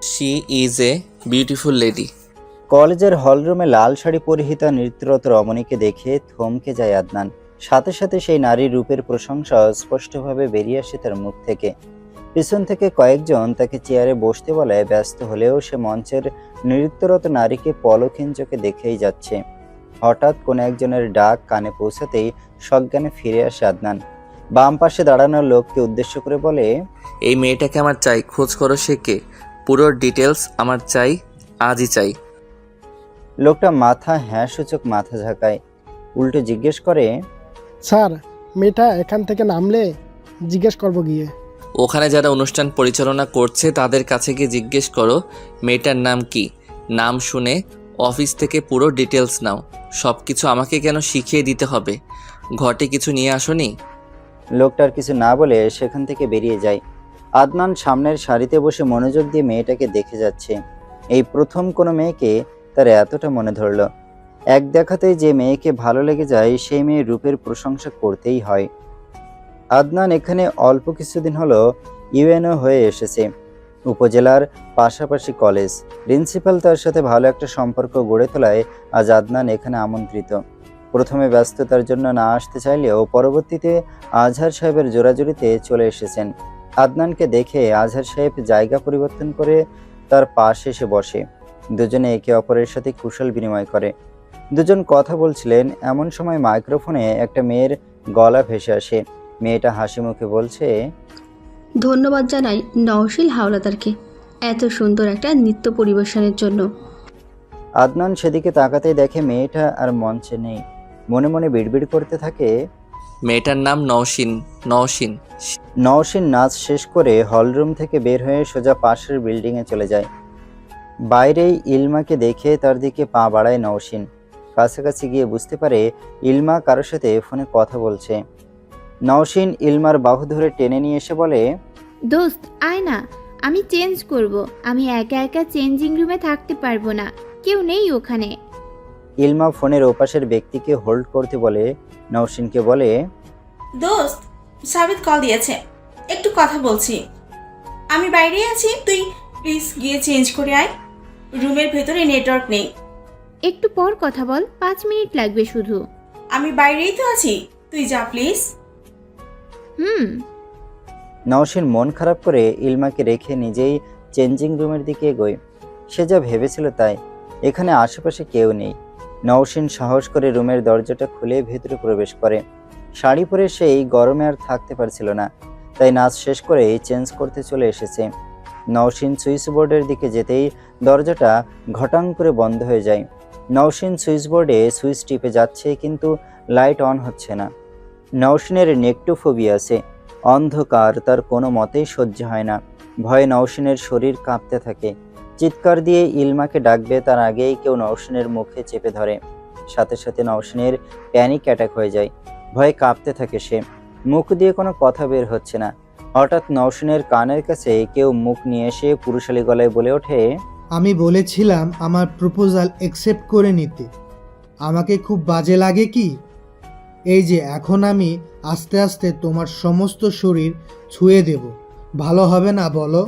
She is a beautiful lady. কলেজের হলরুমে লাল শাড়ি পরিহিতা নৃত্যরত রমণীকে দেখে থমকে যায় আদনান। সাথে সাথে সেই নারীর রূপের প্রশংসা স্পষ্টভাবে বেরিয়ে আসে তার মুখ থেকে। পিছন থেকে কয়েকজন তাকে চেয়ারে বসতে বলে ব্যস্ত হলেও সে মঞ্চের নৃত্যরত নারীকে পলকহীন চোখে দেখেই যাচ্ছে। হঠাৎ কোনো একজনের ডাক কানে পৌঁছাতেই সজ্ঞানে ফিরে আসে আদনান। বাম পাশে দাঁড়ানো লোককে উদ্দেশ্য করে বলে, এই মেয়েটাকে আমার চাই, খোঁজ করো সে কে, পুরো ডিটেলস আমার চাই, আজই চাই। লোকটা মাথা হ্যাঁ সূচক মাথা ঝাঁকায়, উল্টো জিজ্ঞেস করে, স্যার, মেয়েটা এখান থেকে নামলে জিজ্ঞেস করব গিয়ে। ওখানে যারা অনুষ্ঠান পরিচালনা করছে তাদের কাছে গিয়ে জিজ্ঞেস করো মেয়েটার নাম কি। নাম শুনে অফিস থেকে পুরো ডিটেলস নাও। সব কিছু আমাকে কেন শিখিয়ে দিতে হবে? ঘটে কিছু নিয়ে আসোনি? লোকটার কিছু না বলে সেখান থেকে বেরিয়ে যায়। আদনান সামনের সারিতে বসে মনোযোগ দিয়ে মেয়েটাকে দেখে যাচ্ছে। এই প্রথম কোনো মেয়েকে তার এতটা মনে ধরল। এক দেখাতেই যে মেয়েকে ভালো লেগে যায় সেই মেয়ের রূপের প্রশংসা করতেই হয়। আদনান এখানে অল্প কিছুদিন হলো ইউএনও হয়ে এসেছে, উপজেলার পাশাপাশি কলেজ। প্রিন্সিপাল তার সাথে ভালো একটা সম্পর্ক গড়ে তোলায় আজ আদনান এখানে আমন্ত্রিত। প্রথমে ব্যস্ততার জন্য না আসতে চাইলেও পরবর্তীতে আজহার সাহেবের জোরাজুরিতে চলে এসেছেন। আদনানকে দেখে আজহার সাহেব জায়গা পরিবর্তন করে তার পাশে এসে বসে। দুজনে একে অপরের সাথে কুশল বিনিময় করে। দুজন কথা বলছিলেন, এমন সময় মাইক্রোফোনে একটা মেয়ের গলা ভেসে আসে। মেয়েটা হাসি মুখে বলছে, ধন্যবাদ জানাই নওশীল হাওলাদারকে এত সুন্দর একটা নৃত্য পরিবেশনের জন্য। আদনান সেদিকে তাকাতেই দেখে মেয়েটা আর মঞ্চে নেই। মনে মনে বিড়বিড় করতে থাকে, মেয়েটার নাম নওশিন। নওশিন নওশিন নাচ শেষ করে হলরুম থেকে বের হয়ে সোজা পাশের বিল্ডিংয়ে চলে যায়। বাইরেই ইলমাকে দেখে তার দিকে পা বাড়ায় নওশিন। কাছাকাছি গিয়ে বুঝতে পারে ইলমা কারোর সাথে ফোনে কথা বলছে। নওশিন ইলমার বাহু ধরে টেনে নিয়ে এসে বলে, দোস্ত আয় না, আমি চেঞ্জ করব। আমি একা একা চেঞ্জিং রুমে থাকতে পারবো না, কেউ নেই ওখানে। ইলমা ফোনের ওপাশের ব্যক্তিকে হোল্ড করতে বলে নওশিনকে বলে, দোস্ত, সাবিত কল দিয়েছে, একটু কথা বলছি। আমি বাইরেই আছি, তুই প্লিজ গিয়ে চেঞ্জ করে আয়। রুমের ভেতরে নেটওয়ার্ক নেই। একটু পর কথা বল, 5 মিনিট লাগবে শুধু। আমি বাইরেই তো আছি, তুই যা প্লিজ। হুম। নওশিন মন খারাপ করে ইলমাকে রেখে নিজেই চেঞ্জিং রুমের দিকে এগোয়। সে যা ভেবেছিল তাই, এখানে আশেপাশে কেউ নেই। নওশিন সাহস করে রুমের দরজাটা খুলে ভেতরে প্রবেশ করে। শাড়ি পরে সেই গরমে আর থাকতে পারছিল না, তাই নাচ শেষ করে চেঞ্জ করতে চলে এসেছে। নওশিন সুইচ বোর্ডের দিকে যেতেই দরজাটা ঘটাং করে বন্ধ হয়ে যায়। নওশিন সুইচ বোর্ডে সুইচ টিপে যাচ্ছে, কিন্তু লাইট অন হচ্ছে না। নওশিনের নেকটোফোবিয়া আছে, অন্ধকার তার কোনো মতেই সহ্য হয় না। ভয়ে নওশিনের শরীর কাঁপতে থাকে। চিৎকার দিয়ে ইলমাকে ডাকবে তার আগেই কেউ নওশিনের মুখে চেপে ধরে। সাথে সাথে নওশিনের প্যানিক অ্যাটাক হয়ে যায়। ভয়ে কাঁপতে থাকে সে, মুখ দিয়ে কোনো কথা বের হচ্ছে না। হঠাৎ নওশিনের কানের কাছে কেউ মুখ নিয়ে এসে পুরুষালী গলায় বলে ওঠে, আমি বলেছিলাম আমার প্রপোজাল অ্যাকসেপ্ট করে নিতে। আমাকে খুব বাজে লাগে কি? এই যে এখন আমি আস্তে আস্তে তোমার সমস্ত শরীর ছুঁয়ে দেব, ভালো হবে না বলো?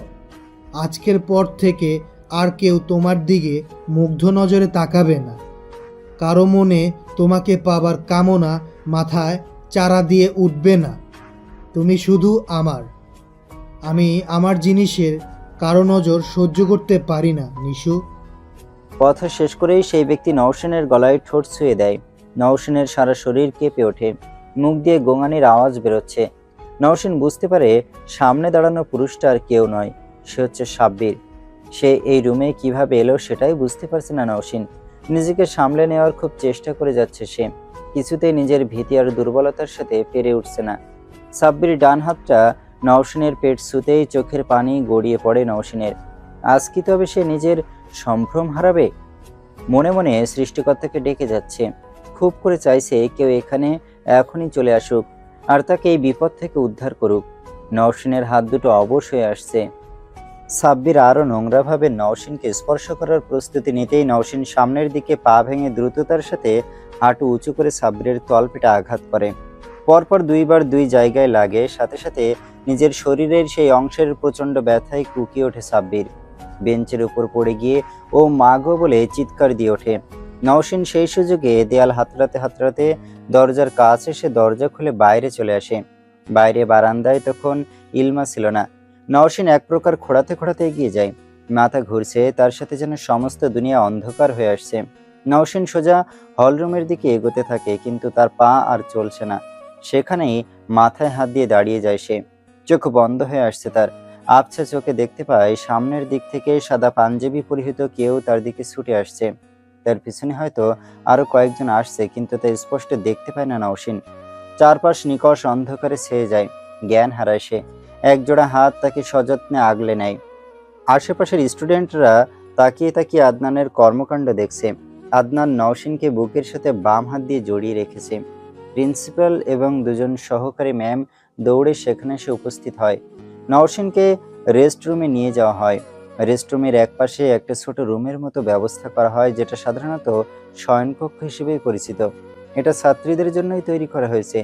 আজকের পর থেকে আর কেউ তোমার দিকে মুগ্ধ নজরে তাকাবে না। কারো মনে তোমাকে পাবার কামনা মাথায় চারা দিয়ে উঠবে না। তুমি শুধু আমার। আমি আমার জিনিসের কারো নজর সহ্য করতে পারি না নিশু। কথা শেষ করেই সেই ব্যক্তি নওশিনের গলায় ঠোঁট ছুঁয়ে দেয়। নওশিনের সারা শরীর কেঁপে ওঠে, মুখ দিয়ে গোঙানির আওয়াজ বেরোচ্ছে। নওশিন বুঝতে পারে সামনে দাঁড়ানো পুরুষটা আর কেউ নয়, সে হচ্ছে সাব্বির। সে এই রুমে কিভাবে এলো সেটাই বুঝতে পারছে না নওশিন। নিজেকে সামলে নেওয়ার খুব চেষ্টা করে যাচ্ছে সে, কিছুতেই নিজের ভীতি আর দুর্বলতার সাথে পেরে উঠছে না। সাব্বির ডান হাতটা নওশিনের পেট ছুঁতেই চোখের পানি গড়িয়ে পড়ে নওশিনের। আজ কি তবে সে নিজের সম্ভ্রম হারাবে? মনে মনে সৃষ্টিকর্তাকে ডেকে যাচ্ছে, খুব করে চাইছে কেউ এখানে এখনই চলে আসুক আর তাকে এই বিপদ থেকে উদ্ধার করুক। নওশিনের হাত দুটো অবশ হয়ে আসছে। সাব্বির আরও নোংরাভাবে নওশিনকে স্পর্শ করার প্রস্তুতি নিতেই নওশিন সামনের দিকে পা ভেঙে দ্রুততার সাথে হাঁটু উঁচু করে সাব্বিরের তলপেটে আঘাত করে। পরপর দুইবার দুই জায়গায় লাগে, সাথে সাথে নিজের শরীরের সেই অংশের প্রচণ্ড ব্যথায় কুঁকিয়ে ওঠে সাব্বির। বেঞ্চের উপর পড়ে গিয়ে ও মাগো বলে চিৎকার দিয়ে ওঠে। নওশিন সেই সুযোগে দেয়াল হাতড়াতে হাতড়াতে দরজার কাছে এসে দরজা খুলে বাইরে চলে আসে। বাইরে বারান্দায় তখন ইলমা ছিল না। নওশিন এক প্রকার খোঁড়াতে খোঁড়াতে এগিয়ে যায়। মাথা ঘুরছে, তার সাথে যেন সমস্ত দুনিয়া অন্ধকার হয়ে আসছে। নওশিন সোজা হলরুমের দিকে এগোতে থাকে, কিন্তু তার পা আর চলছে না। সেখানেই মাথায় হাত দিয়ে দাঁড়িয়ে যায় সে। চোখ বন্ধ হয়ে আসছে তার। আবছা চোখে দেখতে পায় সামনের দিক থেকে সাদা পাঞ্জাবি পরিহিত কেউ তার দিকে ছুটে আসছে। তার পিছনে হয়তো আরো কয়েকজন আসছে, কিন্তু তা স্পষ্ট দেখতে পায় না নওশিন। চারপাশ নিকষ অন্ধকারে ছেয়ে যায়। জ্ঞান হারায় সে। একজোড়া হাত তাকে সযত্নে আগলে নেয়। আশেপাশের স্টুডেন্টরা তাকিয়ে তাকিয়ে আদনানের কর্মকাণ্ড দেখছে। আদনান নওশিনকে বুকের সাথে বাম হাত দিয়ে জড়িয়ে রেখেছে। প্রিন্সিপাল এবং দুজন সহকারী ম্যাম দৌড়ে সেখানে এসে উপস্থিত হয়। নওশিনকে রেস্ট রুমে নিয়ে যাওয়া হয়। রেস্ট রুমের একপাশে একটা ছোট রুমের মতো ব্যবস্থা করা হয়, যেটা সাধারণত শয়নকক্ষ হিসেবেই পরিচিত। এটা ছাত্রীদের জন্যই তৈরি করা হয়েছে।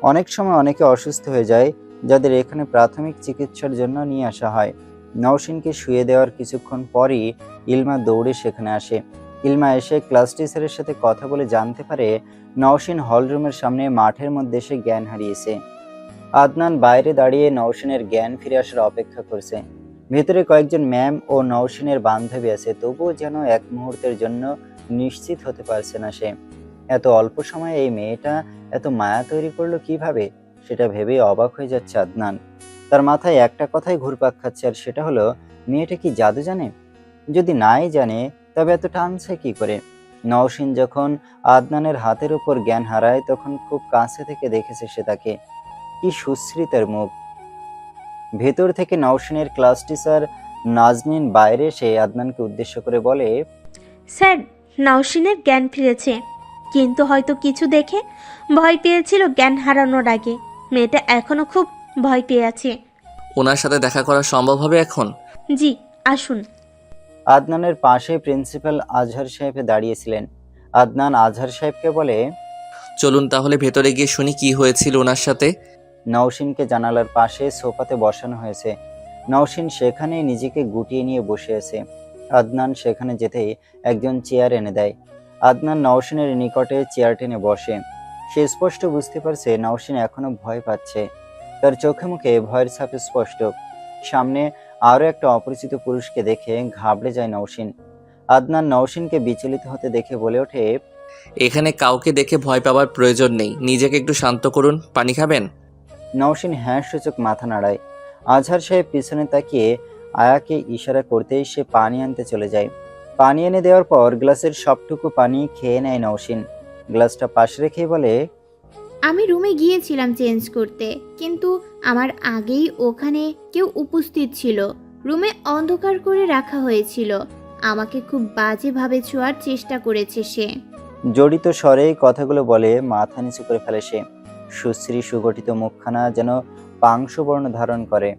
অনেক সময় অনেকে অসুস্থ হয়ে যায়, যাদের এখানে প্রাথমিক চিকিৎসার জন্য নিয়ে আসা হয়। নওশিনকে শুয়ে দেওয়ার কিছুক্ষণ পরই ইলমা দৌড়ে সেখানে আসে। ইলমা এসে ক্লাস টিচারের সাথে কথা বলে জানতে পারে নওশিন হলরুমের সামনে মাঠের মধ্যে এসে জ্ঞান হারিয়েছে। আদনান বাইরে দাঁড়িয়ে নওশিনের জ্ঞান ফিরে আসার অপেক্ষা করছে। ভেতরে কয়েকজন ম্যাম ও নওশিনের বান্ধবী আছে, তবুও যেন এক মুহূর্তের জন্য নিশ্চিত হতে পারছে না সে। এত অল্প সময়ে এই মেয়েটা এত মায়া তৈরি করলো কিভাবে, সেটা ভেবেই অবাক হয়ে যাচ্ছে আদনান। তার মাথায় একটা কথাই ঘুরপাক খাচ্ছে, আর সেটা হলো মেয়েটা কি জাদু জানে? যদি নাই জানে তবে এত টানছে কি করে? নওশিন যখন আদনানের হাতের উপর জ্ঞান হারায় তখন খুব কাছে থেকে দেখেছে সে তাকে। কি সুশ্রী তার মুখ। ভেতর থেকে নওশিনের ক্লাস টিচার নাজনীন বাইরে এসে আদনানকে উদ্দেশ্য করে বলে, স্যার, নওশিনের জ্ঞান ফিরেছে, কিন্তু হয়তো কিছু দেখে ভয় পেয়েছিল জ্ঞান হারানোর আগে। মেয়েটা এখনো খুব ভয় পেয়ে আছে। ওনার সাথে দেখা করা সম্ভব হবে এখন? জি, আসুন। আদনানের পাশে প্রিন্সিপাল আজহার সাহেব দাঁড়িয়েছিলেন। আদনান আজহার সাহেবকে বলে, চলুন তাহলে ভেতরে গিয়ে শুনি কি হয়েছিল ওনার সাথে। নওশিনকে জানালার পাশে সোফাতে বসানো হয়েছে। নওশিন সেখানেই নিজেকে গুটিয়ে নিয়ে বসে আছে। আদনান সেখানে যেতেই একজন চেয়ার এনে দেয়। আদনান নওশিনের নিকটে চেয়ার টেনে বসে। সে স্পষ্ট বুঝতে পারছে নওশিন এখনো ভয় পাচ্ছে। তার চোখে মুখে ভয়ের ছাপ স্পষ্ট। সামনে আরো একটা অপরিচিত পুরুষকে দেখে ঘাবড়ে যায় নওশিন। আদনান নওশিনকে বিচলিত হতে দেখে বলে ওঠে, এখানে কাউকে দেখে ভয় পাওয়ার প্রয়োজন নেই, নিজেকে একটু শান্ত করুন। পানি খাবেন? নওশিন হ্যাঁ সূচক মাথা নাড়ায়। আজহার সাহেব পিছনে তাকিয়ে আয়াকে ইশারা করতেই সে পানি আনতে চলে যায়। পানি এনে দেওয়ার পর গ্লাসের সবটুকু পানি খেয়ে নেয় নওশিন। গ্লাসটা পাশে রেখেই বলে, আমি রুমে গিয়েছিলাম চেঞ্জ করতে, কিন্তু আমার আগেই ওখানে কেউ উপস্থিত ছিল। রুমে অন্ধকার করে রাখা হয়েছিল। আমাকে খুব বাজেভাবে ছোঁয়ার চেষ্টা করেছে সে। জড়িত স্বরে কথাগুলো বলে মাথা নিচু করে ফেলে সে। সুশ্রী সুগঠিত মুখখানা যেন পাংশুবর্ণ ধারণ করে।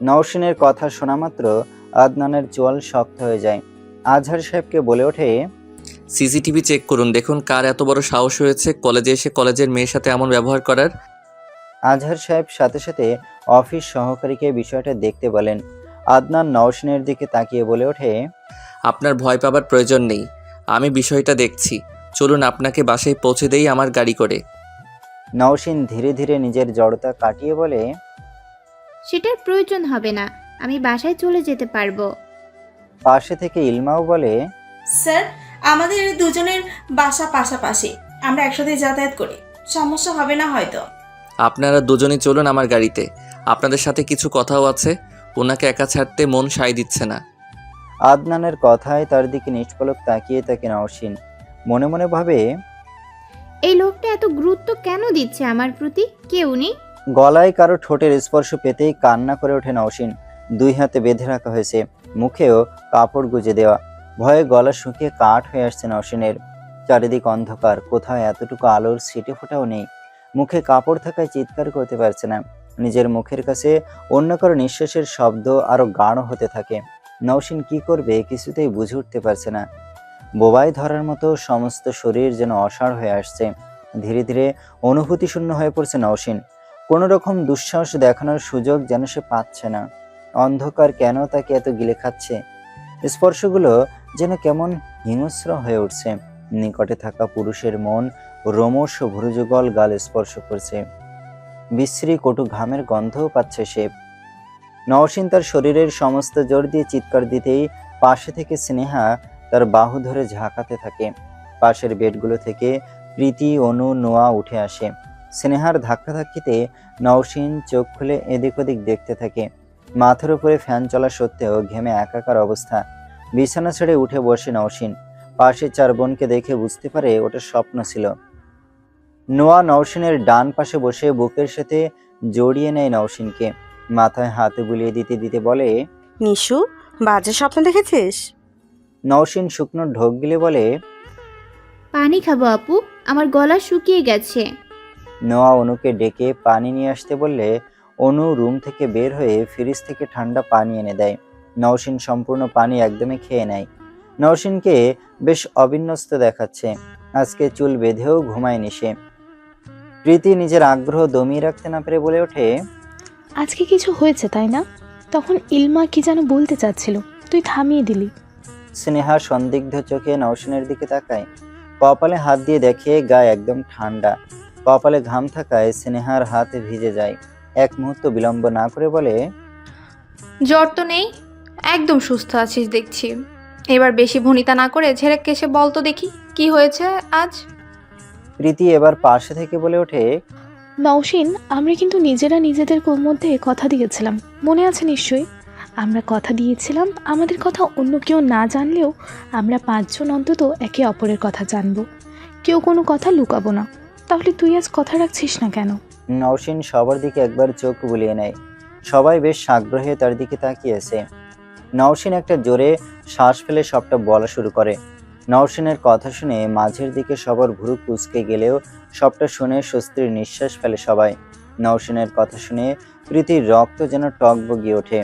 নওশিনের কথা শোনা মাত্র আদনানের চোয়াল শক্ত হয়ে যায়। আজহার সাহেবকে বলে ওঠে, সিসিটিভি চেক করুন, দেখুন কার এত বড় সাহস হয়েছে কলেজে এসে কলেজের মেয়ের সাথে এমন ব্যবহার করার। আজহার সাহেব সাথে সাথে অফিস সহকারীকে বিষয়টা দেখতে বলেন। আদনান নওশিনের দিকে তাকিয়ে বলে ওঠে, আপনার ভয় পাবার প্রয়োজন নেই, আমি বিষয়টা দেখছি। চলুন আপনাকে বাসায় পৌঁছে দেই আমার গাড়ি করে। নওশিন ধীরে ধীরে নিজের জড়তা কাটিয়ে বলে, সেটার প্রয়োজন হবে না, আমি বাসায় চলে যেতে পারবো। পাশে থেকে ইলমাও বলে, স্যার, আমাদের দুজনের বাসা পাশাপাশি, আমরা একসাথে যাতায়াত করি, সমস্যা হবে না হয়তো। আপনারা দুজনেই চলুন আমার গাড়িতে, আপনাদের সাথে কিছু কথাও আছে। ওনাকে একা ছাড়তে মন সায় দিচ্ছে না। আদনানের কথায় তার দিকে নিষ্পলক তাকিয়ে থাকে নওশিন। মনে মনে ভাবে, এই লোকটা এত গুরুত্ব কেন দিচ্ছে আমার প্রতি? কে উনি? গলায় কারো ঠোঁটের স্পর্শ পেতেই কান্না করে ওঠে নওশিন। দুই হাতে বেঁধে রাখা হয়েছে, মুখেও কাপড় গুজে দেওয়া। ভয়ে গলা শুকিয়ে কাঠ হয়ে আসছে নওশিনের। চারিদিক অন্ধকার, কোথাও এতটুকু আলোর ছিটে ফোটাও নেই। মুখে কাপড় থাকায় চিৎকার করতে পারছে না। নিজের মুখের কাছে অন্য কারো নিঃশ্বাসের শব্দ আরো গাঢ় হতে থাকে। নওশিন কি করবে কিছুতেই বুঝে উঠতে পারছে না। বোবায় ধরার মতো সমস্ত শরীর যেন অসাড় হয়ে আসছে। ধীরে ধীরে অনুভূতি শূন্য হয়ে পড়ছে নওশিন। কোনো রকম দুঃসাহস দেখানোর সুযোগ যেন সে পাচ্ছে না। অন্ধকার কেন তাকে এত গিলে খাচ্ছে, স্পর্শগুলো যেন কেমন হিংস্র হয়ে উঠছে। নিকটে থাকা পুরুষের মন রোমশ ভুরুযুগল গাল স্পর্শ করছে। বিশ্রী কটু ঘামের গন্ধও পাচ্ছে সে। নওশীন তার শরীরের সমস্ত জোর দিয়ে চিৎকার দিতেই পাশে থেকে স্নেহা তার বাহু ধরে ঝাঁকাতে থাকে। পাশের বেডগুলো থেকে প্রীতি, অনু, নোয়া উঠে আসে। স্নেহার ধাক্কাধাক্কিতে নওশীন চোখ খুলে এদিক ওদিক দেখতে থাকে। মাথার উপরে ফ্যান চলা সত্ত্বেও ঘেমে একাকার অবস্থা। বিছানা ছেড়ে উঠে বসে নওশীন। পাশে 4 বোনকে দেখে বুঝতে পারে ওটা স্বপ্ন ছিল। নোয়া নওশীনের ডান পাশে বসে বুকের সাথে জড়িয়ে নেয় নওশীনকে। মাথায় হাত বুলিয়ে দিতে দিতে বলে, নিশু, বাজে স্বপ্ন দেখেছিস? নওশীন শুকনো ঢোক গিলে বলে, পানি খাবো আপু, আমার গলা শুকিয়ে গেছে। নোয়া অনুকে ডেকে পানি নিয়ে আসতে বললে অনু রুম থেকে বের হয়ে ফ্রিজ থেকে ঠান্ডা পানি এনে দেয়। নওশীন সম্পূর্ণ পানি একদমই খেয়ে নেয়। নওশীনকে বেশ অবিন্যস্ত দেখাচ্ছে। আজকে চুল বেঁধেও ঘুমায়নি সে। প্রীতি নিজের আগ্রহ দমিয়ে রাখতে না পেরে বলে ওঠে, আজকে কিছু হয়েছে তাই না? তখন ইলমা কি যেন বলতে চাচ্ছিল, তুই থামিয়ে দিলি। স্নেহা সন্দিগ্ধ চোখে নওশীনের দিকে তাকায়। কপালে হাত দিয়ে দেখে গায়ে একদম ঠান্ডা। কপালে ঘাম থাকায় স্নেহার হাত ভিজে যায়। এক মুহূর্ত বিলম্ব না করে বলে, জ্বর তো নেই, একদম সুস্থ আছিস দেখছি। এবার বেশি ভনিতা না করে ঝেড়ে কেসে বল তো দেখি কি হয়েছে আজ। প্রীতি এবার পাশে থেকে বলে ওঠে, নওশীন, আমরা কিন্তু নিজেরা নিজেদের মধ্যে কথা দিয়েছিলাম, মনে আছে নিশ্চয়ই? আমরা কথা দিয়েছিলাম আমাদের কথা অন্য কেউ না জানলেও আমরা 5 জন অন্তত একে অপরের কথা জানবো, কেউ কোনো কথা লুকাবো না। তাহলে তুই আজ কথা রাখছিস না কেন? নওশীন সবার দিকে একবার চোখ বুলিয়ে নেয়। সবাই বেশ আগ্রহে তার দিকে তাকিয়েছে। নওশীন একটা জোরে শ্বাস ফেলে সবটা বলা শুরু করে। নওশীনের কথা শুনে মাঝের দিকে সবার ভুরু কুঁচকে গেলেও সবটা শুনে স্বস্তির নিঃশ্বাস ফেলে সবাই। নওশীনের কথা শুনে প্রীতির রক্ত যেন টগবগিয়ে ওঠে।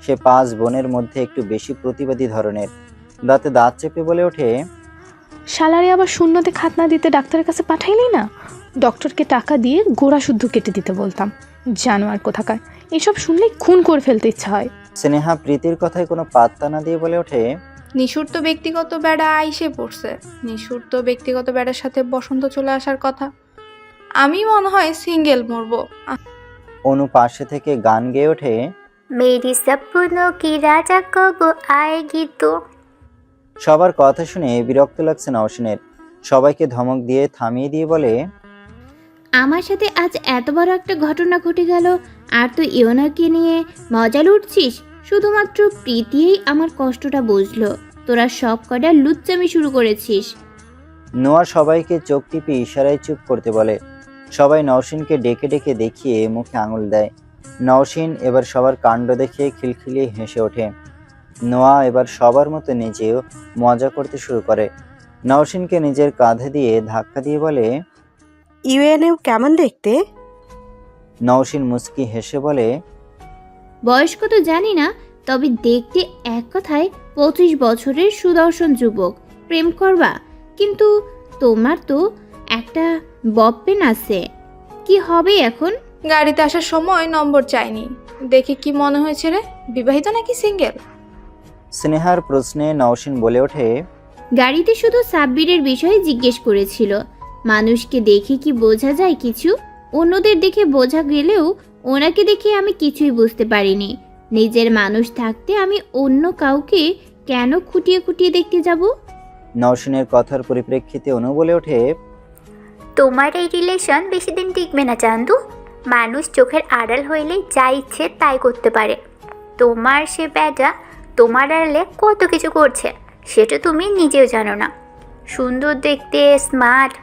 সে 5 বোনের মধ্যে একটু বেশি প্রতিবাদী ধরনের। দাঁতে দাঁত চেপে বলে ওঠে, শালারে আবার শূন্যতে খাতনা দিতে ডাক্তারের কাছে পাঠাইলি না? ডক্টরকে টাকা দিয়ে গোড়া শুদ্ধ কেটে দিতে বলতাম। জানোয়ার কোথাকার, এসব শুনলেই খুন করে ফেলতে ইচ্ছা হয়। স্নেহা প্রীতির কথায় কোনো পাত্তা না দিয়ে বলে ওঠে, নিশুর তো ব্যক্তিগত বেড়া আইসে পড়ছে। নিশুর তো ব্যক্তিগত বেড়ার সাথে বসন্ত চলে আসার কথা। আমি মনে হয় সিঙ্গেল মরবো। অনু পাশে থেকে গান গেয়ে ওঠে, মেরি সপনো কি রাজা কব আয়েগি তো। সবার কথা শুনে বিরক্ত লাগছে নওশীনের। সবাইকে ধমক দিয়ে থামিয়ে দিয়ে বলে, আমার সাথে আজ এত বড় একটা ঘটনা ঘটে গেল, আর তুই ইওনাকে নিয়ে মজা লুটছিস। শুধুমাত্র প্রীতিই আমার কষ্টটা বুঝলো। তোরা সব কটা লুচ্চামি শুরু করেছিস। নোয়া সবাইকে চোখ টিপে ইশারায় চুপ করতে বলে। সবাই নওশীনকে ডেকে ডেকে দেখিয়ে মুখে আঙুল দেয়। নওশীন এবার সবার কাণ্ড দেখে খিলখিলিয়ে হেসে ওঠে। নোয়া এবার সবার মতো নিজেও মজা করতে শুরু করে। নওশীনকে নিজের কাঁধে দিয়ে ধাক্কা দিয়ে বলে, ইউএনএও কেমন দেখতে? নওশীন মুচকি হেসে বলে, বয়স্ক তো জানি না, তবে দেখতে এক কথায় 25 বছরের সুদর্শন যুবক। প্রেম করবা? কিন্তু তোমার তো একটা বপ্পেন আছে, কি হবে এখন? গাড়িতে আসার সময় নম্বর চাইনি, দেখে কি মনে হয়েছে রে? বিবাহিত নাকি সিঙ্গেল? স্নেহার প্রশ্নে নওশীন বলে ওঠে, গাড়িতে শুধু সাব্বিরের বিষয়ে জিজ্ঞেস করেছিল। মানুষকে দেখে কি বোঝা যায় কিছু? অন্যদের দেখে বোঝা গেলেও ওনাকে দেখে আমি কিছুই বুঝতে পারিনি। নিজের মানুষ থাকতে আমি অন্য কাউকে কেন খুঁটিয়ে খুঁটিয়ে দেখতে যাব? নওশীনের কথার পরিপ্রেক্ষিতে অনু বলে ওঠে, তোমার এই রিলেশন বেশি দিন টিকবে না চান্দু। মানুষ চোখের আড়াল হইলে যা ইচ্ছে তাই করতে পারে। তোমার সে ব্যাটা তোমার আড়ালে কত কিছু করছে সেটা তুমি নিজেও জানো না। সুন্দর দেখতে, স্মার্ট,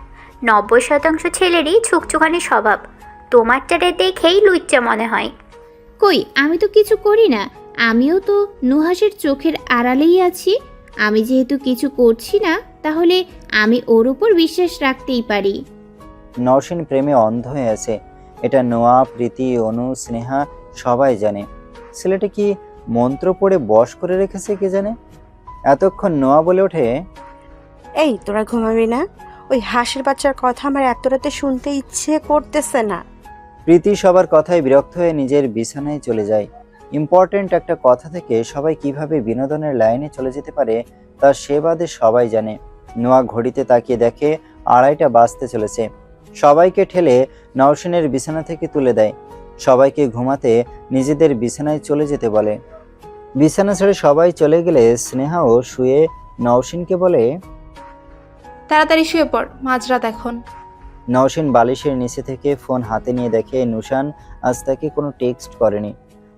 90% ছেলেরই ছুকছুকানি স্বভাব। তোমারটারে দেখেই লুচ্চা মনে হয়। কই, আমি তো কিছু করি না। আমিও তো নুহাসের চোখের আড়ালেই আছি। আমি যেহেতু কিছু করছি না, তাহলে আমি ওর উপর বিশ্বাস রাখতেই পারি। নওশীন প্রেমে অন্ধ হয়ে আছে। এটা নোয়া, প্রীতি, অনু, স্নেহা সবাই জানে। ছেলেটা কি মন্ত্র পড়ে বশ করে রেখেছে কে জানে। এতক্ষণ নোয়া বলে ওঠে, এই তোরা ঘুমাবি না? ওই হাঁসের বাচ্চার কথা আমার এত রাতে শুনতে ইচ্ছে করতেছে না। প্রীতি সবার কথায় বিরক্ত হয়ে নিজের বিছানায় চলে যায়। ইম্পর্ট্যান্ট একটা কথা থেকে সবাই কিভাবে বিনোদনের লাইনে চলে যেতে পারে তা সে বাদে সবাই জানে। নোয়া ঘড়িতে তাকিয়ে দেখে 2:30টা বাজতে চলেছে। সবাইকে ঠেলে নওশিনের বিছানা থেকে তুলে দেয়। সবাইকে ঘুমাতে নিজেদের বিছানায় চলে যেতে বলে। বিছানা ছেড়ে সবাই চলে গেলে স্নেহাও শুয়ে নওশিনকে বলে, তাড়াতাড়ি শুয়ে পড়, মাঝরাত এখন। নওশিন বালিশের নিচে থেকে ফোন হাতে নিয়ে দেখে নুশান আজ তাকে কোনো টেক্সট করেনি।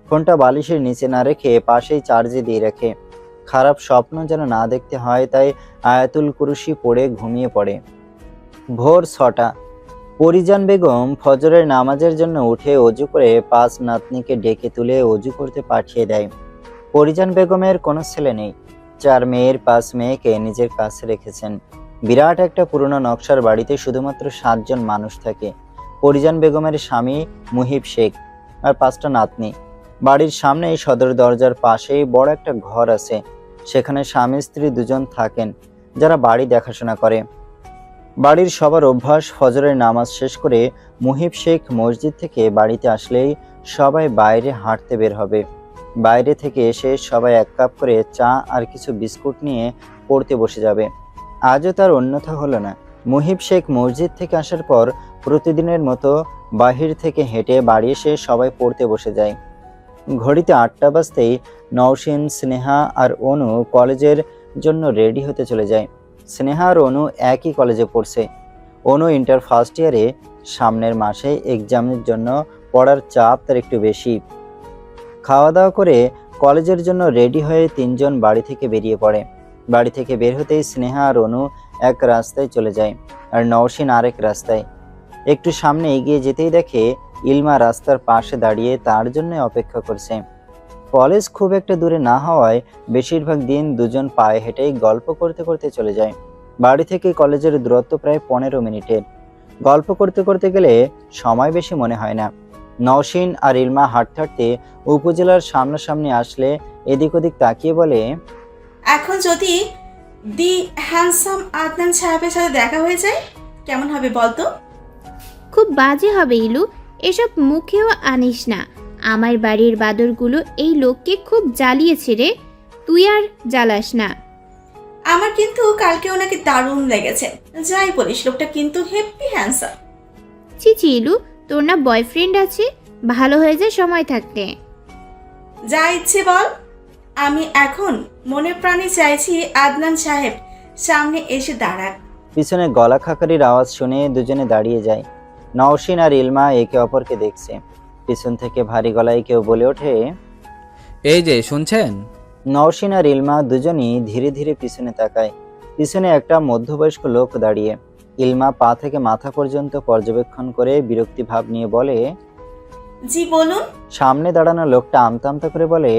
ফোনটা বালিশের নিচে না রেখে পাশেই চার্জে দিয়ে রাখে। খারাপ স্বপ্ন যেন না দেখতে হয় তাই আয়াতুল কুরসি পড়ে ঘুমিয়ে পড়ে। ভোর 6টা। পরিজান বেগম ফজরের নামাজের জন্য উঠে অজু করে 5 নাতনিকে ডেকে তুলে অজু করতে পাঠিয়ে দেয়। পরিজান বেগমের কোনো ছেলে নেই। 4 মেয়ের 5 মেয়েকে নিজের কাছে রেখেছেন। বিরাট একটা পুরনো নকশার বাড়িতে শুধুমাত্র 7 জন মানুষ থাকে। পরিজান বেগমের স্বামী মুহিব শেখ আর 5টা নাতনি। বাড়ির সামনেই সদর দরজার পাশেই বড় একটা ঘর আছে। সেখানে স্বামী স্ত্রী দুজন থাকেন যারা বাড়ি দেখাশোনা করে। বাড়ির সবার অভ্যাস ফজরের নামাজ শেষ করে মুহিব শেখ মসজিদ থেকে বাড়িতে আসলেই সবাই বাইরে হাঁটতে বের হবে। বাইরে থেকে এসে সবাই 1 কাপ করে চা আর কিছু বিস্কুট নিয়ে পড়তে বসে যাবে। আজও তার অন্যথা হলো না। মুহিব শেখ মসজিদ থেকে আসার পর প্রতিদিনের মতো বাহির থেকে হেঁটে বাড়ি এসে সবাই পড়তে বসে যায়। ঘড়িতে 8টা বাজতেই নওশিন, স্নেহা আর অনু কলেজের জন্য রেডি হতে চলে যায়। স্নেহা আর অনু একই কলেজে পড়ছে। অনু ইন্টার ফার্স্ট ইয়ারে। সামনের মাসে এক্সামের জন্য পড়ার চাপ তার একটু বেশি। খাওয়া দাওয়া করে কলেজের জন্য রেডি হয়ে 3 জন বাড়ি থেকে বেরিয়ে পড়ে। বাড়ি থেকে বের হতেই স্নেহা আর অনু এক রাস্তায় চলে যায় আর নওশিন আরেক রাস্তায়। একটু সামনে এগিয়ে যেতেই দেখে ইলমা রাস্তার পাশে দাঁড়িয়ে তার জন্য অপেক্ষা করছে। কলেজ খুব একটা দূরে না হওয়ায় বেশিরভাগ দিন দুজন পায়ে হেঁটেই গল্প করতে করতে চলে যায়। বাড়ি থেকে কলেজের দূরত্ব প্রায় 15 মিনিটের। গল্প করতে করতে গেলে সময় বেশি মনে হয় না। নওশিন আর ইলমা হাঁটতে হাঁটতে উপজেলার সামনাসামনি আসলে এদিক ওদিক তাকিয়ে বলে, এখন যদি দি হ্যান্ডসাম আদনান সাহেবের সাথে দেখা হয়ে যায় কেমন হবে বলতো? খুব বাজে হবে ইলু, এসব মুখেও আনিস না। আমার বাড়ির বাদরগুলো এই লোককে খুব জ্বালিয়েছে রে, তুই আর জ্বালাস না। আমার কিন্তু কালকে ওনাকে দারুণ লেগেছে। যাই বলিস, লোকটা কিন্তু হেপি হ্যান্ডসাম। ছি ইলু, তোর না বয়ফ্রেন্ড আছে? ভালো হয়ে যায় সময় থাকতে। যা ইচ্ছে বল, আমি এখন মনে প্রাণে চাইছি আদনান সাহেব সামনে এসে দাঁড়াক। পিছনে গলা খাকারির আওয়াজ শুনে দুজনে দাঁড়িয়ে যায়। নওশিন আর ইলমা একে অপরকে দেখছে। পিছন থেকে ভারী গলায় কেউ বলে ওঠে, এই যে শুনছেন? নওশিন আর ইলমা দুজনই ধীরে ধীরে পিছনে তাকায়। পিছনে একটা মধ্যবয়স্ক লোক দাঁড়িয়ে। ইলমা পা থেকে মাথা পর্যন্ত পর্যবেক্ষণ করে বিরক্তি ভাব নিয়ে বলে, জি বলুন। সামনে দাঁড়ানো লোকটা আমতা আমতা করে বলে,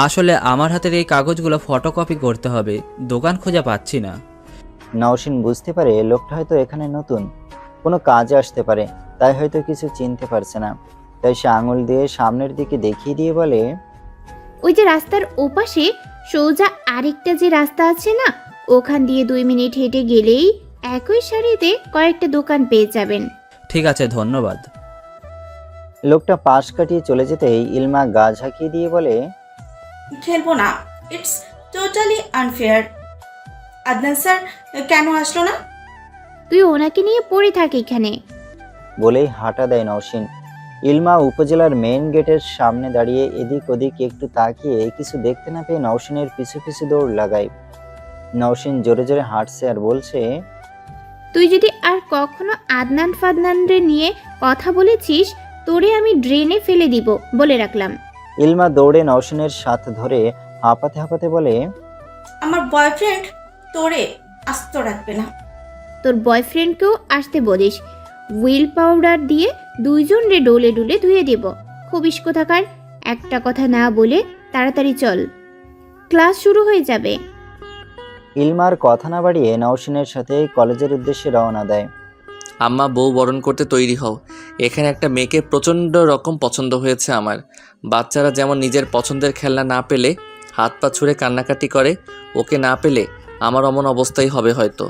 আসলে আমার হাতের এই কাগজগুলো ফটোকপি করতে হবে, দোকান খুঁজে পাচ্ছি না। নওশিন বুঝতে পারে লোকটা হয়তো এখানে নতুন, কোনো কাজে আসতে পারে, তাই হয়তো কিছু চিনতে পারছে না। তাই সে আঙুল দিয়ে সামনের দিকে দেখিয়ে দিয়ে বলে, ওই যে রাস্তার ওপাশে সোজা আরেকটা যে রাস্তা আছে না, ওখান দিয়ে 2 মিনিট হেঁটে গেলেই একই সারিতে কয়েকটা দোকান পেয়ে যাবেন। ঠিক আছে, ধন্যবাদ। লোকটা পাশ কাটিয়ে চলে যেতেই ইলমা গা ঝাঁকিয়ে দিয়ে বলে, খেলবো না, it's totally unfair. Adnan sir কেন আসলো না? তুই ওনাকে নিয়ে পড়ে থাক এখানে। বলেই হাঁটা দেয় নওশিন। ইলমা উপজেলার মেইন গেটের সামনে দাঁড়িয়ে এদিক ওদিক একটু তাকিয়ে কিছু দেখতে না পেয়ে নওশিনের পিছু পিছু দৌড় লাগায়। নওশিন জোরে জোরে হাঁটছে আর বলছে, তুই যদি আর কখনো আদনান ফাদনানরে নিয়ে কথা বলেছিস, তোরে আমি ড্রেনে ফেলে দিব, বলে রাখলাম। ইলমা দৌড়ে নওশিনের সাথে ধরে হাঁপাতে হাঁপাতে বলে, আমার বয়ফ্রেন্ড তোরে আস্ত রাখবে না। তোর বয়ফ্রেন্ডকেও আসতে বলিস, হুইল পাউডার দিয়ে 2 জনরে ডোলে ডুলে ধুয়ে দেব। খবিস কোথাকার, একটা কথা না বলে তাড়াতাড়ি চল, ক্লাস শুরু হয়ে যাবে। ইলমার কথা না বাড়িয়ে নওশিনের সাথে কলেজের উদ্দেশ্যে রওনা দেয়। আম্মা, বউ বরণ করতে তৈরি হও। এখানে একটা মেয়েকে প্রচণ্ড রকম পছন্দ হয়েছে আমার। বাচ্চারা যেমন নিজের পছন্দের খেলনা না পেলে হাত পা ছুঁড়ে কান্নাকাটি করে, ওকে না পেলে আমার অমন অবস্থাই হবে হয়তো।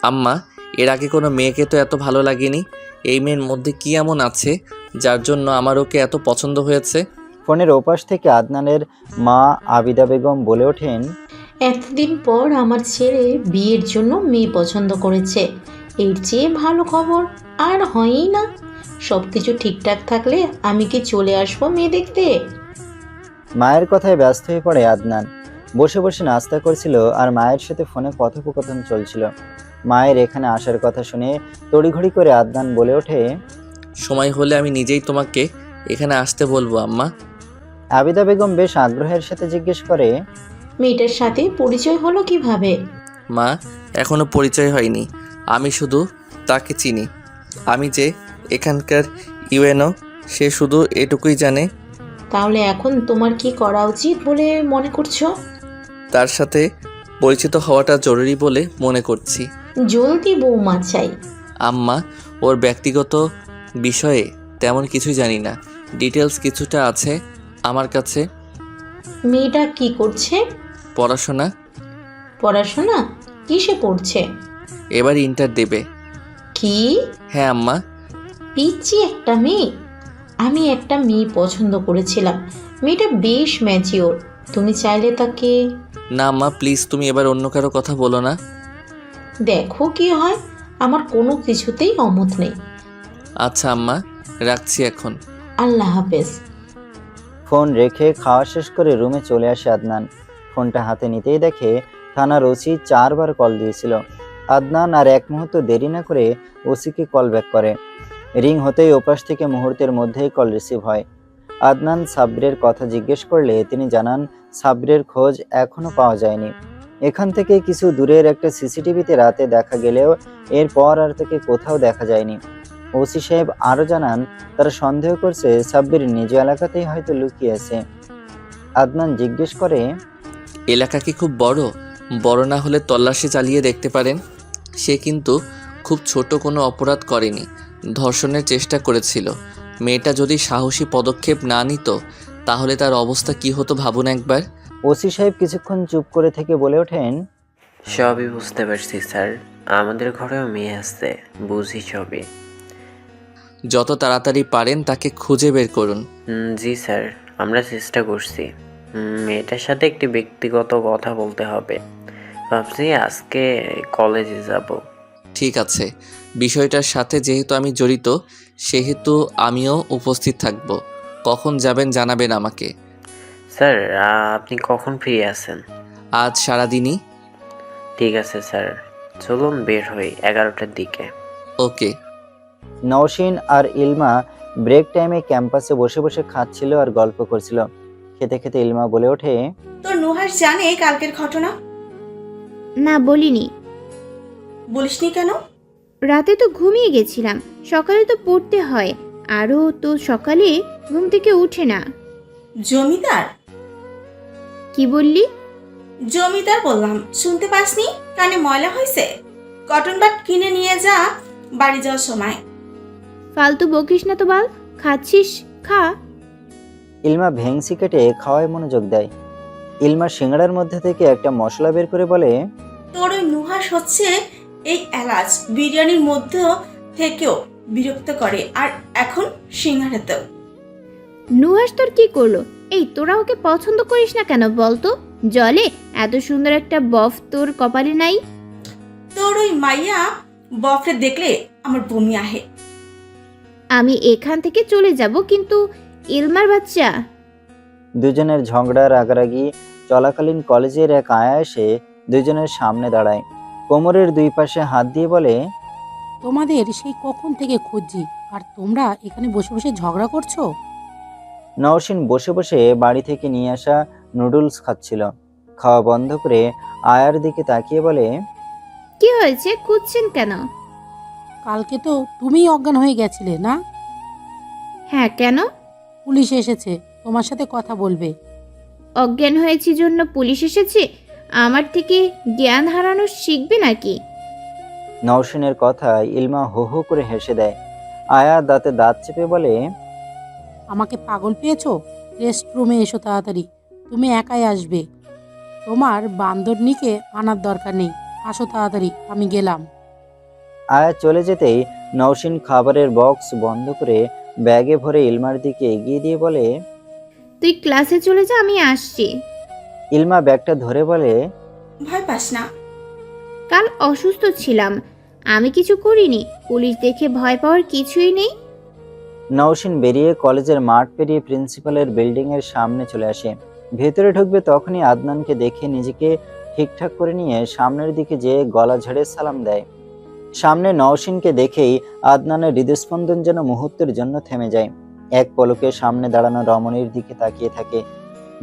আম্মা, এর আগে কোনো মেয়েকে তো এত ভালো লাগেনি। এই মেয়ের মধ্যে কী এমন আছে যার জন্য আমার ওকে এত পছন্দ হয়েছে? ফোনের ওপাশ থেকে আদনানের মা আবিদা বেগম বলে ওঠেন, এতদিন পর আমার ছেলে বিয়ের জন্য মেয়ে পছন্দ করেছে। এর চেয়ে ভালো খবর আর হয়ই না। সব কিছু ঠিকঠাক থাকলে আমি কি চলে আসবো মেয়ে দেখতে? মায়ের কথায় ব্যস্ত হয়ে পড়ে আদনান। বসে বসে নাস্তা করছিল আর মায়ের সাথে ফোনে কথোপকথন চলছিল। মায়ের এখানে আসার কথা শুনে তড়িঘড়ি করে আদনান বলে ওঠে, সময় হলে আমি নিজেই তোমাকে এখানে আসতে বলবো আম্মা। আবিদা বেগম বেশ আগ্রহের সাথে জিজ্ঞেস করে, মেয়েটার সাথে পরিচয় হলো কিভাবে? মা, এখনো পরিচয় হয়নি। আমি শুধু তাকে চিনি। আমি যে এখানকার ইউএনও, সে শুধু এটুকুই জানে। তাহলে এখন তোমার কি করা উচিত বলে মনে করছো? তার সাথে পরিচিত হওয়াটা জরুরি বলে মনে করছি। জলদি বৌমা চাই। আম্মা, ওর ব্যক্তিগত বিষয়ে তেমন কিছুই জানি না। ডিটেলস কিছুটা আছে আমার কাছে। মেয়েটা কি করছে? পড়াশোনা। পড়াশোনা? কিসে পড়ছে? এবার ইন্টার দেবে। কি? হ্যাঁ আম্মা। পিচ্ছি একটা মেয়ে। আমি একটা মেয়ে পছন্দ করেছিলাম। মেয়েটা বেশ ম্যাচিওর। তুমি চাইলে তাকে। না আম্মা, প্লিজ তুমি এবার অন্য কারো কথা বলো না। দেখো কি হয়। আমার কোনো কিছুতেই অমত নেই। আচ্ছা আম্মা, রাখছি এখন। আল্লাহ হাফেজ। ফোন রেখে খাওয়া শেষ করে রুমে চলে আসে আদনান। ফোনটা হাতে নিতেই দেখে থানার ওসি 4 বার কল দিয়েছিল। আদনান আর এক মুহূর্ত দেরি না করে ওসিকে কল ব্যাক করে। রিং হতেই ওপাশ থেকে মুহূর্তের মধ্যেই কল রিসিভ হয়। আদনান সাব্বিরের কথা জিজ্ঞেস করলে তিনি জানান সাব্বিরের খোঁজ এখনো পাওয়া যায়নি। এখান থেকে কিছু দূরের একটা সিসিটিভিতে রাতে দেখা গেলেও এরপর আর তাকে কোথাও দেখা যায়নি। ওসি সাহেব আরও জানান তারা সন্দেহ করছে সাব্বির নিজ এলাকাতেই হয়তো লুকিয়ে আছে। আদনান জিজ্ঞেস করে, এলাকা কি খুব বড়? বড় না হলে তল্লাশি চালিয়ে দেখতে পারেন। সে কিন্তু খুব ছোট কোনো অপরাধ করেনি, ধর্ষণের চেষ্টা করেছিল। মেয়েটা যদি সাহসী পদক্ষেপ না নিত তাহলে তার অবস্থা কি হতো ভাবুন একবার। ওসি সাহেব কিছুক্ষণ চুপ করে থেকে বলে ওঠেন, সবই বুঝতে পারছি স্যার, আমাদের ঘরেও মেয়ে আসছে, বুঝি সবই। যত তাড়াতাড়ি পারেন তাকে খুঁজে বের করুন। জি স্যার, আমরা চেষ্টা করছি। মেয়েটার সাথে একটি ব্যক্তিগত কথা বলতে হবে। ভাবছি আজকে কলেজে যাব। ঠিক আছে, বিষয়টার সাথে যেহেতু আমি জড়িত সেহেতু আমিও উপস্থিত থাকব। কখন যাবেন জানাবেন আমাকে। স্যার, আপনি কখন ফ্রি আছেন? আজ সারাদিনই। ঠিক আছে স্যার, চলুন বের হই 11টার দিকে। ওকে। নওশিন আর ইলমা ব্রেক টাইমে ক্যাম্পাসে বসে বসে খাচ্ছিল আর গল্প করছিল। খেতে খেতে ইলমা বলে ওঠে, তোর নুহাস জানে কালকের ঘটনা? না, বলিনি। বলিসনি কেন? রাতে তো ঘুমিয়ে গেছিলাম, সকালে তো পড়তে হয়। আরও তো সকালে ঘুম থেকে উঠে না। জমিদার? কি বললি? জমিদার বললাম, শুনতে পাসনি? কানে ময়লা হয়েছে? কটন বাট কিনে নিয়ে যা বাড়ি যাওয়ার সময়। ফালতু বকিস না তো বাল, খাচ্ছিস খা। ইলমা ভেংসি কেটে খাওয়ায় মনোযোগ দেয়। ইলমা সিঙ্গাড়ার মধ্যে থেকে একটা মশলা বের করে বলে, তোর ওই নুহাস হচ্ছে এই এলাচ বিরিয়ানির মধ্যে থেকেও বিরক্ত করে, আর এখন সিঙ্গারাতেও। নুহাস তোর কি করলো? এই তোরা ওকে পছন্দ করিস না কেন বলতো? জলে এত সুন্দর একটা বফ তোর কপালে নাই? তোর ওই মাইয়া বফরে দেখলে আমার বমি আহে। আমি এখান থেকে চলে যাব, কিন্তু ইলমার বাচ্চা। দুজনের ঝগড়া রাগারাগি চলাকালীন কলেজের এক আয়া এসে দুজনের সামনে দাঁড়ায়। কোমরের দুই পাশে হাত দিয়ে বলে, তোমাদের সেই কখন থেকে খুঁজছি, আর তোমরা এখানে বসে বসে ঝগড়া করছো? নওশিন বসে বসে বাড়ি থেকে নিয়ে আসা নুডলস খাচ্ছিল। খাওয়া বন্ধ করে আয়ার দিকে তাকিয়ে বলে, কি হয়েছে, খুঁজছেন কেন? কালকে তো তুমিই অজ্ঞান হয়ে গেছিলে না? হ্যাঁ, কেন? পুলিশ এসেছে, তোমার সাথে কথা বলবে। অজ্ঞান হয়েছি জন্য পুলিশ এসেছে? আমার থেকে জ্ঞান হারানো শিখবে নাকি? নওশিনের কথায় ইলমা হো হো করে হেসে দেয়। আয়া দাঁতে দাঁত চেপে বলে, আমাকে পাগল পেয়েছো? রেস্ট রুমে এসো তাড়াতাড়ি, তুমি একাই আসবে। তোমার বান্দরনিকে আনার দরকার নেই, আসো তাড়াতাড়ি, আমি গেলাম। আয়া চলে যেতেই নওশিন খাবারের বক্স বন্ধ করে ব্যাগে ভরে ইলমার দিকে এগিয়ে দিয়ে বলে, তুই ক্লাসে চলে যা, আমি আসছি। ইলমা ব্যাগটা ধরে বলে, ভয় পাস না। কাল অসুস্থ ছিলাম, আমি কিছু করিনি। পুলিশ দেখে ভয় পাওয়ার কিছুই নেই। নওশিন বেরিয়ে কলেজের মাঠ পেরিয়ে প্রিন্সিপালের বিল্ডিং এর সামনে চলে আসে। ভেতরে ঢুকবে তখনই আদনানকে দেখে নিজেকে ঠিকঠাক করে নিয়ে সামনের দিকে যেয়ে গলা ঝেড়ে সালাম দেয়। সামনে নওশিনকে দেখেই আদনানের হৃদস্পন্দন যেন মুহূর্তের জন্য থেমে যায়। এক পলকে সামনে দাঁড়ানো রমণীর দিকে তাকিয়ে থাকে।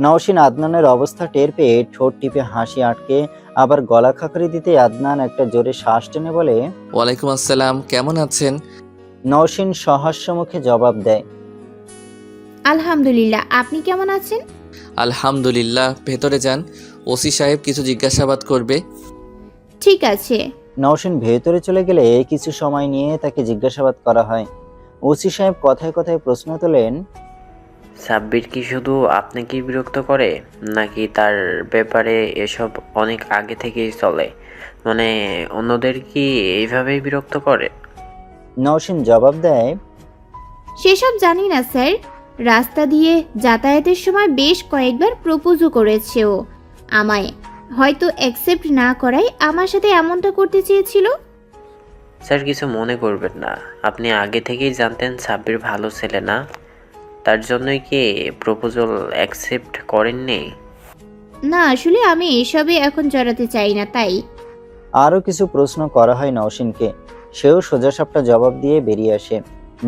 নওশিন আদনানের অবস্থা টের পেয়ে ঠোঁট টিপে হাসি আটকে আবার গলা খাকারি দিতে আদনান একটা জোরে শ্বাস টেনে বলে, ওয়ালাইকুম আসসালাম, কেমন আছেন? নওশিন সহাস্য মুখে জবাব দেয়, আলহামদুলিল্লাহ, আপনি কেমন আছেন? আলহামদুলিল্লাহ। ভেতরে যান, ওসি সাহেব কিছু জিজ্ঞাসাবাদ করবে। ঠিক আছে। নওশিন ভেতরে চলে গেলে কিছু সময় নিয়ে তাকে জিজ্ঞাসাবাদ করা হয়। ওসি সাহেব কথায় কথায় প্রশ্ন তোলেন, সাব্বির কি শুধু আপনাকে বিরক্ত করে, নাকি তার ব্যাপারে এসব অনেক আগে থেকেই চলে? মানে অন্যদের কি এইভাবেই বিরক্ত করে? নওশিন জবাব দেয়, সেসব জানি না স্যার। রাস্তা দিয়ে যাতায়াতের সময় বেশ কয়েকবার প্রপোজও করেছে ও আমায়। হয়তো অ্যাকসেপ্ট না করায় আমার সাথে এমনটা করতে চেয়েছিল। স্যার কিছু মনে করবেন না, আপনি আগে থেকেই জানতেন সাব্বির ভালো ছেলে না, তার জন্যই কি প্রপোজাল অ্যাকসেপ্ট করেননি? না, আসলে আমি এসবে এখন জড়াতে চাই না, তাই। আরো কিছু প্রশ্ন করা হয় নওশিনকে। সেও সোজাসাপটা জবাব দিয়ে বেরিয়ে আসে।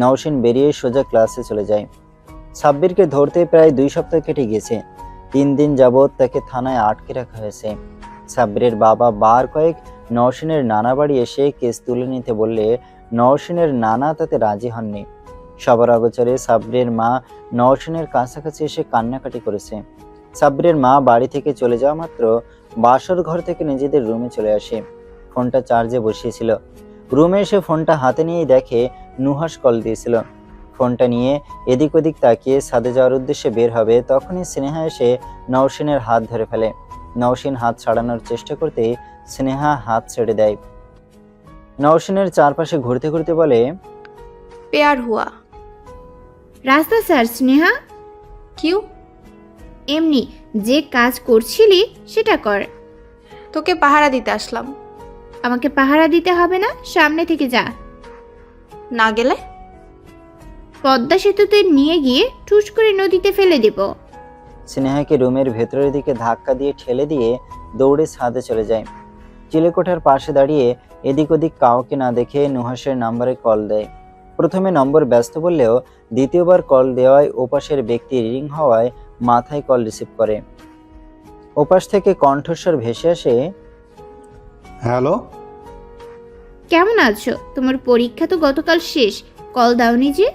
নওশিন বেরিয়ে সোজা ক্লাসে চলে যায়। সাব্বিরকে ধরতে প্রায় 2 সপ্তাহ কেটে গিয়েছে। 3 দিন যাবৎ তাকে থানায় আটকে রাখা হয়েছে। সাব্বিরের বাবা বার কয়েক নওশিনের নানা বাড়ি এসে কেস তুলে নিতে বললে নওশিনের নানা তাতে রাজি হননি। সবার অগোচরে সাব্বিরের মা নওশিনের কাছাকাছি এসে কান্নাকাটি করেছে। সাব্বিরের মা বাড়ি থেকে চলে যাওয়া মাত্র বাসর ঘর থেকে নিজেদের রুমে চলে আসে। ফোনটা চার্জে বসিয়েছিল। রুমে এসে ফোনটা হাতে নিয়েই দেখে নুহাস কল দিয়েছিল। ফোনটা নিয়ে এদিক ওদিক তাকিয়ে ছাদে যাওয়ার উদ্দেশ্যে বের হবে, তখনই স্নেহা এসে নওশিনের হাত ধরে ফেলে। নওশিন হাত ছাড়ানোর চেষ্টা করতেই স্নেহা হাত ছেড়ে দেয়। নওশিনের চারপাশে ঘুরতে ঘুরতে বলে, পেয়ার হুয়া। রাস্তা স্যার। স্নেহা, কিউ? এমনি যে কাজ করছিলি সেটা কর। তোকে পাহারা দিতে আসলাম। আমাকে পাহারা দিতে হবে না, সামনে থেকে যা। না গেলে পদ্মা সেতুতে নিয়ে গিয়ে ঠুস করে নদীতে ফেলে দেব। স্নেহাকে রুমের ভেতরের দিকে ধাক্কা দিয়ে ঠেলে দিয়ে দৌড়ে ছাদে চলে যায়। চিলেকোঠার পাশে দাঁড়িয়ে এদিক ওদিক কাউকে না দেখে নুহাসের নাম্বারে কল দেয়। প্রথমে নম্বর ব্যস্ত বললেও দ্বিতীয়বার কল দেওয়ায় ওপাশের ব্যক্তি রিং হওয়ায় মাথায় কল রিসিভ করে। ওপাশ থেকে কণ্ঠস্বর ভেসে আসে, হ্যালো, কেমন আছো? তোমার পরীক্ষা তো গতকাল শেষ, কল দাওনি যে?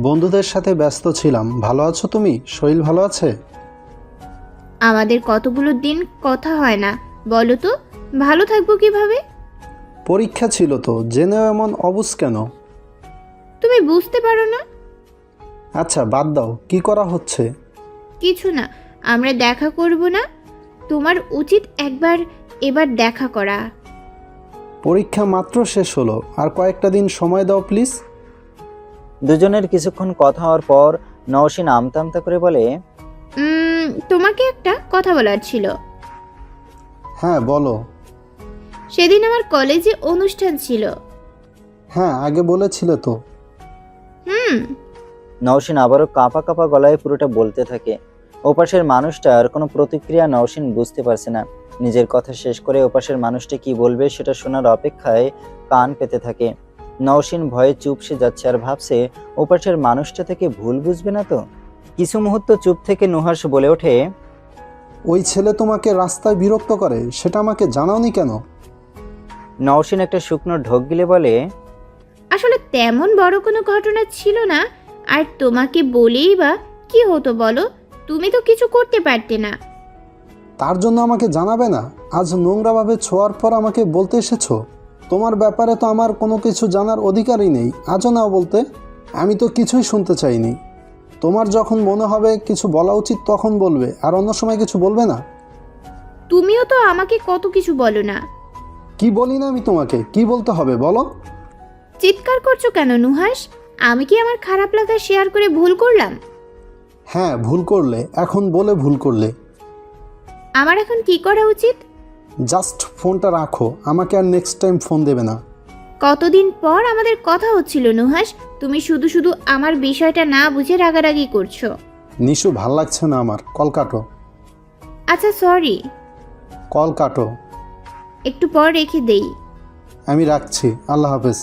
বন্ধুদের সাথে ব্যস্ত ছিলাম। ভালো আছো তুমি? শরীর ভালো আছে? আমাদের কতগুলো দিন কথা হয় না, বলো তো ভালো থাকবো কিভাবে? পরীক্ষা ছিল তো, জেনেও এমন অবুঝ কেন? তুমি বুঝতে পারো না? আচ্ছা বাদ দাও, কি করা হচ্ছে? কিছু না, আমরা দেখা করব না? তোমার উচিত এবার দেখা করা। পরীক্ষা মাত্র শেষ হলো, আর কয়েকটা দিন সময় দাও প্লিজ। দুজনের কিছুক্ষণ কথা হওয়ার পর নওশিন আমতা আমতা করে বলে, তোমাকে একটা কথা বলার ছিল। হ্যাঁ বলো। সেদিন আমার কলেজে অনুষ্ঠান ছিল। হ্যাঁ আগে বলেছিলে তো। নওশিন আবারও কাঁপা কাঁপা গলায় পুরোটা বলতে থাকে। ওপাশের মানুষটার কোনো প্রতিক্রিয়া নওশিন বুঝতে পারছে না। নিজের কথা শেষ করে ওপাশের মানুষটা কি বলবে সেটা শোনার অপেক্ষায় কান পেতে থাকে। নওশিন ভয়ে চুপসে যাচ্ছে আর ভাবছে ওপাশের মানুষটা থেকে ভুল বুঝবে না তো। কিছু মুহূর্ত চুপ থেকে নুহাস বলে ওঠে, ওই ছেলে তোমাকে রাস্তায় বিরক্ত করে, সেটা আমাকে জানাওনি কেন? নওশিন একটা শুকনো ঢোক গিলে বলে, আসলে তেমন বড় কোনো ঘটনা ছিল না, আর তোমাকে বলেই বা কি হতো বলো? তুমি তো কিছু করতে পারতে না। তার জন্য আমাকে জানাবে না? আজ নোংরাভাবে ছোঁয়ার পর আমাকে বলতে এসেছো? তোমার ব্যাপারে তো আমার কোনো কিছু জানার অধিকারই নেই। আজও নাও বলতে। আমি তো কিছুই শুনতে চাইনি। তোমার যখন মনে হবে কিছু বলা উচিত তখন বলবে, আর অন্য সময় কিছু বলবে না। তুমিও তো আমাকে কত কিছু বলো না। কি বলি না আমি তোমাকে? কি বলতে হবে বলো? চিৎকার করছো কেন নুহাস? আমি কি আমার খারাপ লাগা শেয়ার করে ভুল করলাম? হ্যাঁ, ভুল করলে, এখন বলে ভুল করলে। আমার এখন কি করা উচিত? জাস্ট ফোনটা রাখো, আমাকে আর নেক্সট টাইম ফোন দেবে না। কতদিন পর আমাদের কথা হচ্ছিল নুহাস, তুমি শুধু শুধু আমার বিষয়টা না বুঝে রাগারাগি করছো। নিশু, ভাল লাগছে না আমার, কল কাটো। আচ্ছা সরি, কল কাটো। একটু পর রেখে দেই। আমি রাখছি, আল্লাহ হাফেজ।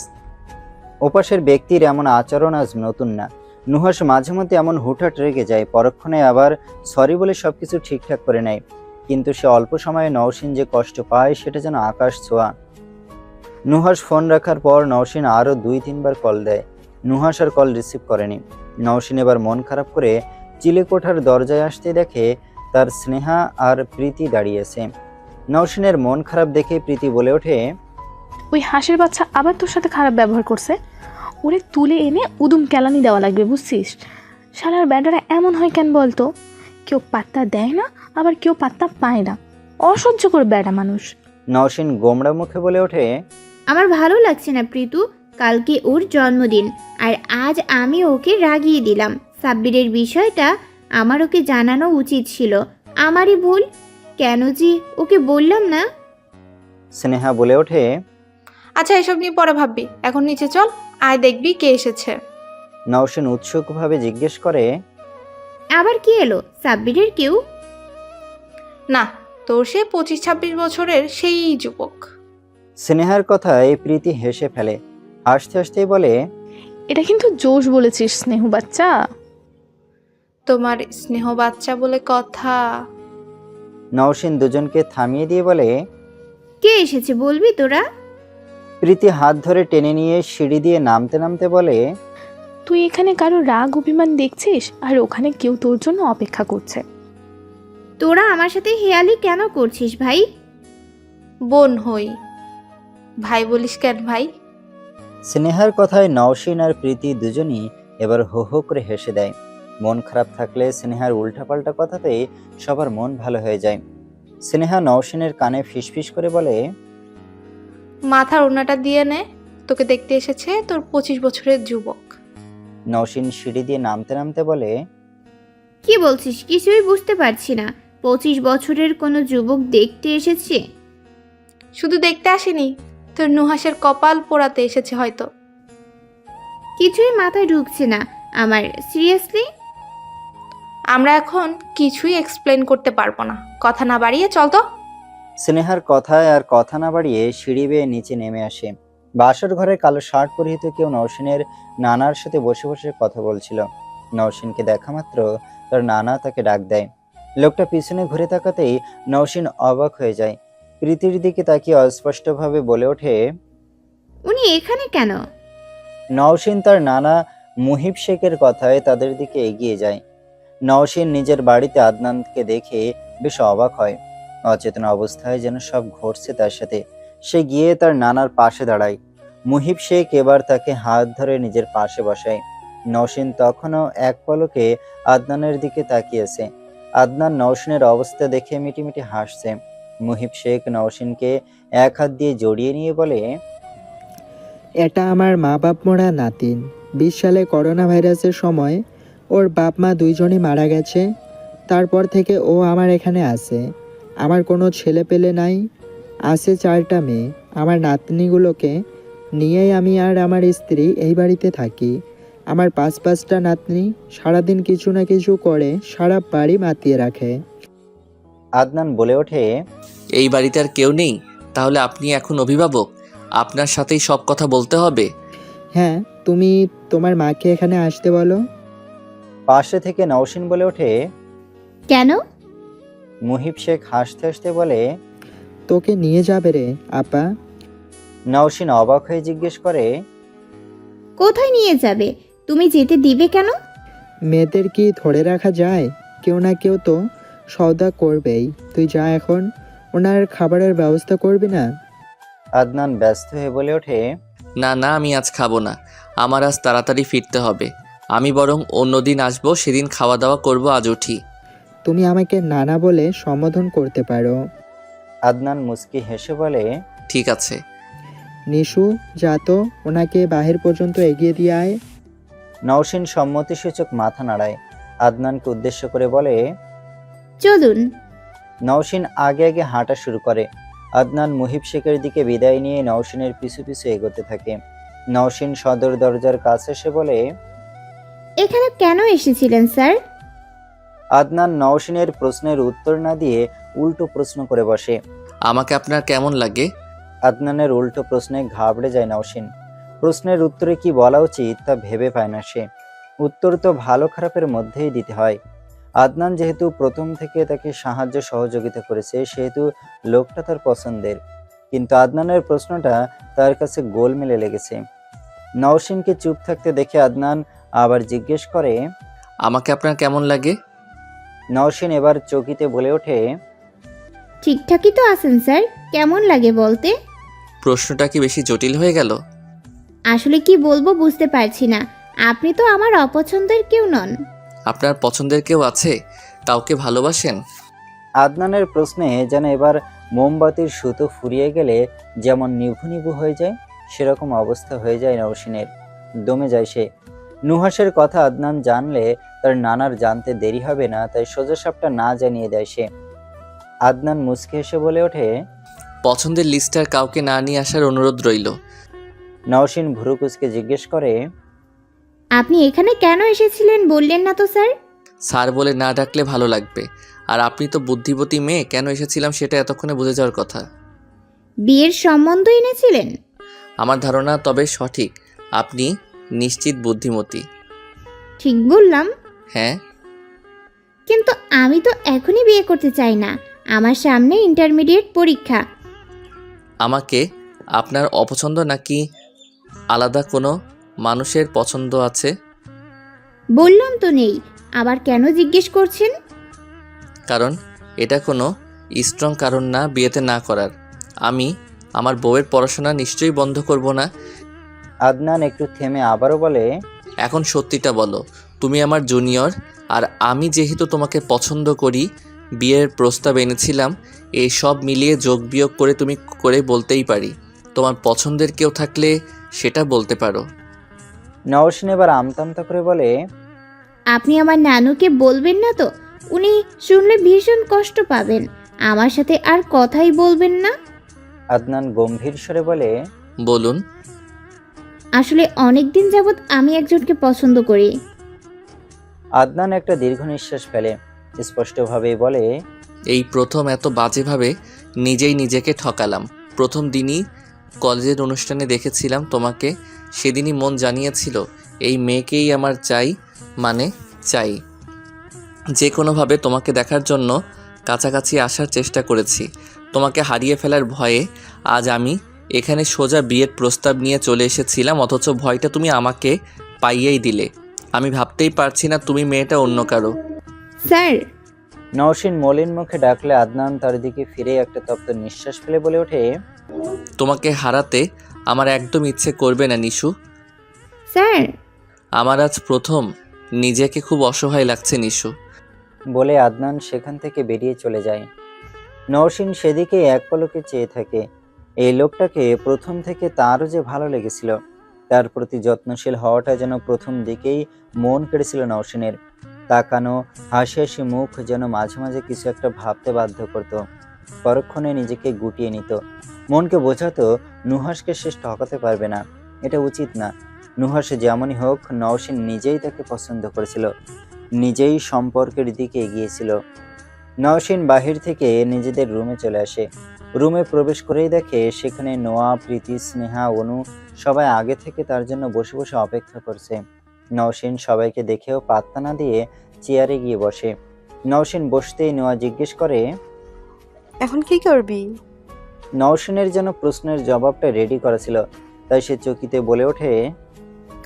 ওপাশের ব্যক্তির এমন আচরণ আজ নতুন না। নুহাস মাঝে মধ্যে এমন হুটহাট রেগে যায়, পরক্ষণে আবার সরি বলে সবকিছু ঠিকঠাক করে নেয়। কিন্তু সে অল্প সময়ে নওশিন যে কষ্ট পায় সেটা যেন আকাশ ছোঁয়া। নুহাস ফোন রাখার পর নওশিন আরও 2-3 বার কল দেয়। নুহাস আর কল রিসিভ করেনি। নওশিন এবার মন খারাপ করে চিলেকোঠার দরজায় আসতে দেখে তার স্নেহা আর প্রীতি দাঁড়িয়েছে। নওশিনের মন খারাপ দেখে প্রীতি বলে ওঠে, ওই হাঁসের বাচ্চা আবার তোর সাথে খারাপ ব্যবহার করছে। ওরে তুলে এনে উদুম কেলানি দেওয়া লাগবে, বুঝছিস? শালার ব্যাটারা এমন হয় কেন বলতো? কেউ পাত্তা দেয় না, আবার কেউ পাত্তা পায় না। অসহ্য করে ব্যাটা মানুষ। নওশিন গোমড়া মুখে বলে ওঠে, আমার ভালো লাগছে না প্রীতু, কালকে ওর জন্মদিন আর আজ আমি ওকে রাগিয়ে দিলাম। সাব্বিরের বিষয়টা আমার ওকে জানানো উচিত ছিল, আমারই ভুল। কেন যে ওকে বললাম না। স্নেহা বলে ওঠে, আচ্ছা এসব নিয়ে পরে ভাববি, এখন নিচে চল, আয় দেখবি কে এসেছে। নওশিন উৎসুকভাবে জিজ্ঞেস করে, আবার কি এলো? সাব্বিরের কেউ? না, তোর সে 25-26 বছরের সেই যুবক। স্নেহার কথায় প্রীতি হেসে ফেলে। হাসতে হাসতেই বলে, এটা কিন্তু জোশ বলেছিস স্নেহু বাচ্চা। তোমার স্নেহ বাচ্চা বলে কথা। নওশিন দুজনকে থামিয়ে দিয়ে বলে, কে এসেছে বলবি তোরা? প্রীতি হাত ধরে টেনে নিয়ে সিঁড়ি দিয়ে নামতে নামতে বলে, তুই এখানে কারো রাগ অভিমান দেখছিস, আর ওখানে কেউ তোর জন্য অপেক্ষা করছে। তোরা আমার সাথে হেয়ালি কেন করছিস ভাই? বোন হই, ভাই বলিস কেন ভাই? স্নেহার কথায় নওশিন আর প্রীতি দুজনই এবার হো হো করে হেসে দেয়। মন খারাপ থাকলে স্নেহার উল্টাপাল্টা কথাতে সবার মন ভালো হয়ে যায়। স্নেহা নওশিনের কানে ফিসফিস করে বলে, মাথার ওড়নাটা দিয়ে নে, তোকে দেখতে এসেছে তোর 25 বছরের যুবক। নওশিন সিঁড়ি দিয়ে নামতে নামতে বলে, কি বলছিস? কিছুই বুঝতে পারছি না। 25 বছরের কোনো যুবক দেখতে এসেছে? শুধু দেখতে আসেনি, তোর নুহাসের কপাল পোড়াতে এসেছে হয়তো। কিছুই মাথায় ঢুকছে না আমার, সিরিয়াসলি। আমরা এখন কিছুই এক্সপ্লেন করতে পারবো না, কথা না বাড়িয়ে চল তো। স্নেহার কথায় আর কথা না বাড়িয়ে সিঁড়ি বেয়ে নিচে নেমে আসে। বাসর ঘরে কালো শার্ট পরিহিত কেউ নওশিনের নানার সাথে বসে বসে কথা বলছিল। নওশিনকে দেখা মাত্র তার নানা তাকে ডাক দেয়। লোকটা পিছনে ঘুরে তাকাতেই নওশিন অবাক হয়ে যায়। প্রীতির দিকে তাকিয়ে অস্পষ্টভাবে বলে ওঠে, উনি এখানে কেন? নওশিন তার নানা মুহিব শেখের কথায় তাদের দিকে এগিয়ে যায়। নওশিন নিজের বাড়িতে আদনানকে দেখে বেশ অবাক হয়। অচেতন অবস্থায় যেন সব ঘটছে তার সাথে। সে গিয়ে তার নানার পাশে দাঁড়ায়। মুহিব শেখ এবার তাকে হাত ধরে নিজের পাশে বসায়। নওশিন তখনও এক পলকে আদনানের দিকে তাকিয়েছে। আদনান নওশিনের অবস্থা দেখে মিটিমিটি হাসছে। মুহিব শেখ নওশিনকে এক হাত দিয়ে জড়িয়ে নিয়ে বলে, এটা আমার মা বাপ মোড়া নাতিন। 20 সালে করোনা ভাইরাসের সময় ওর বাপ মা দুইজনই মারা গেছে। তারপর থেকে ও আমার এখানে আছে। আমার কোনো ছেলে পেলে নাই, আছে 4টা মেয়ে। আমার নাতনিগুলোকে নিয়েই আমি আর আমার স্ত্রী এই বাড়িতে থাকি। আমার 5-5টা নাতনি সারাদিন কিছু না কিছু করে সারা বাড়ি মাতিয়ে রাখে। আদনান বলে ওঠে, এই বাড়িতে আর কেউ নেই? তাহলে আপনি এখন অভিভাবক, আপনার সাথেই সব কথা বলতে হবে। হ্যাঁ, তুমি তোমার মাকে এখানে আসতে বলো। পাশে থেকে নওশিন বলে ওঠে, কেন? মুহিব শেখ হাসতে হাসতে বলে, তোকে নিয়ে যাবে রে আপা। নওশিন অবাক হয়ে জিজ্ঞেস করে, কোথায় নিয়ে যাবে? তুমি যেতে দিবে কেন? মেয়েদের কি ধরে রাখা যায়? কেউ না কেউ তো সওদা করবেই। তুই যা এখন, ওনার খাবারের ব্যবস্থা করবি না? আদনান ব্যস্ত হয়ে বলে ওঠে, না না, আমি আজ খাবো না, আমার আজ তাড়াতাড়ি ফিরতে হবে। আমি বরং অন্যদিন আসবো, সেদিন খাওয়া দাওয়া করবো, আজ উঠি। তুমি আমাকে নানা বলে সম্বোধন করতে পারো। আদনান মুস্কি হেসে বলে, ঠিক আছে। নিশু, যা তো, ওনাকে বাহির পর্যন্ত এগিয়ে দিয়ে আয়। নওশিন সম্মতিসূচক মাথা নাড়ায়। আদনানকে উদ্দেশ্য করে বলে, চলুন। নওশিন আগে আগে হাঁটা শুরু করে। আদনান মুহিব শেখের দিকে বিদায় নিয়ে নওশিনের পিছু পিছু এগোতে থাকে। নওশিন সদর দরজার কাছে এসে বলে, এখানে কেন এসেছিলেন স্যার? আদনান নওশিনের প্রশ্নের উত্তর না দিয়ে উল্টো প্রশ্ন করে বসে। আমাকে আপনার কেমন লাগে? আদনানের উল্টো প্রশ্নে ঘাবড়ে যায় নওশিন। প্রশ্নের উত্তরে কি বলা উচিত তা ভেবে পায় না সে। উত্তর তো ভালো খারাপের মধ্যেই দিতে হয়। আদনান যেহেতু প্রথম থেকে তাকে সাহায্য সহযোগিতা করেছে, সেহেতু লোকটা তার পছন্দের। কিন্তু আদনানের প্রশ্নটা তার কাছে গোলমেলে লেগেছে। নওশিনকে চুপ থাকতে দেখে আদনান আবার জিজ্ঞেস করে, আমাকে আপনার কেমন লাগে? নওশিন এবার চকিতে বলে ওঠে, ঠিকঠাকই তো আছেন স্যার, কেমন লাগে বলতে? প্রশ্নটা কি বেশি জটিল হয়ে গেল? আসলে কি বলবো বুঝতে পারছি না। আপনি তো আমার অপছন্দের কেউ নন। আপনার পছন্দের কেউ আছে? কাউকে ভালোবাসেন? আদনানের প্রশ্নে যেন এবার মোমবাতির সুতো ফুরিয়ে গেলে যেমন নিভু নিভু হয়ে যায়, সেরকম অবস্থা হয়ে যায় নওশিনের। দমে যায় সে। নুহাসের কথা আদনান জানলে তার নানার জানতে দেরি হবে না, তাই সোজাসাপটা না জানিয়ে দেয় সে। আদনান মুচকে হেসে বলে ওঠে, পছন্দের লিস্টার কাউকে না নিয়ে আসার অনুরোধ রইল। নওশিন ভুরু কুচকে জিজ্ঞেস করে, আপনি এখানে কেন এসেছিলেন বললেন না তো স্যার? স্যার বলে না ডাকলে ভালো লাগবে। আর আপনি তো বুদ্ধিমতী মেয়ে, কেন এসেছিলাম সেটা এতক্ষণে বুঝে যাওয়ার কথা। বিয়ের সম্বন্ধ এনেছিলেন? আমার ধারণা তবে সঠিক, আপনি নিশ্চিত বুদ্ধিমতী। ঠিক বললাম? হ্যাঁ। কিন্তু আমি তো এখনই বিয়ে করতে চাই না, আমার সামনে ইন্টারমিডিয়েট পরীক্ষা। আমাকে আপনার অপছন্দ নাকি আলাদা কোনো মানুষের পছন্দ আছে? বললাম তো নেই, আবার কেন জিজ্ঞেস করছেন? কারণ এটা কোনো স্ট্রং কারণ না বিয়েতে না করার। আমি আমার বউয়ের পড়াশোনা নিশ্চয়ই বন্ধ করব না। আদনান একটু থেমে আবারও বলে, এখন সত্যিটা বলো, তুমি আমার জুনিয়র, আর আমি যেহেতু তোমাকে পছন্দ করি, বিয়ের প্রস্তাব এনেছিলাম, এই সব মিলিয়ে যোগ বিয়োগ করে তুমি করে বলতেই পারি। তোমার পছন্দের কেউ থাকলে সেটা বলতে পারো। নওশিন এবার আমতামতা করে বলে, আপনি আমার নানুকে বলবেন না তো? উনি শুনলে ভীষণ কষ্ট পাবেন। আমার সাথে আর কথাই বলবেন না। আদনান গম্ভীর স্বরে বলে, বলুন। আসলে অনেক দিন যাবৎ আমি একজনকে পছন্দ করি। আদনান একটা দীর্ঘ নিঃশ্বাস ফেলে, স্পষ্টভাবেই বলে, এই প্রথম এত বাজেভাবে নিজেই নিজেকে ঠকালাম। প্রথম দিনই কলেজের অনুষ্ঠানে দেখেছিলাম তোমাকে, সেদিনই মন জানিয়েছিল এই মেয়েকেই আমার চাই, মানে চাই। যে কোনোভাবে তোমাকে দেখার জন্য কাছাকাছি আসার চেষ্টা করেছি। তোমাকে হারিয়ে ফেলার ভয়ে আজ আমি এখানে সোজা বিয়ের প্রস্তাব নিয়ে চলে এসেছিলাম, অথচ ভয়টা তুমি আমাকে পাইয়েই দিলে। আমি ভাবতেই পারছি না তুমি মেয়েটা অন্য কারো। স্যার। নওশিন মলিন মুখে ডাকলে আদনান তার দিকে ফিরে একটা তপ্ত নিঃশ্বাস ফেলে বলে ওঠে, তোমাকে হারাতে আমার একদম ইচ্ছে করবে না নিশু। স্যার। আমার আজ প্রথম নিজেকে খুব অসহায় লাগছে নিশু। বলে আদনান সেখান থেকে বেরিয়ে চলে যায়। নওশিন সেদিকে এক পলকে চেয়ে থাকে। এই লোকটাকে প্রথম থেকে তারও যে ভালো লেগেছিল, তার প্রতি যত্নশীল হওয়াটা যেন প্রথম দিকেই মন কেড়েছিল নওশিনের। তাকানো হাসি হাসি মুখ যেন মাঝে মাঝে কিছু একটা ভাবতে বাধ্য করত। পরক্ষণে নিজেকে গুটিয়ে নিত, মনকে বোঝাতো নুহাসকে শেষ ঠকাতে পারবে না, এটা উচিত না। নুহাস যেমনই হোক, নওশিন নিজেই তাকে পছন্দ করেছিল, নিজেই সম্পর্কের দিকে এগিয়েছিল। নওশিন বাহির থেকে নিজেদের রুমে চলে আসে। রুমে প্রবেশ করেই দেখে সেখানে নোয়া, প্রীতি, স্নেহা, অনু সবাই আগে থেকে তার জন্য বসে বসে অপেক্ষা করছে। নওশিন সবাইকে দেখেও পাত্তা না দিয়ে চেয়ারে গিয়ে বসে। নওশিন বসতেই নোয়া জিজ্ঞেস করে, এখন কি করবি? নওশিনের যেন প্রশ্নের জবাবটা রেডি করা ছিল, তাই সে চকিতে বলে ওঠে,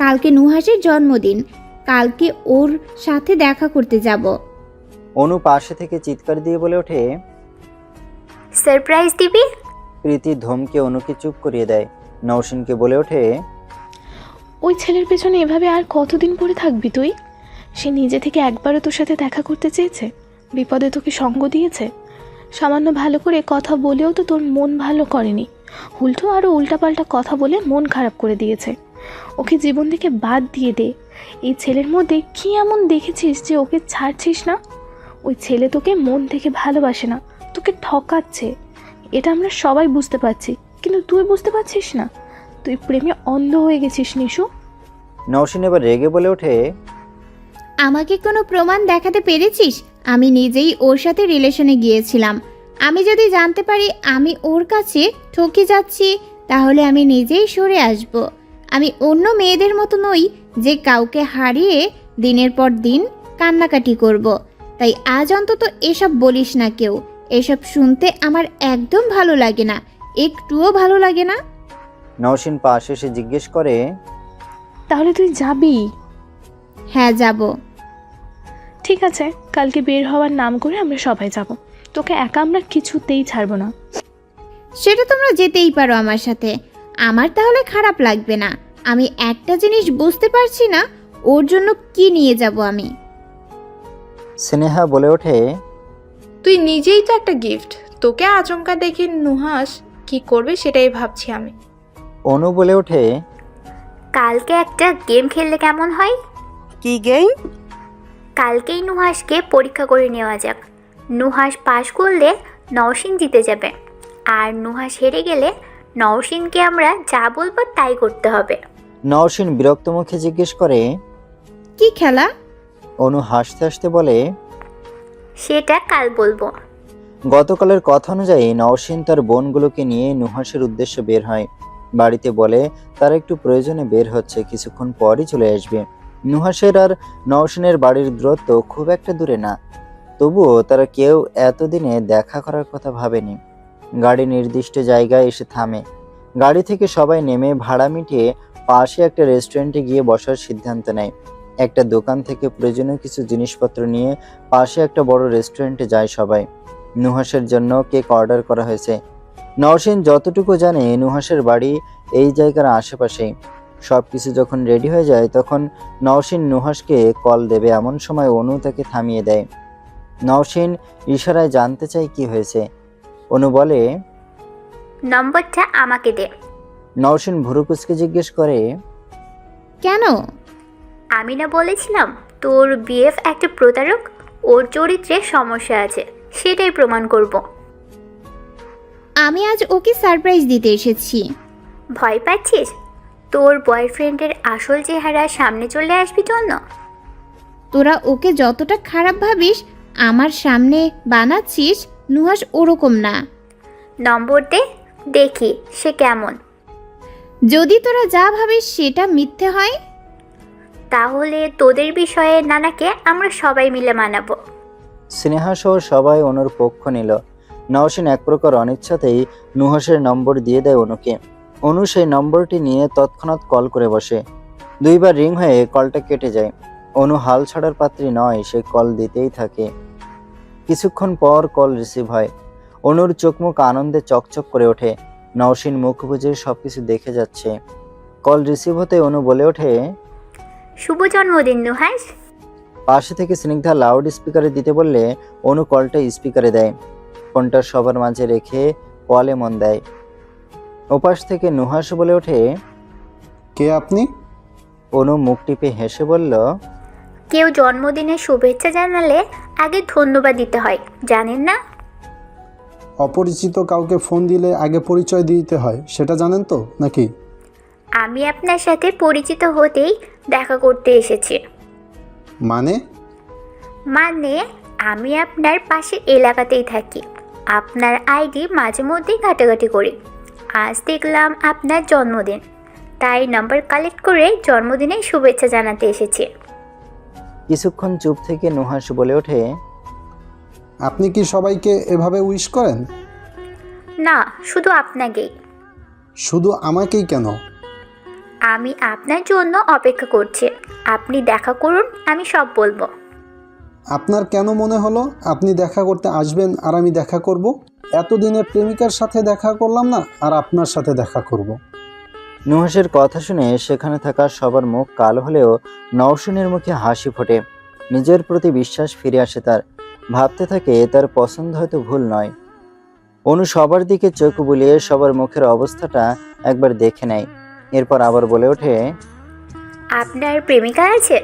কালকে নুহাসের জন্মদিন, কালকে ওর সাথে দেখা করতে যাব। অনু পাশে থেকে চিৎকার দিয়ে বলে ওঠে, সারপ্রাইজ দিবি? প্রীতি ধমকে অনুকে চুপ করিয়ে দেয়। নওশিনকে বলে ওঠে, ওই ছেলের পেছনে এভাবে আর কতদিন পরে থাকবি তুই? সে নিজে থেকে একবারও তোর সাথে দেখা করতে চেয়েছে? বিপদে তোকে সঙ্গ দিয়েছে? সামান্য ভালো করে কথা বলেও তো তোর মন ভালো করেনি, উল্টো আরও উল্টাপাল্টা কথা বলে মন খারাপ করে দিয়েছে। ওকে জীবন থেকে বাদ দিয়ে দে, এই ছেলের মধ্যে কি এমন দেখেছিস যে ওকে ছাড়ছিস না? ওই ছেলে তোকে মন থেকে ভালোবাসে না, তোকে ঠকাচ্ছে। এটা আমরা সবাই বুঝতে পারছি, কিন্তু তুই বুঝতে পারছিস না। তুই প্রেমে অন্ধ হয়ে গেছিস নিশু। নওশিন এবার রেগে বলে ওঠে, আমাকে কোনো প্রমাণ দেখাতে পেরেছিস? আমি নিজেই ওর সাথে রিলেশনে গিয়েছিলাম। আমি যদি জানতে পারি আমি ওর কাছে ঠকে যাচ্ছি, তাহলে আমি নিজেই সরে আসব। আমি অন্য মেয়েদের মতো নই যে কাউকে হারিয়ে দিনের পর দিন কান্নাকাটি করব। তাই আজ অন্তত এসব বলিস না কেউ। এসব শুনতে আমার একদম ভালো লাগে না, একটুও ভালো লাগে না। নওশিন পাশে এসে জিজ্ঞেস করে, তাহলে তুই যাবি? হ্যাঁ, যাব। ঠিক আছে, কালকে বের হওয়ার নাম করে আমরা সবাই যাব। তোকে একা আমরা কিছুতেই ছাড়বো না। সেটা তোমরা যেতেই পারো আমার সাথে, আমার তাহলে খারাপ লাগবে না। আমি একটা জিনিস বুঝতে পারছি না, ওর জন্য কি নিয়ে যাব আমি। স্নেহা বলে ওঠে, তুই নিজেই তো একটা গিফট। তোকে আচমকা দেখে নুহাস কি করবে সেটাই ভাবছি আমি। অনু বলে ওঠে, কালকে একটা গেম খেললে কেমন হয়? কি গেম? কালকেই নুহাসকে পরীক্ষা করে নেওয়া যাক। নুহাস পাশ করলে নওশিন জিতে যাবে, আর নুহাস হেরে গেলে নওশিনকে আমরা যা বলবো তাই করতে হবে। নওশিন বিরক্ত মুখে জিজ্ঞেস করে, কি খেলা? অনু হাসতে হাসতে বলে, সেটা কাল বলবো। গতকালের কথা অনুযায়ী নওশিন তার বোনগুলোকে নিয়ে নুহাসের উদ্দেশ্যে বের হয়। বাড়িতে বলে তারা একটু প্রয়োজনে বের হচ্ছে, কিছুক্ষণ পরই চলে আসবে। নুহাসের আর নওশিনের বাড়ির দূরত্ব খুব একটা দূরে না, তবুও তারা কেউ এতদিনে দেখা করার কথা ভাবেনি। গাড়ি নির্দিষ্ট জায়গায় এসে থামে। গাড়ি থেকে সবাই নেমে ভাড়া মিটিয়ে পাশে একটা রেস্টুরেন্টে গিয়ে বসার সিদ্ধান্ত নেয়। একটা দোকান থেকে প্রয়োজনীয় কিছু জিনিসপত্র নিয়ে পাশে একটা বড় রেস্টুরেন্টে যায় সবাই। নুহাসের জন্য কেক অর্ডার করা হয়েছে। নওশিন যতটুকু জানে নুহাসের বাড়ি এই জায়গার আশেপাশেই। সব কিছু যখন রেডি হয়ে যায় তখন নওশিন নুহাসকে কল দেবে, এমন সময় অনু তাকে থামিয়ে দেয়। নওশিন ইশারায় জানতে চায় কি হয়েছে। অনু বলে, নম্বরটা আমাকে দে। নওশিন ভুরুকুচকে জিজ্ঞেস করে, কেন? আমি না বলেছিলাম তোর বিএফ একটা প্রতারক? ওর চরিত্রে সমস্যা আছে, সেটাই প্রমাণ করব। আমি আজ ওকে সারপ্রাইজ দিতে এসেছি। ভয় পাচ্ছিস? তোর বয়ফ্রেন্ডের আসল চেহারা সামনে চলে আসবি জন্য? তোরা ওকে যতটা খারাপ ভাবিস আমার সামনে বানাচ্ছিস, নুহাস ওরকম না। নম্বর দে, দেখি সে কেমন। যদি তোরা যা ভাবিস সেটা মিথ্যে হয়, তাহলে তোদের বিষয়ে নানাকে আমরা সবাই মিলে মানাবো। স্নেহা সহ সবাই অনুর পক্ষ নিল। নওশিন এক প্রকার অনিচ্ছাতেই নুহাসের নম্বর দিয়ে দেয় অনুকে। অনু সেই নম্বরটি নিয়ে তৎক্ষণাৎ কল করে বসে। দুইবার রিং হয়ে কলটা কেটে যায়। অনু হাল ছাড়ার পাত্রী নয়, সে কল দিতেই থাকে। কিছুক্ষণ পর কল রিসিভ হয়। অনুর চোখ মুখ আনন্দে চকচক করে ওঠে। নওশিন মুখ বুজে সবকিছু দেখে যাচ্ছে। কল রিসিভ হতে অনু বলে ওঠে, শুভ জন্মদিন নুহাস। পাশে থেকে স্নিগ্ধা লাউড স্পিকারে দিতে বললে অনু কলটা স্পিকারে দেয়। ফোনটা সবার মাঝে রেখে কলে মন দেয়। ওপাশ থেকে নুহাস বলে ওঠে, কে আপনি? অনু মুখ টিপে হেসে বলল, কেউ জন্মদিনের শুভেচ্ছা জানালে আগে ধন্যবাদ দিতে হয়, জানেন না? অপরিচিত কাউকে ফোন দিলে আগে পরিচয় দিতে হয়, সেটা জানেন তো নাকি? আমি আপনার সাথে পরিচিত হতেই দেখা করতে এসেছি। মানে আমি আপনার পাশের এলাকাতেই থাকি। আপনার আইডি মাঝে মধ্যেই ঘাটাঘাটি করি। আজ দেখলাম আপনার জন্মদিন, তাই নাম্বার কালেক্ট করে জন্মদিনের শুভেচ্ছা জানাতে এসেছি। কিছুক্ষণ চুপ থেকে নুহাস বলে ওঠে, আপনি কি সবাইকে এভাবে উইশ করেন? না, শুধু আপনাকেই। শুধু আমাকেই কেন? আমি আপনার জন্য অপেক্ষা করছি। আপনি দেখা করুন, আমি সব বলবো। আপনার কেন মনে হলো আপনি দেখা করতে আসবেন আর আমি দেখা করব? এতদিনে প্রেমিকার সাথে দেখা করলাম না, আর আপনার সাথে দেখা করব। নুহাসের কথা শুনে সেখানে থাকা সবার মুখ কালো হলেও নওশিনের মুখে হাসি ফোটে। নিজের প্রতি বিশ্বাস ফিরে আসে তার। ভাবতে থাকে তার পছন্দ হয়তো ভুল নয়। অনু সবার দিকে চোখ বুলিয়ে সবার মুখের অবস্থাটা একবার দেখে নেয়। এরপর আবার বলে ওঠে, আপনার প্রেমিকা আছে?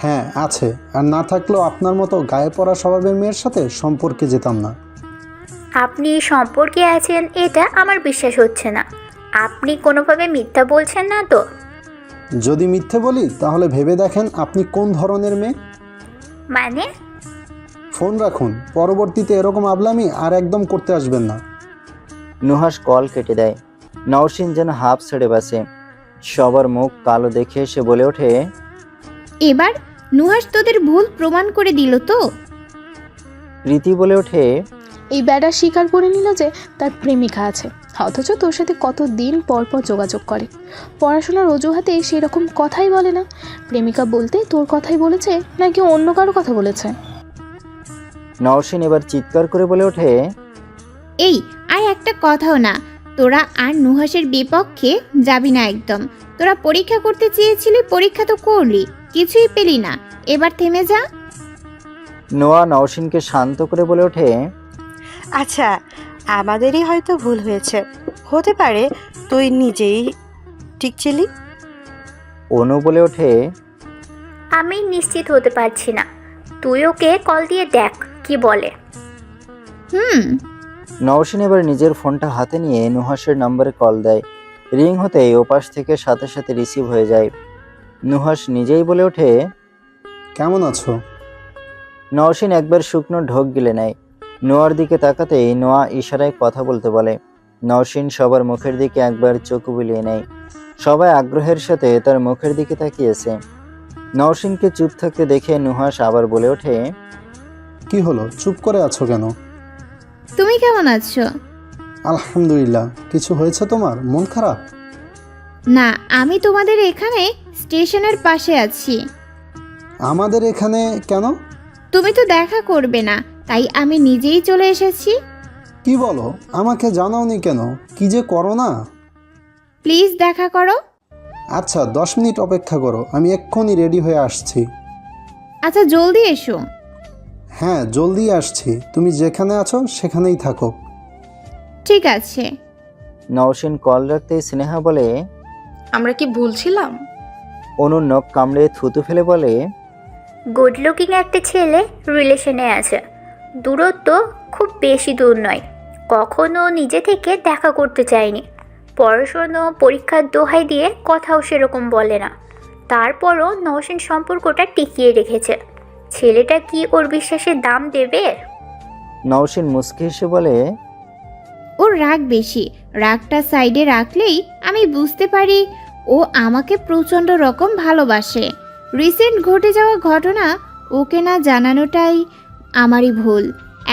হ্যাঁ আছে, আর না থাকলেও আপনার মতো গায়ে পড়া স্বভাবের মেয়ের সাথে সম্পর্কে যেতাম না। আপনি সম্পর্কে আছেন এটা আমার বিশ্বাস হচ্ছে না। আপনি কোনোভাবে মিথ্যা বলছেন না তো? যদি মিথ্যে বলি তাহলে ভেবে দেখেন আপনি কোন ধরনের মেয়ে। মানে? ফোন রাখুন, পরবর্তীতে এরকম আবলামি আর একদম করতে আসবেন না। নুহাস কল কেটে দেয়। নওশিন যেন হাফ ছেড়ে বাসে। সবার মুখ কালো দেখে সে বলে ওঠে, এবার নুহাস তোদের ভুল প্রমাণ করে দিল তো? প্রীতি বলে ওঠে, এই ব্যাটা স্বীকার করে নিল যে তার প্রেমিকা আছে, অথচ তোর সাথে কতদিন পর পর যোগাযোগ করে। পড়াশোনার অজুহাতে সেই রকম কথাই বলে না। প্রেমিকা বলতে তোর কথাই বলেছে নাকি অন্য কারো কথা বলেছে? নওশিন এবার চিৎকার করে বলে ওঠে, এই আর একটা কথাও না, তোরা আর নুহাসের বিপক্ষে যাবি না একদম। তোরা পরীক্ষা করতে চেয়েছিলি, পরীক্ষা তো করলি, কিছুই পেলি না, এবার থেমে যা। নোয়া নওশিনকে শান্ত করে বলে ওঠে, আচ্ছা, আমাদেরই হয়তো ভুল হয়েছে, হতে পারে তুই নিজেই ঠিক ছিলি। অনু বলে ওঠে, আমি নিশ্চিত হতে পারছি না, তুই ওকে কল দিয়ে দেখ কি বলে। নওশিন এবার নিজের ফোনটা হাতে নিয়ে নুহাসের নম্বরে কল দেয়। রিং হতেই ওপাশ থেকে সাথে সাথে রিসিভ হয়ে যায়। নুহাস নিজেই বলে ওঠে, কেমন আছো? নওশিন একবার শুকনো ঢোক গিলে নেয়। নোয়ার দিকে তাকাতেই নোয়া ইশারায় কথা বলতে বলে। নওশিন সবার মুখের দিকে একবার চোখ বুলিয়ে নেয়। সবাই আগ্রহের সাথে তার মুখের দিকে তাকিয়েছে। নওশিনকে চুপ থাকতে দেখে নুহাস আবার বলে ওঠে, কি হলো, চুপ করে আছো কেন? তুমি কেমন আছো? আলহামদুলিল্লাহ। কিছু হয়েছে তোমার? মন খারাপ? না, আমি তোমাদের এখানে স্টেশনের পাশে আছি। আমাদের এখানে কেন? তুমি তো দেখা করবে না, তাই আমি নিজেই চলে এসেছি। কি বলো, আমাকে জানাওনি কেন? কি যে করো না। প্লিজ দেখা করো। আচ্ছা 10 মিনিট অপেক্ষা করো, আমি এক্ষুনি রেডি হয়ে আসছি। আচ্ছা জলদি এসো। হ্যাঁ জলদি আসছি, তুমি যেখানে আছো সেখানেই থাকো। ঠিক আছে। নওশিন কল রাখতেই স্নেহা বলে, আমরা কি ভুলছিলাম? অনুর নখ কামড়ে থুতু ফেলে বলে, গুড লুকিং একটা ছেলে রিলেশনে আছে, দূরত্ব খুব বেশি দূর নয়, কখনো নিজে থেকে দেখা করতে চায়নি, পড়াশোনা পরীক্ষার দোহাই দিয়ে কথাও সেরকম বলে না, তারপরও নওশিন সম্পর্কটা টিকিয়ে রেখেছে। ছেলেটা কি ওর বিশ্বাসের দাম দেবে? নওশিন মুচকি হেসে বলে, ওর রাগ বেশি, রাগটা সাইডে রাখলেই আমি বুঝতে পারি ও আমাকে প্রচণ্ড রকম ভালোবাসে। রিসেন্ট ঘটে যাওয়া ঘটনা ওকে না জানানোটাই আমারই ভুল।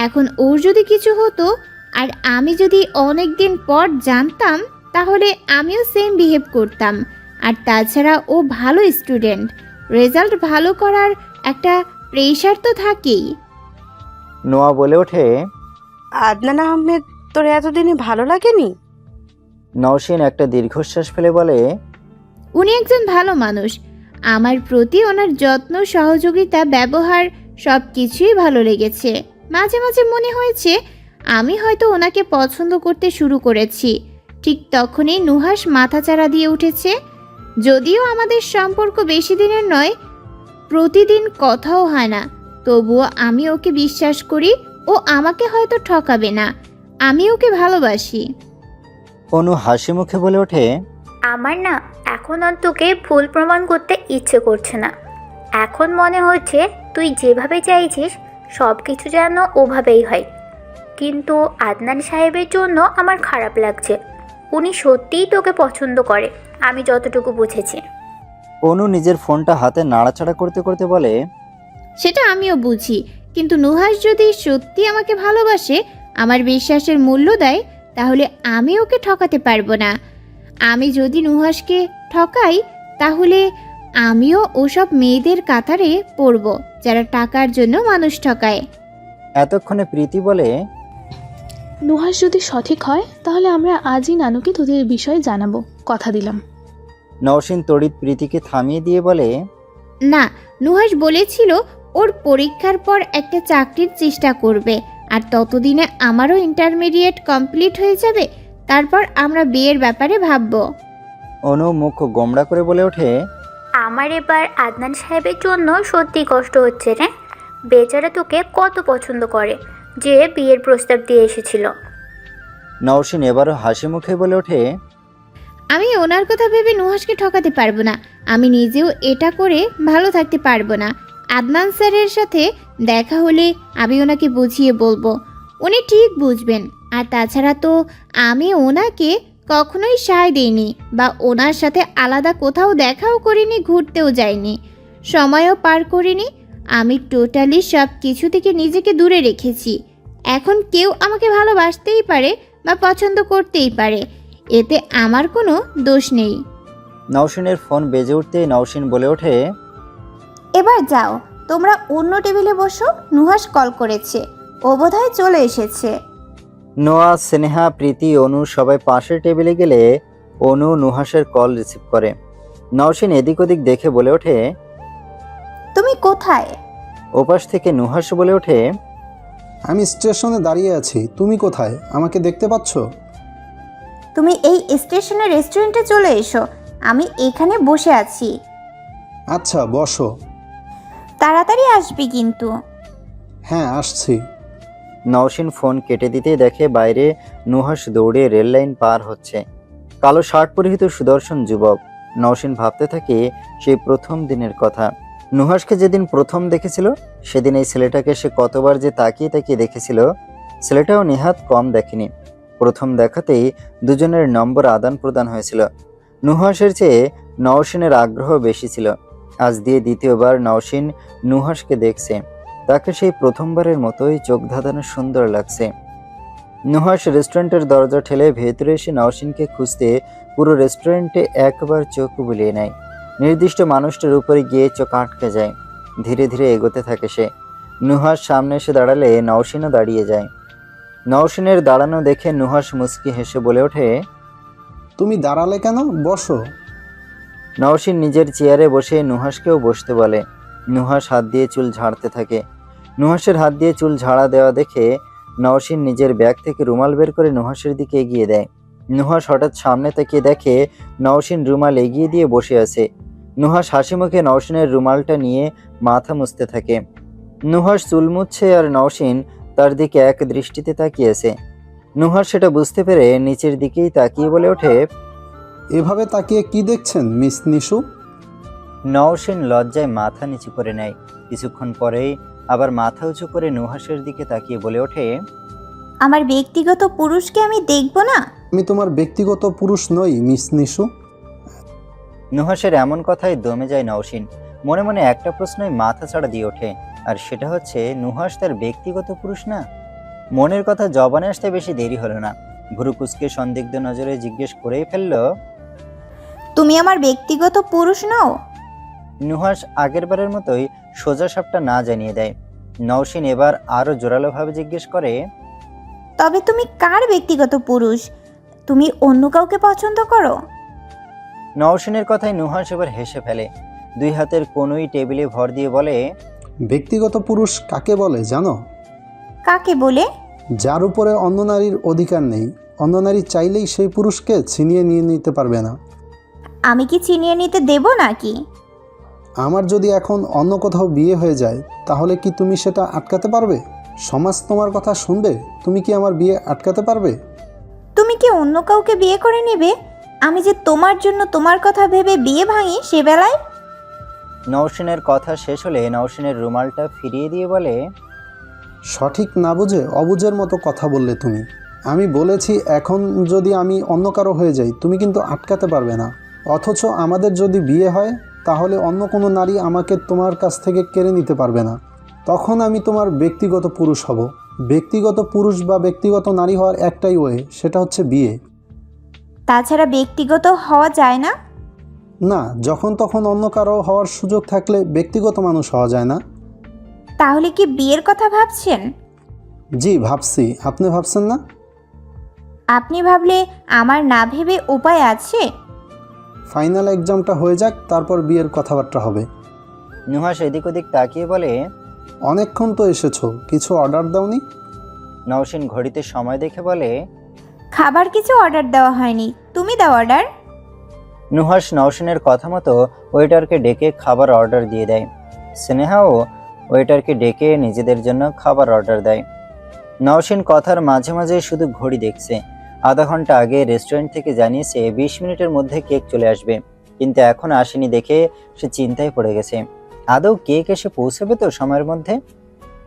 এখন ওর যদি কিছু হতো আর আমি যদি অনেক দিন পর জানতাম, তাহলে আমিও সেম বিহেভ করতাম। আর তাছাড়া ও ভালো স্টুডেন্ট, রেজাল্ট ভালো করার একটা প্রেশার তো থাকেই। নোয়া বলে ওঠে, আদনান আহমেদ তোর এতদিনে ভালো লাগেনি? নওশিন একটা দীর্ঘশ্বাস ফেলে বলে, উনি একজন ভালো মানুষ, আমার প্রতি ওনার যত্ন, সহযোগিতা, ব্যবহার সব কিছুই ভালো লেগেছে। মাঝে মাঝে মনে হয়েছে আমি হয়তো ওনাকে পছন্দ করতে শুরু করেছি। ঠিক তখনই নুহাস মাথাচাড়া দিয়ে উঠেছে। যদিও আমাদের সম্পর্ক বেশি দিনের নয়, প্রতিদিন কথাও হয় না, তবুও আমি ওকে বিশ্বাস করি। ও আমাকে হয়তো ঠকাবে না, আমি ওকে ভালোবাসি। অনু হাসি মুখে বলে ওঠে, আমার না এখন আর তোকে ভুল প্রমাণ করতে ইচ্ছে করছে না। এখন মনে হচ্ছে তুই যেভাবে চাইছিস সব কিছু যেন ওভাবেই হয়। কিন্তু আদনান সাহেবের জন্য আমার খারাপ লাগছে। উনি সত্যিই তোকে পছন্দ করে, আমি যতটুকু বুঝেছি। অনু নিজের ফোনটা হাতে নাড়াচাড়া করতে করতে বলে, সেটা আমিও বুঝি, কিন্তু নুহাস যদি সত্যি আমাকে ভালোবাসে, আমার বিশ্বাসের মূল্য দেয়, তাহলে আমি ওকে ঠকাতে পারবো না। আমি যদি নুহাসকে ঠকাই, তাহলে আমিও ওসব মেয়েদের কাতারে পড়ব যারা টাকার জন্য মানুষ ঠকায়। এতক্ষণে প্রীতি বলে, নুহাস যদি সঠিক হয় তাহলে আমরা আজই নানুকে তোদের বিষয়ে জানাবো, কথা দিলাম। নওশিন তড়িৎ প্রীতিকে থামিয়ে দিয়ে বলে, না, নুহাস বলেছিল ওর পরীক্ষার পর একটা চাকরির চেষ্টা করবে, আর ততদিনে আমারও ইন্টারমিডিয়েট কমপ্লিট হয়ে যাবে, তারপর আমরা বিয়ের ব্যাপারে ভাববো। অনু মুখ গোমড়া করে বলে ওঠে, আমার এবার আদনান সাহেবের জন্য সত্যি কষ্ট হচ্ছে রে। বেচারা তোকে কত পছন্দ করে যে বিয়ের প্রস্তাব দিয়ে এসেছিল। নওশিন এবারও হাসি মুখে বলে ওঠে, আমি ওনার কথা ভেবে নুহাসকে ঠকাতে পারবো না। আমি নিজেও এটা করে ভালো থাকতে পারবো না। আদনান স্যারের সাথে দেখা হলে আমি ওনাকে বুঝিয়ে বলবো, উনি ঠিক বুঝবেন। আর তাছাড়া তো আমি ওনাকে কখনোই সায় দিইনি বা ওনার সাথে আলাদা কোথাও দেখাও করিনি, ঘুরতেও যাইনি, সময়ও পার করিনি। আমি টোটালি সব কিছু থেকে নিজেকে দূরে রেখেছি। এখন কেউ আমাকে ভালোবাসতেই পারে বা পছন্দ করতেই পারে, এতে আমার কোনো দোষ নেই। নওশিনের ফোন বেজে উঠতেই নওশিন বলে ওঠে, এবার যাও, তোমরা অন্য টেবিলে বসো। নুহাস কল করেছে, ও বোধহয় চলে এসেছে। নোয়া, স্নেহা, প্রীতি, অনু সবাই পাশের টেবিলে গেলে অনু নুহাসের কল রিসিভ করে। নওশিন এদিক ওদিক দেখে বলে ওঠে, তুমি কোথায়? ওপাশ থেকে নুহাস বলে ওঠে, আমি স্টেশনে দাঁড়িয়ে আছি। তুমি কোথায়? আমাকে দেখতে পাচ্ছ? তুমি এই স্টেশনের রেস্টুরেন্টে চলে এসো, আমি এখানে বসে আছি। আচ্ছা, বসো। তাড়াতাড়ি আসবি কিন্তু। হ্যাঁ, আসছি। নওশিন ফোন কেটে দিতেই দেখে বাইরে নুহাস দৌড়ে রেল লাইন পার হচ্ছে। কালো শার্ট পরিহিত সুদর্শন যুবক। নওশিন ভাবতে থাকে সেই প্রথম দিনের কথা। নুহাসকে যেদিন প্রথম দেখেছিল সেদিন এই ছেলেটাকে সে কতবার যে তাকিয়ে তাকিয়ে দেখেছিল, ছেলেটাও নেহাত কম দেখেনি। প্রথম দেখাতেই দুজনের নম্বর আদান প্রদান হয়েছিল। নুহাসের চেয়ে নওশিনের আগ্রহ বেশি ছিল। আজ দিয়ে দ্বিতীয়বার নওশিন নুহাসকে দেখছে। তাকে সেই প্রথমবারের মতোই চোখ ধাঁধানো সুন্দর লাগছে। নুহাস রেস্টুরেন্টের দরজা ঠেলে ভেতরে এসে নওশিনকে খুঁজতে পুরো রেস্টুরেন্টে একবার চোখ বুলিয়ে নেয়। নির্দিষ্ট মানুষটার উপরে গিয়ে চোখ আটকে যায়। ধীরে ধীরে এগোতে থাকে সে। নুহাস সামনে এসে দাঁড়ালে নওশিনও দাঁড়িয়ে যায়। নওশিনের দাঁড়ানো দেখে নুহাস মুচকি হেসে বলে ওঠে, তুমি দাঁড়ালে কেন? বসো। নওশিন নিজের চেয়ারে বসে নুহাসকেও বসতে বলে। নুহাস হাত দিয়ে চুল ঝাড়তে থাকে। নুহাসের হাত দিয়ে চুল ঝাড়া দেওয়া দেখে নওশিন নিজের ব্যাগ থেকে রুমাল বের করে নুহাসের দিকে এগিয়ে দেয়। নুহাস হঠাৎ সামনে তাকিয়ে দেখে নওশিন রুমাল এগিয়ে দিয়ে বসে আছে। নুহাস হাসি মুখে নওশিনের রুমালটা নিয়ে মাথা মুছতে থাকে। নুহাস চুল মুছছে আর নওশিন তার দিকে এক দৃষ্টিতে তাকিয়ে আছে। নুহাস সেটা বুঝতে পেরে নিচের দিকেই তাকিয়ে বলে ওঠে, এভাবে তাকিয়ে কি দেখছেন মিস নিশু? নওশিন লজ্জায় মাথা নিচু করে নেয়। কিছুক্ষণ পরেই আবার মাথা উঁচু করে নুহাসের দিকে তাকিয়ে বলে ওঠে, আমার ব্যক্তিগত পুরুষকে আমি দেখব না? আমি তোমার ব্যক্তিগত পুরুষ নই মিস নিশু। নুহাসের এমন কথায় দমে যায় নওশিন। মনে মনে একটা প্রশ্নই মাথা ছাড়া দিয়ে ওঠে, আর সেটা হচ্ছে নুহাস তার ব্যক্তিগত পুরুষ না। মনের কথা জবানে আসতে বেশি দেরি হলো না। ভুরু কুঁচকে সন্দিগ্ধ নজরে জিজ্ঞেস করেই ফেলল, তুমি আমার ব্যক্তিগত পুরুষ নও? নুহাস আগেরবারের মতোই সোজা সাপটা না জানিয়ে দেয়। নওশিন এবার আরো জোরালোভাবে জিজ্ঞেস করে, তবে তুমি কার ব্যক্তিগত পুরুষ? তুমি অন্য কাউকে পছন্দ করো? নওশিনের কথায় নুহাস এবার হেসে ফেলে। দুই হাতের কোনোই টেবিলে ভর দিয়ে বলে, ব্যক্তিগত পুরুষ কাকে বলে জানো? কাকে বলে? যার উপরে অন্য নারীর অধিকার নেই। অন্য নারী চাইলেই সেই পুরুষকে ছিনিয়ে নিয়ে নিতে পারবে না। আমি কি ছিনিয়ে নিতে দেব নাকি? আমার যদি এখন অন্য কোথাও বিয়ে হয়ে যায় তাহলে কি তুমি সেটা আটকাতে পারবে? সমাজ তোমার কথা শুনবে? তুমি কি আমার বিয়ে আটকাতে পারবে? তুমি কি অন্য কাউকে বিয়ে করে নেবে? আমি যে তোমার জন্য তোমার কথা ভেবে বিয়ে ভাঙি সে বেলায়? নওশিনের কথা শেষ হলে নওশিনের রুমালটা ফিরিয়ে দিয়ে বলে, সঠিক না বুঝে অবুঝের মতো কথা বললে তুমি। আমি বলেছি এখন যদি আমি অন্য কারো হয়ে যাই তুমি কিন্তু আটকাতে পারবে না। অথচ আমাদের যদি বিয়ে হয় তাহলে অন্য কোনো নারী আমাকে তোমার কাছ থেকে কেড়ে নিতে পারবে না। তখন আমি তোমার ব্যক্তিগত পুরুষ হব। ব্যক্তিগত পুরুষ বা ব্যক্তিগত নারী হওয়ার একটাই ওয়ে, সেটা হচ্ছে বিয়ে। তাছাড়া ব্যক্তিগত হওয়া যায় না? না, যখন তখন অন্য কারো হওয়ার সুযোগ থাকলে ব্যক্তিগত মানুষ হওয়া যায় না। তাহলে কি বিয়ের কথা ভাবছেন? জি ভাবছি, আপনি ভাবছেন না? আপনি ভাবলে আমার না ভেবে উপায় আছে? ফাইনাল এক্সামটা হয়ে যাক, তারপর বিয়ের কথাবার্তা হবে। নুহাস এদিক ওদিক তাকিয়ে বলে, অনেকক্ষণ তো এসেছো, কিছু অর্ডার দাওনি? নওশিন ঘড়িতে সময় দেখে বলে, খাবার কিছু অর্ডার দেওয়া হয়নি, তুমি দাও অর্ডার। নুহাস নওশিনের কথা মতো ওয়েটারকে ডেকে খাবার অর্ডার দিয়ে দেয়। স্নেহাও ওয়েটারকে ডেকে নিজেদের জন্য খাবার অর্ডার দেয়। নওশিন কথার মাঝে মাঝে শুধু ঘড়ি দেখছে। আধা ঘন্টা আগে রেস্টুরেন্ট থেকে জানিয়েছে 20 মিনিটের মধ্যে কেক চলে আসবে, কিন্তু এখন আসেনি দেখে সে চিন্তায় পড়ে গেছে। আদৌ কেক এসে পৌঁছাবে তো সময়ের মধ্যে?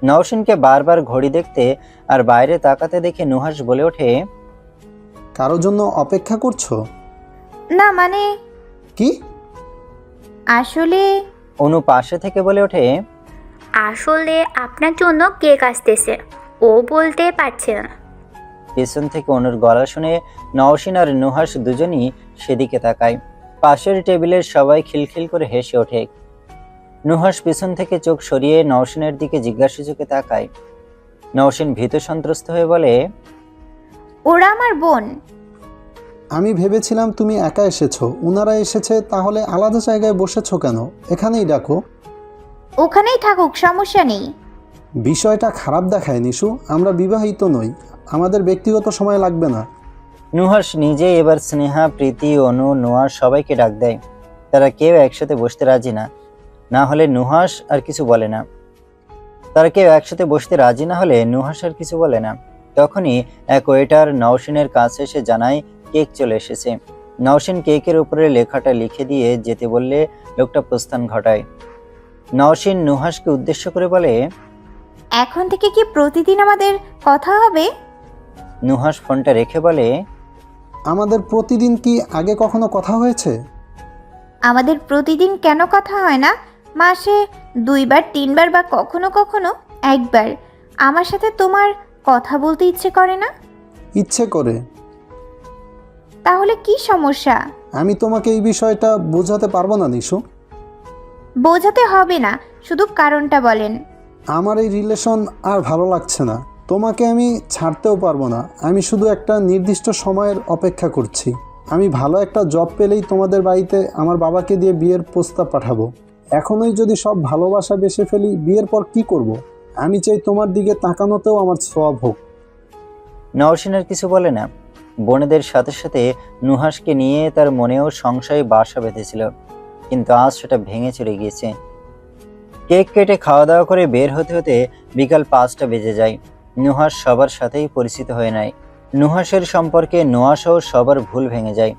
নওশিনকে বারবার ঘড়ি দেখতে আর বাইরে তাকাতে দেখে নুহাস বলে ওঠে, কারোর জন্য অপেক্ষা করছো? না মানে কি? আসলে অনু পাশে থেকে বলে ওঠে, আসলে আপনার জন্য কেক আসতেছে, ও বলতে পারছে না। পেছন থেকে অনুর গলা শুনে নওশিন আর নুহাস দুজনই সেদিকে তাকায়। পাশের টেবিলের সবাই খিলখিল করে হেসে ওঠে। নুহাস পিছন থেকে চোখ সরিয়ে নওশিনের দিকে জিজ্ঞাসা চোখে তাকায়। নওশিন ভীত সন্ত্রস্ত হয়ে বলে, ওরা আমার বোন। আমি ভেবেছিলাম তুমি একা এসেছো, উনারা এসেছে, তাহলে আলাদা জায়গায় বসেছো কেন? এখানেই ডাকো। ওখানেই থাকুক, সমস্যা নেই। বিষয়টা খারাপ দেখায় নিশু, আমরা বিবাহিত নই, আমাদের ব্যক্তিগত সময় লাগবে না। নুহাস নিজে এবার স্নেহা, প্রীতি, অনু, নোয়া সবাইকে ডাক দেয়। তারা কেউ একসাথে বসতে রাজি না, না হলে নুহাস আর কিছু বলে না। তখনই এক ওয়েটার নওশিনের কাছে এসে জানায় কেক চলে এসেছে। নওশিন কেকের উপরে লেখাটা লিখে দিয়ে যেতে বললে লোকটা প্রস্থান ঘটায়। নওশিন নুহাসকে উদ্দেশ্য করে বলে, এখন থেকে কি প্রতিদিন আমাদের কথা হবে? নুহাস ফোনটা রেখে বলে, আমাদের প্রতিদিন কি আগে কখনো কথা হয়েছে? আমাদের প্রতিদিন কেন কথা হয় না? মাসে 2বার 3বার বা কখনো কখনো 1বার। আমার সাথে তোমার কথা বলতে ইচ্ছে করে না? ইচ্ছে করে। তাহলে কি সমস্যা? আমি তোমাকে এই বিষয়টা বোঝাতে পারবো না নিশু। বোঝাতে হবে না, শুধু কারণটা বলেন। আমার এই রিলেশন আর ভালো লাগছে না, তোমাকে আমি ছাড়তেও পারবো না। আমি শুধু একটা নির্দিষ্ট সময়ের অপেক্ষা করছি। আমি ভালো একটা জব পেলেই তোমাদের বাড়িতে আমার বাবাকে দিয়ে বিয়ের প্রস্তাব পাঠাবো। এখনই যদি সব ভালোবাসা বেসে ফেলি, বিয়ের পর কি করব? আমি চাই তোমার দিকে তাকানোতেও আমার সওয়াব হোক। নওশিনের কিছু বলে না। বোনেদের সাথে সাথে নুহাসকে নিয়ে তার মনেও সংশয় বাসা বেঁধেছিল, কিন্তু আজ সেটা ভেঙে চলে গিয়েছে। কেক কেটে খাওয়া দাওয়া করে বের হতে হতে বিকাল 5টা বেজে যায়। নুহাস সবার সাথেই পরিচিত হয়ে নেয়। নুহাসের সম্পর্কে নোয়াসহ সবার ভুল ভেঙে যায়।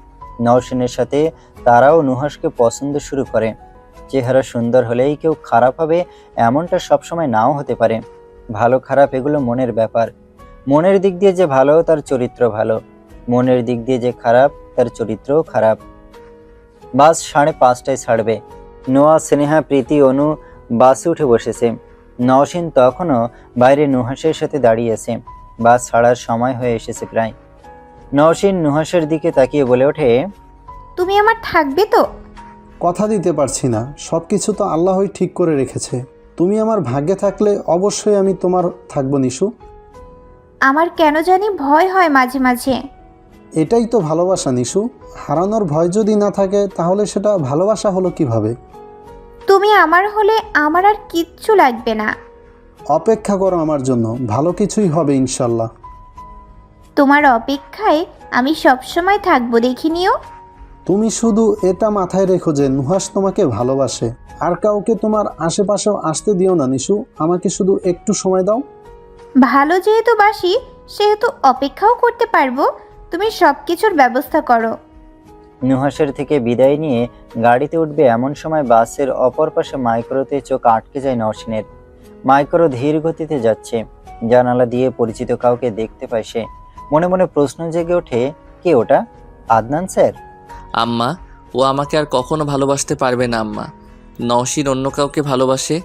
নওশিনের সাথে তারাও নুহাসকে পছন্দ শুরু করে। চেহারা সুন্দর হলেই কেউ খারাপ হবে এমনটা সবসময় নাও হতে পারে। ভালো খারাপ এগুলো মনের ব্যাপার। মনের দিক দিয়ে যে ভালো তার চরিত্র ভালো, মনের দিক দিয়ে যে খারাপ তার চরিত্রও খারাপ। বাস 5:30টায় ছাড়বে। নোয়া, স্নেহা, প্রীতি, অনু বাসে উঠে বসেছে। নওশিন তখনও বাইরে নুহাসের সাথে দাঁড়িয়ে আছে। বাস ছাড়ার সময় হয়ে এসেছে প্রায়। নওশিন নুহাসের দিকে তাকিয়ে বলে ওঠে, তুমি আমার থাকবে তো? কথা দিতে পারছি না, সব কিছু তো আল্লাহই ঠিক করে রেখেছে। তুমি আমার ভাগ্যে থাকলে অবশ্যই আমি তোমার থাকবো নিশু। আমার কেন জানি ভয় হয় মাঝে মাঝে। এটাই তো ভালোবাসা নিশু। হারানোর ভয় যদি না থাকে তাহলে সেটা ভালোবাসা হলো কিভাবে? তুমি আমার হলে আমার আর কিচ্ছু লাগবে না। অপেক্ষা করো আমার জন্য, ভালো কিছুই হবে ইনশাল্লাহ। তোমার অপেক্ষায় আমি সবসময় থাকবো, দেখে নিও। তুমি শুধু এটা মাথায় রেখো যে নুহাস তোমাকে ভালোবাসে। আর কাউকে তোমার আশেপাশেও আসতে দিও না নিশু। আমাকে শুধু একটু সময় দাও। ভালো যেহেতু বাসি সেহেতু অপেক্ষাও করতে পারবো। তুমি সব কিছুর ব্যবস্থা করো। নুহাসের থেকে বিদায় নিয়ে গাড়িতে উঠবে এমন সময় বাসের অপর পাশে মাইক্রোতে চোখ আটকে যায় নওশিনের। মাইক্রো ধীর গতিতে যাচ্ছে। জানালা দিয়ে পরিচিত কাউকে দেখতে পায় সে। মনে মনে প্রশ্ন জেগে ওঠে, কে ওটা? আদনান স্যার? আম্মা, ও আমাকে আর কখনো ভালোবাসতে পারবে না আম্মা। নওশিন অন্য কাউকে ভালোবাসে।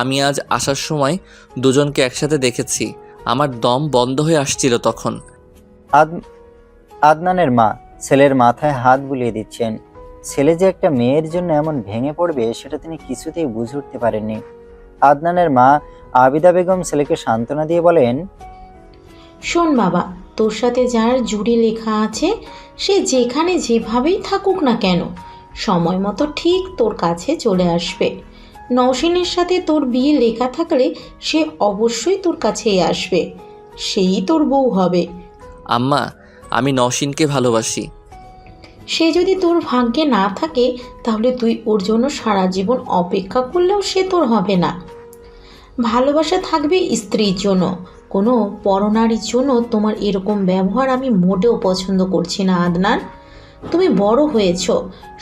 আমি আজ আসার সময় দুজনকে একসাথে দেখেছি। আমার দম বন্ধ হয়ে আসছিল তখন। আদনানের মা ছেলের মাথায় হাত বুলিয়ে দিচ্ছেন। ছেলে যে একটা মেয়ের জন্য এমন ভেঙে পড়বে সেটা তিনি কিছুতেই বুঝে উঠতে পারেননি। আদনানের মা আবিদা বেগম ছেলেকে সান্ত্বনা দিয়ে বলেন, শোন বাবা, তোর সাথে যার জুড়ি লেখা আছে সে যেখানে যেভাবেই থাকুক না কেন, সময় মতো ঠিক তোর কাছে চলে আসবে। নওশিনের সাথে তোর বিয়ে লেখা থাকলে সে অবশ্যই তোর কাছেই আসবে, সেই তোর বউ হবে। আম্মা, আমি নওশিনকে ভালোবাসি। সে যদি তোর ভাগ্যে না থাকে তাহলে তুই ওর জন্য সারা জীবন অপেক্ষা করলেও সে তোর হবে না। ভালোবাসা থাকবে স্ত্রীর জন্য, কোনো পরনারীর জন্য। তোমার এরকম ব্যবহার আমি মোটেও পছন্দ করছি না আদনান। তুমি বড় হয়েছো,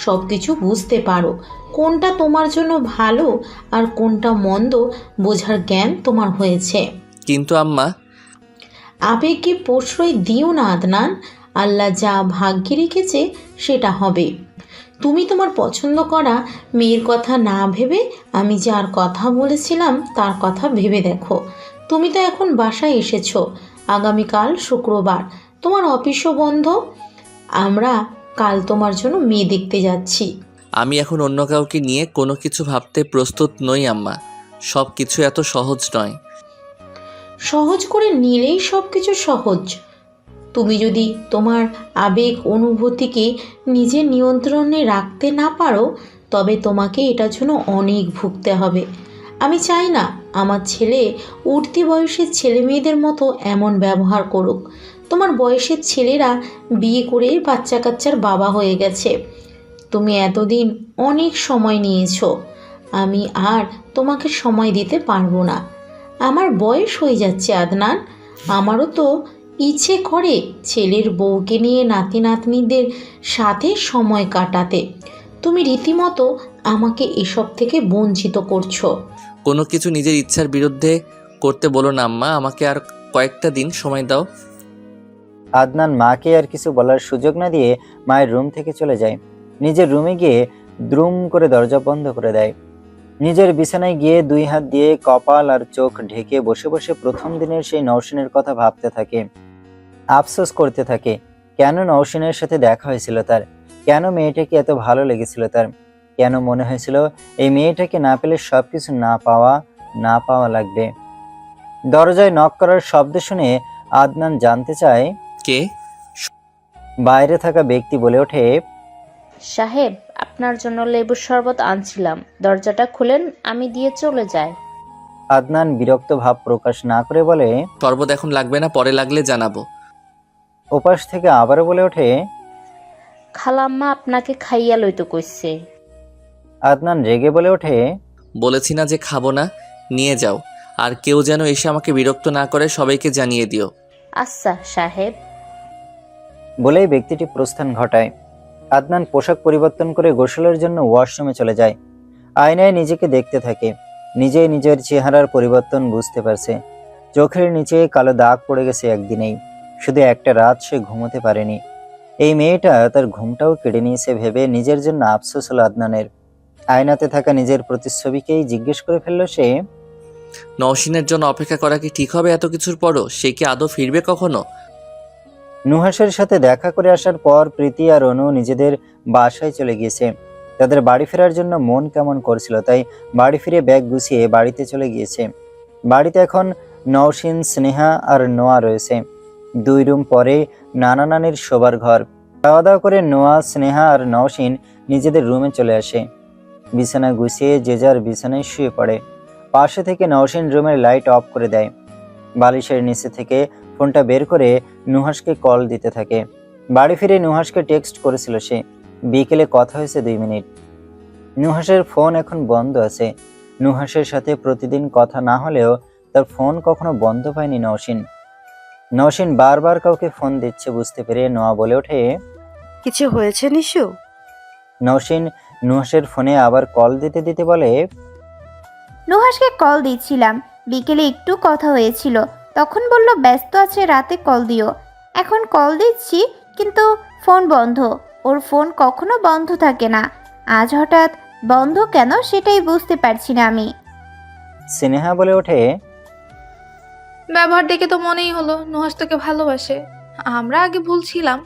সব কিছু বুঝতে পারো, কোনটা তোমার জন্য ভালো আর কোনটা মন্দ বোঝার জ্ঞান তোমার হয়েছে। কিন্তু আম্মা, আবেগকে প্রশ্রয় দিও না আদনান। আল্লাহ যা ভাগ্যে রেখেছে সেটা হবে। তুমি তোমার পছন্দ করা মেয়ের কথা না ভেবে আমি যার কথা বলেছিলাম তার কথা ভেবে দেখো। তুমি তো এখন বাসায় এসেছো, আগামীকাল শুক্রবার, তোমার অফিসও বন্ধ। আমরা কাল তোমার জন্য মেয়ে দেখতে যাচ্ছি। আমি এখন অন্য কাউকে নিয়ে কোনো কিছু ভাবতে প্রস্তুত নই আম্মা। সব কিছু এত সহজ নয়। সহজ করে নিলেই সব কিছু সহজ। তুমি যদি তোমার আবেগ অনুভূতিকে নিজের নিয়ন্ত্রণে রাখতে না পারো তবে তোমাকে এটার জন্য অনেক ভুগতে হবে। আমি চাই না আমার ছেলে উঠতি বয়সের ছেলে মেয়েদের মতো এমন ব্যবহার করুক। তোমার বয়সের ছেলেরা বিয়ে করে বাচ্চা কাচ্চার বাবা হয়ে গেছে। তুমি এতদিন অনেক সময় নিয়েছো, আমি আর তোমাকে সময় দিতে পারবো না। আমার বয়স হয়ে যাচ্ছে আদনান। আমারও তো ইচ্ছে করে ছেলের বউকে নিয়ে নাতি নাতনিদের সাথে সময় কাটাতে। তুমি রীতিমতো আমাকে এসব থেকে বঞ্চিত করছো। কোনো কিছু নিজের ইচ্ছার বিরুদ্ধে করতে বলো না আম্মা। আমাকে আর কয়েকটা দিন সময় দাও। আদনান মাকে আর কিছু বলার সুযোগ না দিয়ে মায়ের রুম থেকে চলে যায়। নিজের রুমে গিয়ে দ্রুম করে দরজা বন্ধ করে দেয়। নিজের বিছানায় গিয়ে 2 হাত দিয়ে কপাল আর চোখ ঢেকে বসে বসে প্রথম দিনের সেই নওশিনের কথা ভাবতে থাকে। আফসোস করতে থাকে, কেন নওশিনের সাথে দেখা হয়েছিল তার, কেন মেয়েটাকে এত ভালো লেগেছিল তার, কেন মনে হয়েছিল এই মেয়েটাকে না পেলে সবকিছু না পাওয়া লাগবে। দরজায় নক করার শব্দ শুনে আদনান জানতে চায় কে। বাইরে থাকা ব্যক্তি বলে ওঠে, সাহেব, আপনার জন্য লেবুর শরবত আনছিলাম, দরজাটা খুলেন, আমি দিয়ে চলে যাই। আদনান বিরক্ত ভাব প্রকাশ না করে বলে, শরবত এখন লাগবে না, পরে লাগলে জানাবো। ওপাশ থেকে আবারও বলে ওঠে, খালাম্মা আপনাকে খাইয়া লইতে কইছে। আদনান রেগে বলে ওঠে, বলেছি না যে খাবো না, নিয়ে যাও। আর কেউ যেন এসে আমাকে বিরক্ত না করে সবাইকে জানিয়ে দিও। আচ্ছা সাহেব। বলেই ব্যক্তিটি প্রস্থান ঘটায়। আদনান পোশাক পরিবর্তন করে গোসলের জন্য ওয়াশরুমে চলে যায়। আয়নায় নিজেকে দেখতে থাকে। নিজেই নিজের চেহারার পরিবর্তন বুঝতে পারছে। চোখের নিচে কালো দাগ পড়ে গেছে একদিনেই। শুধু একটা রাত সে ঘুমোতে পারেনি। এই মেয়েটা তার ঘুমটাও কেড়ে নিয়েছে ভেবে নিজের জন্য আফসোস হলো আদনানের। আয়নাতে থাকা নিজের প্রতিচ্ছবিকেই জিজ্ঞেস করে ফেলল সে, নওশিনের জন্য অপেক্ষা করা কি ঠিক হবে এত কিছুর পরও? সে কি আদৌ ফিরবে কখনো? নুহাসের সাথে দেখা করে আসার পর প্রীতি আর অনু নিজেদের বাসায় চলে গিয়েছে। তাদের বাড়ি ফেরার জন্য মন কেমন করছিল, তাই বাড়ি ফিরে ব্যাগ গুছিয়ে বাড়িতে চলে গিয়েছে। বাড়িতে এখন নওশিন, স্নেহা আর নোয়া রয়েছে। 2 রুম পরে নানা নানির শোবার ঘর। খাওয়া দাওয়া করে নোয়া, স্নেহা আর নওশিন নিজেদের রুমে চলে আসে। বিছানা গুছিয়ে যে যার বিছানায় শুয়ে পড়ে। পাশে থেকে নওশিন রুমের লাইট অফ করে দেয়। বালিশের নিচে থেকে ফোনটা বের করে নুহাসকে কল দিতে থাকে। বাড়ি ফিরে নুহাসকে টেক্সট করেছিল সে। বিকেলে কথা হয়েছে 2 মিনিট। নুহাসের ফোন এখন বন্ধ আছে। নুহাসের সাথে প্রতিদিন কথা না হলেও তার ফোন কখনো বন্ধ পায়নি নওশিন। নওশিন বারবার কাউকে ফোন দিচ্ছে বুঝতে পেরে নোয়া বলে ওঠে, কিছু হয়েছে নিশু? নওশিন নুহাসের ফোনে আবার কল দিতে দিতে বলে, নুহাসকে কল দিচ্ছিলাম, বিকেলে একটু কথা হয়েছিল, তখন বলল ব্যস্ত আছে, রাতে কল দিও। এখন কল দিচ্ছি কিন্তু ফোন বন্ধ। ওর ফোন কখনো বন্ধ থাকে না, আজ হঠাৎ বন্ধ কেন সেটাই বুঝতে পারছি না আমি। স্নেহা বলে ওঠে, ব্যবহার দেখে তো মনেই হলো নুহাস তোকে ভালোবাসে। আমরা আগে ভুলছিলাম,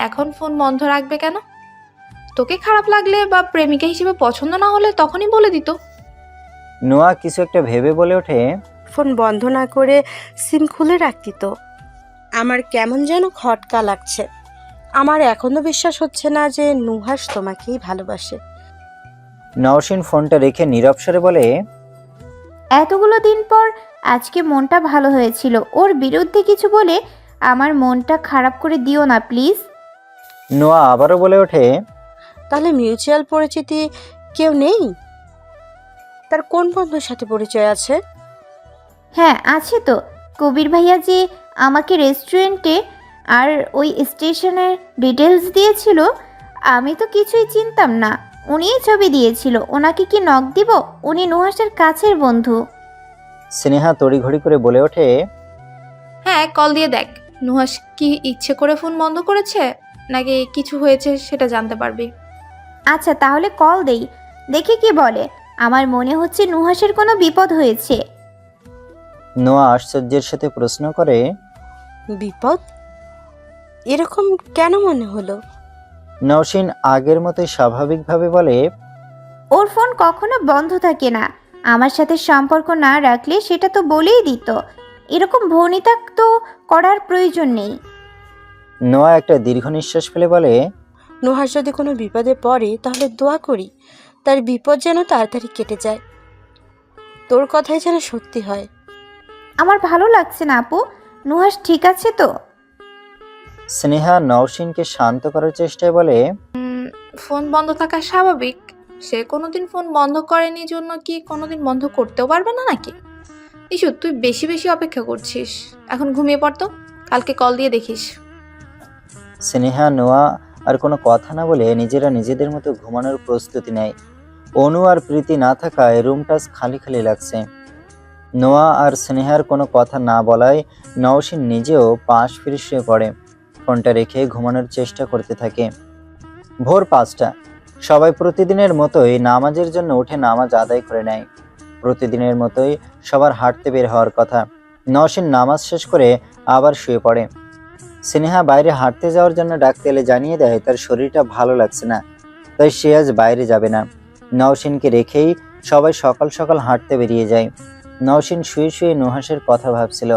এখন ফোন বন্ধ রাখবে কেন? তোকে খারাপ লাগলে বা প্রেমিকা হিসেবে পছন্দ না হলে তখনই বলে দিত। নোয়া কিছু একটা ভেবে বলে ওঠে, ফোন বন্ধ না করে সিম খুলে রাখতি তো। আমার কেমন যেন খটকা লাগছে। আমার এখনো বিশ্বাস হচ্ছে না যে নুহাস তোমাকেই ভালোবাসে। নওশিন ফোনটা রেখে নীরব স্বরে বলে, এতগুলো দিন পর আজকে মনটা ভালো হয়েছিল, ওর বিরুদ্ধে কিছু বলে আমার মনটা খারাপ করে দিও না প্লিজ। নোয়া আবারও বলে ওঠে, তাহলে মিউচুয়াল পরিচিতি কেউ নেই? তার কোন বন্ধুর সাথে পরিচয় আছে? হ্যাঁ আছে তো, কবির ভাইয়া যে আমাকে রেস্টুরেন্টে আর ওই স্টেশনের ডিটেলস দিয়েছিল, আমি তো কিছুই চিনতাম না। উনিই ছবি দিয়েছিল। ওনাকে কি নক দিব? উনি নুহাসের কাছের বন্ধু। স্নেহা তড়িঘড়ি করে বলে ওঠে, হ্যাঁ কল দিয়ে দেখ, নুহাস কি ইচ্ছে করে ফোন বন্ধ করেছে নাকি কিছু হয়েছে সেটা জানতে পারবি। আচ্ছা তাহলে কল দেই, দেখি কি বলে। আমার মনে হচ্ছে নুহাসের কোনো বিপদ হয়েছে। নোয়া আশ্চর্যের সাথে প্রশ্ন করে, বিপদ? এরকম কেন মনে হলো? নওশিন আগের মতোই স্বাভাবিকভাবে বলে, ওর ফোন কখনো বন্ধ থাকে না। আমার সাথে সম্পর্ক না রাখলে সেটা তো বলেই দিত। এরকম ভনিতা তো করার প্রয়োজন নেই। নোয়া একটা দীর্ঘ নিঃশ্বাস ফেলে বলে, নুহাস যদি কোনো বিপদে পড়ে তাহলে দোয়া করি তার বিপদ যেন তাড়াতাড়ি কেটে যায়। তোর কথাই যেন সত্যি হয়। আমার ভালো লাগছে না আপু। নুহাস ঠিক আছে তো? স্নেহা নওশিনকে শান্ত করার চেষ্টায় বলে, ফোন বন্ধ থাকা স্বাভাবিক। সে কোনোদিন ফোন বন্ধ করেনি জন্য কি কোনোদিন বন্ধ করতেও পারবে না নাকি? ইস্যু তুই বেশি বেশি অপেক্ষা করছিস। এখন ঘুমিয়ে পড়তো, কালকে কল দিয়ে দেখিস। স্নেহা নোয়া আর কোনো কথা না বলে নিজেরা নিজেদের মতো ঘুমানোর প্রস্তুতি নেয়। অনু আর প্রীতি না থাকায় রুমটা খালি খালি লাগছে। নোয়া আর স্নেহার কোনো কথা না বলায় নওশিন নিজেও পাশ ফিরে শুয়ে পড়ে। ফোনটা রেখে ঘুমানোর চেষ্টা করতে থাকে। ভোর 5টা। সবাই প্রতিদিনের মতোই নামাজের জন্য উঠে নামাজ আদায় করে নেয়। প্রতিদিনের মতোই সবার হাঁটতে বের হওয়ার কথা। নওশিন নামাজ শেষ করে আবার শুয়ে পড়ে। স্নেহা বাইরে হাঁটতে যাওয়ার জন্য ডাকতে এলে জানিয়ে দেয় তার শরীরটা ভালো লাগছে না, তাই সে আজ বাইরে যাবে না। নওশিনকে রেখেই সবাই সকাল সকাল হাঁটতে বেরিয়ে যায়। নওশিন শুয়ে শুয়ে নুহাসের কথা ভাবছিল।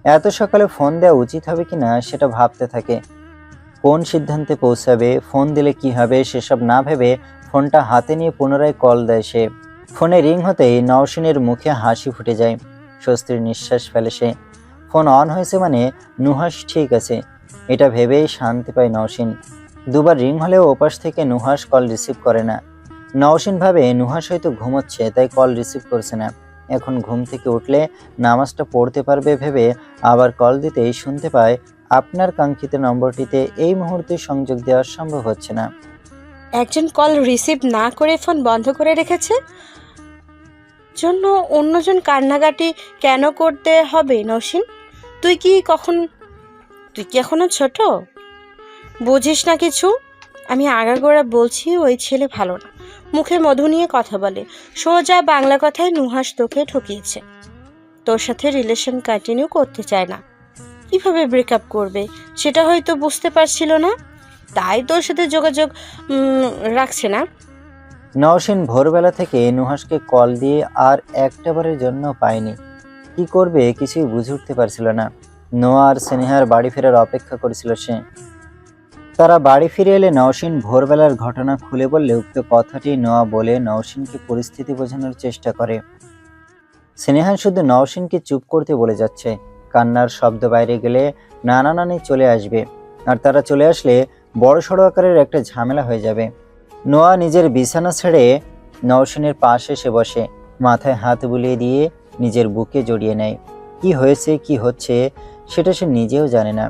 এত সকালে ফোন দেওয়া উচিত হবে কিনা সেটা ভাবতে থাকে। কোন সিদ্ধান্তে পৌঁছাবে, ফোন দিলে কি হবে সেসব না ভেবে ফোনটা হাতে নিয়ে পুনরায় কল দেয় সে। ফোনে রিং হতেই নওশিনের মুখে হাসি ফুটে যায়। স্বস্তির নিঃশ্বাস ফেলে সে। ফোন অন হয়েছে মানে নুহাস ঠিক আছে, এটা ভেবেই শান্তি পায় নওশিন। দুবার রিং হলেও ওপাশ থেকে নুহাস কল রিসিভ করে না। নওশিন ভাবে নুহাস হয়তো ঘুমোচ্ছে তাই কল রিসিভ করছে না। এখন ঘুম থেকে উঠলে নামাজটা পড়তে পারবে ভেবে আবার কল দিতেই শুনতে পায়, আপনার কাঙ্ক্ষিত নম্বরটিতে এই মুহূর্তে সংযোগ দেওয়া সম্ভব হচ্ছে না। একজন কল রিসিভ না করে ফোন বন্ধ করে রেখেছে জন্য অন্যজন কান্নাকাটি কেন করতে হবে? নওশিন, তুই কি এখনো ছোট, বুঝিস না কিছু? আমি আগাগোড়া বলছি ওই ছেলে ভালো না, মুখে মধু নিয়ে কথা বলে। সোজা বাংলা কথায় নুহাস তোকে ঠকিয়েছে, তোর সাথে রিলেশন কন্টিনিউ করতে চায় না। কিভাবে ব্রেকআপ করবে সেটা হয়তো বুঝতে পারছিল না, তাই তোর সাথে যোগাযোগ রাখছে না। নওশিন ভোরবেলা থেকে নুহাসকে কল দিয়ে আর একটাবারের জন্য পায়নি। কি করবে কিছুই বুঝে উঠতে পারছিল না। নোয়া আর স্নেহার বাড়ি ফেরার অপেক্ষা করেছিল সে। তারা বাড়ি ফিরে এলে নওশিন ভোরবেলার ঘটনা খুলে বললে উক্ত কথাটি নোয়া বলে নওশিনকে পরিস্থিতি বোঝানোর চেষ্টা করে। স্নেহা শুধু নওশিনকে চুপ করতে বলে যাচ্ছে। কান্নার শব্দ বাইরে গেলে নানা নানি চলে আসবে, আর তারা চলে আসলে বড়সড় আকারের একটা ঝামেলা হয়ে যাবে। নোয়া নিজের বিছানা ছেড়ে নওশিনের পাশে এসে বসে, মাথায় হাত বুলিয়ে দিয়ে নিজের বুকে জড়িয়ে নেয়। কি হয়েছে কি হচ্ছে সেটা সে নিজেও জানে না,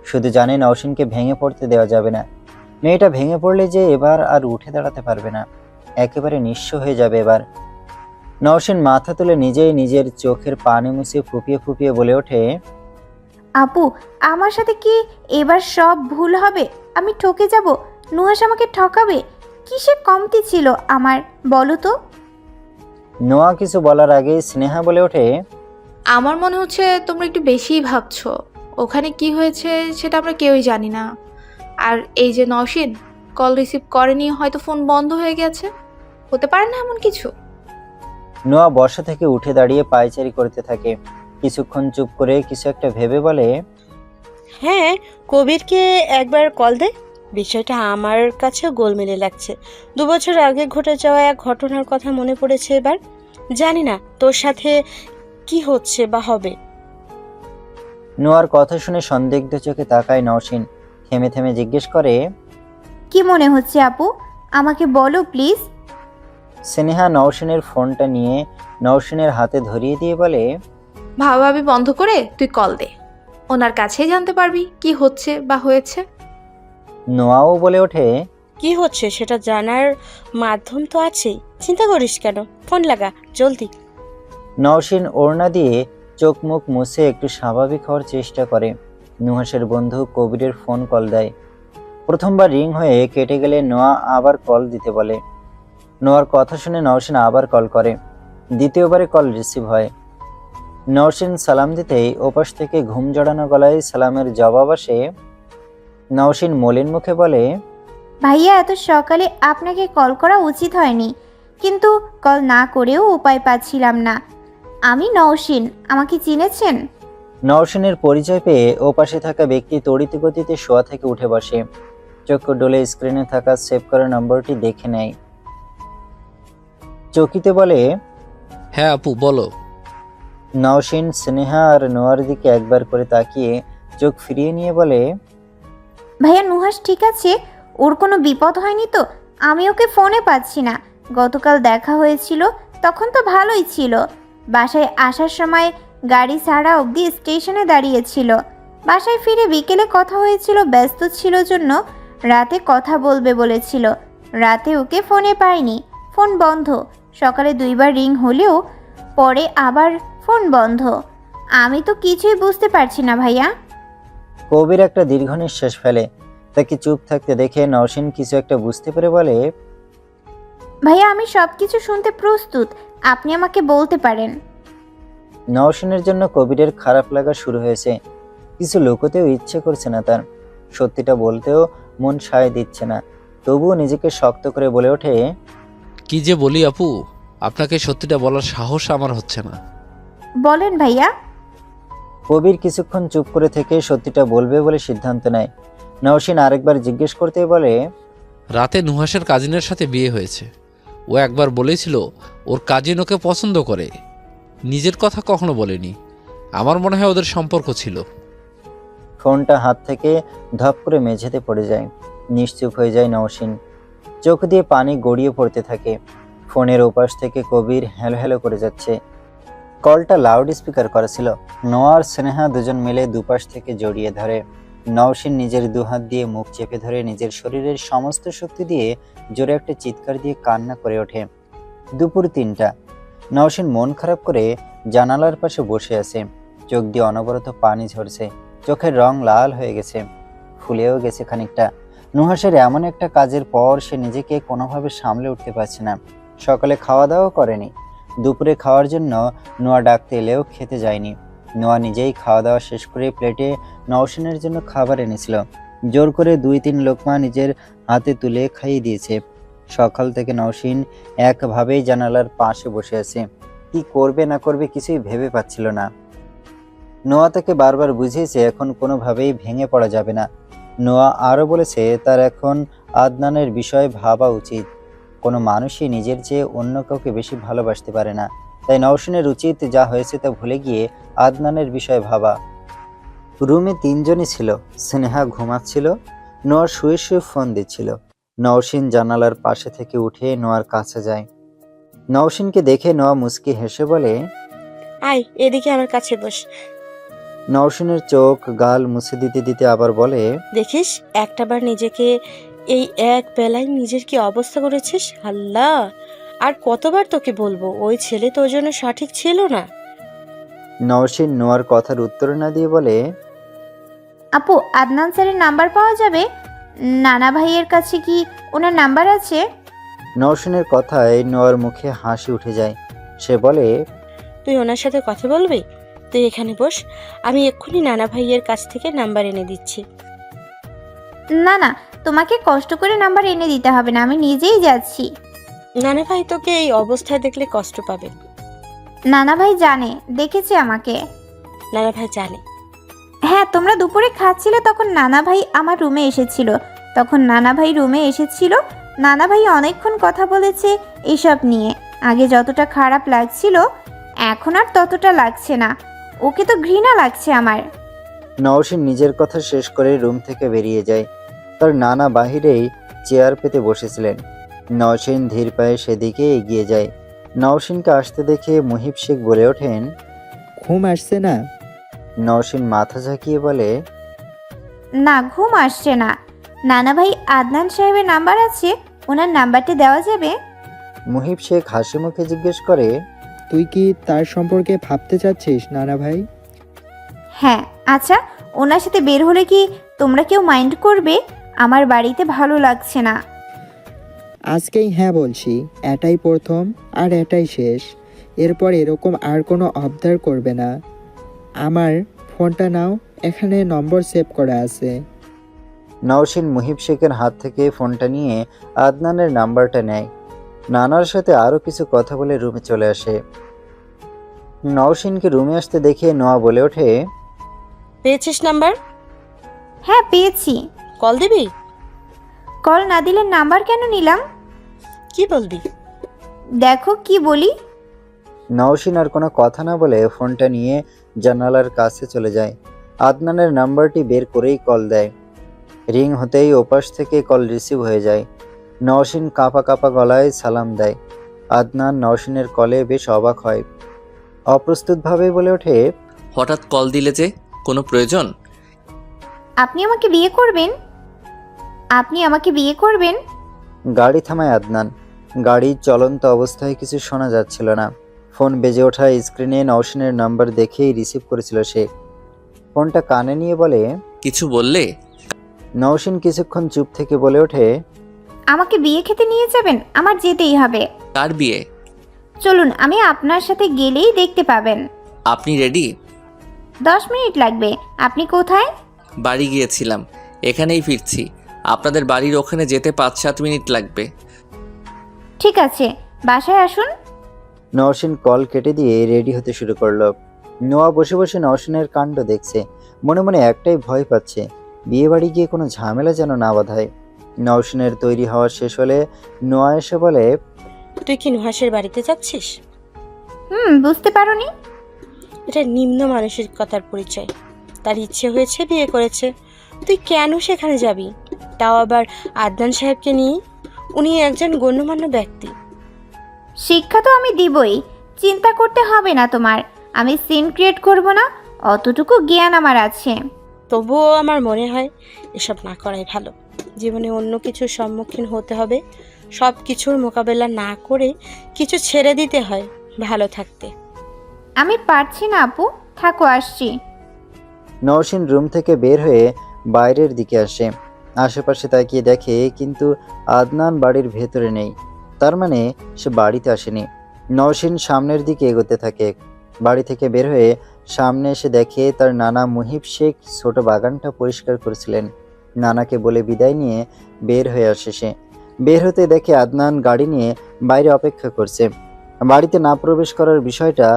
শুধু জানে নওশিনকে ভেঙে পড়তে দেওয়া যাবে না। মেয়েটা ভেঙে পড়লে যে এবার আর উঠে দাঁড়াতে পারবে না, একেবারে নিঃস্ব হয়ে যাবে এবার। নওশিন মাথা তুলে নিজেই নিজের চোখের পানি মুছে ফুপিয়ে ফুপিয়ে বলে ওঠে, আপু আমার সাথে কি এবার সব ভুল হবে? আমি ঠকে যাব? নুহাস আমাকে ঠকাবে? কিসে কমতি ছিল আমার, বলো তো? নোয়া কিছু বলার আগেই স্নেহা বলে ওঠে, আমার মনে হচ্ছে তোমরা একটু বেশিই ভাবছো। ওখানে কি হয়েছে সেটা আমরা কেউই জানি না। আর এই যে নওশিন কল রিসিভ করেনি, হয়তো ফোন বন্ধ হয়ে গেছে, হতে পারে না এমন কিছু? নোয়া বসা থেকে উঠে দাঁড়িয়ে পায়চারি করতে থাকে। কিছুক্ষণ চুপ করে কিছু একটা ভেবে বলে, হ্যাঁ, কবিরকে একবার কল দে। বিষয়টা আমার কাছে গোলমেলে লাগছে। 2 বছর আগে ঘটে যাওয়া এক ঘটনার কথা মনে পড়েছে এবার। জানি না তোর সাথে কি হচ্ছে বা হবে। নোয়ার কথা শুনে সন্দিগ্ধ চোখে তাকায় নওশিন। থেমে থেমে জিজ্ঞেস করে, কি মনে হচ্ছে আপু? আমাকে বলো প্লিজ। স্নেহা নওশিনের ফোনটা নিয়ে নওশিনের হাতে ধরিয়ে দিয়ে বলে, ভাবাভাবি বন্ধ করে তুই কল দে, ওনার কাছেই জানতে পারবি কি হচ্ছে বা হয়েছে। নোয়াও বলে ওঠে, কি হচ্ছে সেটা জানার মাধ্যম তো আছেই, চিন্তা করিস কেন, ফোন লাগা জলদি। নওশিন ওড়না দিয়ে চোখ মুখ মুছে একটু স্বাভাবিক হওয়ার চেষ্টা করে। নুহাসের বন্ধু কবিরের ফোন কল দেয়। প্রথমবার রিং হয়ে কেটে গেলে নোয়া আবার কল দিতে বলে। নোয়ার কথা শুনে নওশিন আবার কল করে। দ্বিতীয়বারে কল রিসিভ হয়। নওশিন সালাম দিতেই ওপাশ থেকে ঘুম জড়ানো গলায় সালামের জবাব আসে। নওশিন মলিন মুখে বলে, ভাইয়া এত সকালে আপনাকে কল করা উচিত হয়নি, কিন্তু কল না করেও উপায় পাচ্ছিলাম না। আমি নওশিন, আমাকে চিনেছেন? নওশিনের পরিচয় পেয়ে ওপাশে থাকা ব্যক্তি তড়িৎ গতিতে শোয়া থেকে উঠে বসে। চক্ষু ডলে স্ক্রিনে থাকা সেভ করা নম্বরটি দেখে নেয়। চকিতে বলে, হ্যাঁ আপু বলো। নওশিন স্নেহা আর নোয়ার দিকে একবার করে তাকিয়ে চোখ ফিরিয়ে নিয়ে বলে, ভাইয়া নুহাস ঠিক আছে? ওর কোনো বিপদ হয়নি তো? আমি ওকে ফোনে পাচ্ছি না। গতকাল দেখা হয়েছিল, তখন তো ভালোই ছিল। বাসায় আসার সময় গাড়ি ছাড়া অবধি স্টেশনে দাঁড়িয়েছিল। বাসায় ফিরে বিকেলে কথা হয়েছিল, ব্যস্ত ছিল জন্য রাতে কথা বলবে বলেছিল। রাতে ওকে ফোনে পাইনি, ফোন বন্ধ। সকালে 2বার রিং হলেও পরে আবার ফোন বন্ধ। আমি তো কিছুই বুঝতে পারছি না ভাইয়া। কবির একটা দীর্ঘ নিঃশ্বাস ফেলে। তাকে চুপ থাকতে দেখে নওশিন কিছু একটা বুঝতে পেরে বলে, ভাইয়া আমি সব কিছু শুনতে প্রস্তুত, আপনি আমাকে বলতে পারেন। নওশিনের জন্য কবিরের খারাপ লাগা শুরু হয়েছে। কিছু লুকোতেও ইচ্ছে করছে না তার, সত্যিটা বলতেও মন সায় দিচ্ছে না। তবুও নিজেকে শক্ত করে বলে ওঠে, কি যে বলি আপু, আপনাকে সত্যিটা বলার সাহস আমার হচ্ছে না। বলেন ভাইয়া। কবির কিছুক্ষণ চুপ করে থেকে সত্যিটা বলবে বলে সিদ্ধান্ত নেয়। নওশিন আরেকবার জিজ্ঞেস করতে বলে, রাতে নুহাসের কাজিনের সাথে বিয়ে হয়েছে। ও একবার বলেছিল ওর কাজিন ওকে পছন্দ করে, নিজের কথা কখনো বলেনি। আমার মনে হয় ওদের সম্পর্ক ছিল। ফোনটা হাত থেকে ধপ করে মেঝেতে পড়ে যায়। নিশ্চুপ হয়ে যায় নওশিন। চোখ দিয়ে পানি গড়িয়ে পড়তে থাকে। ফোনের ওপাশ থেকে কবির হ্যালো হ্যালো করে যাচ্ছে। কলটা লাউড স্পিকার করা ছিল। নোয়া আর স্নেহা দুজন মিলে দুপাশ থেকে জড়িয়ে ধরে। নওশিন নিজের দুহাত দিয়ে মুখ চেপে ধরে নিজের শরীরের সমস্ত শক্তি দিয়ে জোরে একটা চিৎকার দিয়ে কান্না করে ওঠে। দুপুর 3টা। নওশিন মন খারাপ করে জানালার পাশে বসে আছে। চোখ দিয়ে অনবরত পানি ঝরছে। চোখের রং লাল হয়ে গেছে, ফুলেও গেছে খানিকটা। নুহাসের এমন একটা কাজের পর সে নিজেকে কোনোভাবে সামলে উঠতে পারছে না। সকালে খাওয়া দাওয়া করেনি। দুপুরে খাওয়ার জন্য নোয়া ডাকতে এলেও খেতে যায়নি। নোয়া নিজেই খাওয়া দাওয়া শেষ করে প্লেটে নওশিনের জন্য খাবার এনেছিল। জোর করে 2-3 লোকমা নিজের হাতে তুলে খাইয়ে দিয়েছে। সকাল থেকে নওশিন একভাবেই জানালার পাশে বসে আছে। কি করবে না করবে কিছুই ভেবে পাচ্ছিল না। নোয়া তাকে বারবার বুঝিয়েছে এখন কোনোভাবেই ভেঙে পড়া যাবে না। নোয়া আরও বলেছে তার এখন আদনানের বিষয়ে ভাবা উচিত। কোনো মানুষই নিজের চেয়ে অন্য কাউকে বেশি ভালোবাসতে পারে না। তাই নওশিনের উচিত যা হয়েছে তা ভুলে গিয়ে আদনানের বিষয়ে ভাবা। রুমে 3 জনই ছিল। স্নেহা ঘুমাচ্ছিল, নোয়া শুয়ে শুয়ে ফোন দিচ্ছিল। নওশিন জানালার পাশে থেকে উঠে নোয়ার কাছে যায়। নওশিনকে দেখে নোয়া মুচকি হেসে বলে, আয় এদিকে আমার কাছে বস। নওশিনের চোখ গাল মুছে দিতে দিতে আবার বলে, দেখিস একটাবার নিজেকে এই এক বেলায় নিজের কি অবস্থা করেছিস। আল্লাহ, আর কতবার তোকে বলবো ওই ছেলে তোর জন্য সঠিক ছিল না। নওশিন নোয়ার কথার উত্তর না দিয়ে বলে, আপু আদনান স্যারের নাম্বার পাওয়া যাবে? নানা ভাইয়ের কাছে কি ওনার নাম্বার আছে? নওশিনের কথায় নোয়ার মুখে হাসি উঠে যায়। সে বলে, তুই ওনার সাথে কথা বলবি? তুই এখানে বস, আমি এক্ষুনি নানা ভাইয়ের কাছ থেকে নাম্বার এনে দিচ্ছি। না না, তোমাকে কষ্ট করে নাম্বার এনে দিতে হবে না, আমি নিজেই যাচ্ছি। নানা ভাই তোকে এই অবস্থায় দেখলে কষ্ট পাবে। নানা ভাই জানে, দেখেছে আমাকে। নানা ভাই জানে? হ্যাঁ, তোমরা দুপুরে খাচ্ছিলে তখন নানা ভাই আমার রুমে এসেছিল। নানা ভাই অনেকক্ষণ কথা বলেছে এসব নিয়ে। আগে যতটা খারাপ লাগছিল এখন আর ততটা লাগছে না। ওকে তো ঘৃণা লাগছে আমার। নওশীন নিজের কথা শেষ করে রুম থেকে বেরিয়ে যায়। তার নানা বাহিরেই চেয়ার পেতে বসেছিলেন। নওশীন ধীর পায়ে সেদিকে এগিয়ে যায়। নওশীনকে আসতে দেখে মুহিব শেখ বলে ওঠেন, ঘুম আসছে না? নওশীন মাথা ঝাঁকিয়ে বলে, না, ঘুম আসছে না। নানা ভাই আদনান সাহেবের নাম্বার আছে, ওনার নাম্বারটি দেওয়া যাবে? মুহিব শেখ হাসি মুখে জিজ্ঞেস করে, তুই কি তার সম্পর্কে ভাবতে চাচ্ছিস নানা ভাই? হ্যাঁ। আচ্ছা, ওনার সাথে বের হলে কি তোমরা কেউ মাইন্ড করবে? আমার বাড়িতে ভালো লাগছে না। আজকেই হ্যাঁ বলছি, এটাই প্রথম আর এটাই শেষ। এরপর এরকম আর কোনো আবদার করবে না। আমার ফোনটা নাও, এখানে নম্বর সেভ করা আছে। নওশীন মুহিব শেখের হাত থেকে ফোনটা নিয়ে আদনানের নাম্বারটা নেয়। নানার সাথে আরও কিছু কথা বলে রুমে চলে আসে। নওশীনকে রুমে আসতে দেখে নোয়া বলে ওঠে, পেয়েছিস নাম্বার? হ্যাঁ, পেয়েছি। কল দিবি? কল না দিলে নাম্বার কেন নিলাম? কি বলবি? দেখো কি বলি। নওশীন আর কোনো কথা না বলে ফোনটা নিয়ে জানালার কাছে চলে যায়। আদনানের নাম্বারটি বের করেই কল দেয়। রিং হতেই ওপাশ থেকে কল রিসিভ হয়ে যায়। নওশীন কাঁপা কাঁপা গলায় সালাম দেয়। আদনান নওশীনের কলে বেশ অবাক হয়। অপ্রস্তুতভাবে বলে ওঠে, হঠাৎ কল দিলে যে, কোনো প্রয়োজন? আপনি আমাকে বিয়ে করবেন? আপনি আমাকে বিয়ে করবেন? গাড়ি থামায় আদনান। গাড়ির চলন্ত অবস্থায় কিছু শোনা যাচ্ছিল না। ফোন বেজে ওঠা স্ক্রিনে নওশীনের নাম্বার দেখেই রিসিভ করেছিল সে। ফোনটা কানে নিয়ে বলে, কিছু বললে? নওশীন কিছুক্ষণ চুপ থেকে বলে ওঠে, আমাকে বিয়ে খেতে নিয়ে যাবেন? আমার যেতেই হবে। কার বিয়ে? চলুন, আমি আপনার সাথে গেলেই দেখতে পাবেন। আপনি রেডি? 10 মিনিট লাগবে। আপনি কোথায়? বাড়ি গিয়েছিলাম, এখানেই ফিরছি। আপনাদের বাড়ির ওখানে যেতে 5-7 মিনিট লাগবে। ঠিক আছে, বাসায় আসুন। নওশীন কল কেটে দিয়ে রেডি হতে শুরু করলো। নোয়া বসে বসে নওশীনের কাণ্ড দেখছে। মনে মনে একটাই ভয় পাচ্ছে, বিয়ে বাড়ি গিয়ে কোনো ঝামেলা যেন না বাধায়। নওশীনের তৈরি হওয়া শেষ হলে নোয়া এসে বলে, তুই কি নুহাসের বাড়িতে যাচ্ছিস? বুঝতে পারোনি? এটা নিম্ন মানসিকতার পরিচয়। তার ইচ্ছে হয়েছে, বিয়ে করেছে, তুই কেন সেখানে যাবি? তাও আবার আদনান সাহেবকে নিয়ে। উনি একজন গণ্যমান্য ব্যক্তি। শিক্ষা তো আমি দিবই, চিন্তা করতে হবে না তোমার। আমি সিন ক্রিয়েট করব না, অতটুকু জ্ঞান আমার আছে। তবুও আমার মনে হয় এসব না করাই ভালো। জীবনে অন্য কিছুর সম্মুখীন হতে হবে, সব কিছুর মোকাবেলা না করে কিছু ছেড়ে দিতে হয় ভালো থাকতে। আমি পারছি না আপু, থাকো, আসছি। নওশীন রুম থেকে বের হয়ে বাইরের দিকে আসে। আশেপাশে তাকিয়ে দেখে কিন্তু আদনান বাড়ির ভেতরে নেই। তার মানে সে বাড়িতে আসেনি। নওশীন সামনের দিকে এগোতে থাকে। বাড়ি থেকে বের হয়ে সামনে এসে দেখে তার নানা মুহিব শেখ ছোট বাগানটা পরিষ্কার করেছিলেন। নানাকে বলে বিদায় নিয়ে বের হয়ে আসে সে। বের হতে দেখে আদনান গাড়ি নিয়ে বাইরে অপেক্ষা করছে। বাড়িতে না প্রবেশ করার বিষয়টা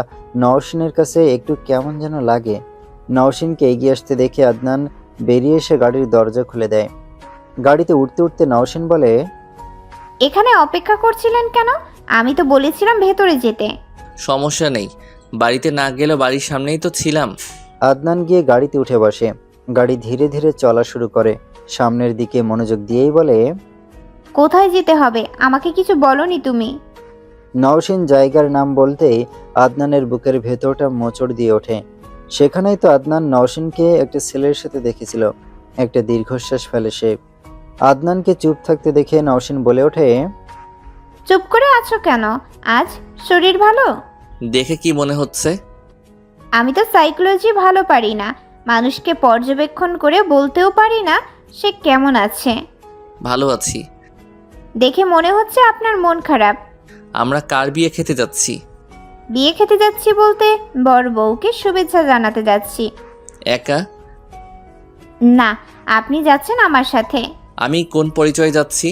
নওশীনের কাছে একটু কেমন যেন লাগে। নওশীনকে এগিয়ে আসতে দেখে আদনান বেরিয়ে এসে গাড়ির দরজা খুলে দেয়। গাড়িতে উঠতে উঠতে নওশীন বলে, এখানে অপেক্ষা করছিলেন কেন? আমি তো বলেছিলাম ভেতরে যেতে। সমস্যা নেই, বাড়িতে না গেলেও বাড়ির সামনেই তো ছিলাম। আদনান গিয়ে গাড়িতে উঠে বসে। গাড়ি ধীরে ধীরে চলা শুরু করে। সামনের দিকে মনোযোগ দিয়েই বলে, কোথায় যেতে হবে আমাকে কিছু বলনি তুমি? নওশীন জায়গার নাম বলতেই আদনানের বুকের ভেতরটা মোচড় দিয়ে ওঠে। সেখানেই তো আদনান নওশীনকে একটা ছেলের সাথে দেখেছিল। একটা দীর্ঘশ্বাস ফেলে সে। আদনানকে চুপ থাকতে দেখে নওশীন বলে ওঠে, চুপ করে আছো কেন? আজ শরীর ভালো? দেখে কি মনে হচ্ছে? আমি তো সাইকোলজি ভালো পারি না, মানুষকে পর্যবেক্ষণ করে বলতেও পারি না সে কেমন আছে। ভালো আছি। দেখে মনে হচ্ছে আপনার মন খারাপ। আমরা কার বিয়ে খেতে যাচ্ছি? বিয়ে খেতে যাচ্ছি বলতে বর বউকে শুভেচ্ছা জানাতে যাচ্ছি। একা? না, আপনি যাচ্ছেন আমার সাথে। আমি কোন পরিচয়ে যাচ্ছি?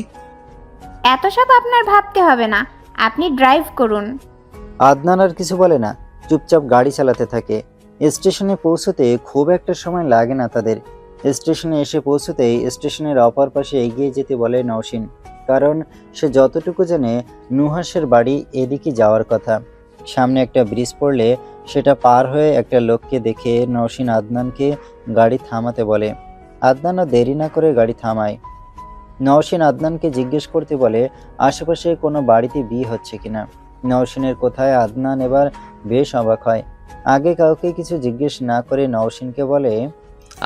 এত সব আপনার ভাবতে হবে না, আপনি ড্রাইভ করুন। আদনান আর কিছু বলে না, চুপচাপ গাড়ি চালাতে থাকে। স্টেশনে পৌঁছতে খুব একটা সময় লাগে না তাদের। স্টেশনে এসে পৌঁছতেই স্টেশনের অপর পাশে এগিয়ে যেতে বলে নওশীন, কারণ সে যতটুকু জানে নুহাসের বাড়ি এদিকে যাওয়ার কথা। সামনে একটা ব্রিজ পড়লে সেটা পার হয়ে একটা লোককে দেখে নওশীন আদনানকে গাড়ি থামাতে বলে। আদনানও দেরি না করে গাড়ি থামায়। নওশিন আদনানকে জিজ্ঞেস করতে বলে আশেপাশে কোনো বাড়িতে বিয়ে হচ্ছে কিনা। নওশিনের কথায় আদনান এবার বেশ অবাক হয়। আগে কাউকে কিছু জিজ্ঞেস না করে নওশিনকে বলে,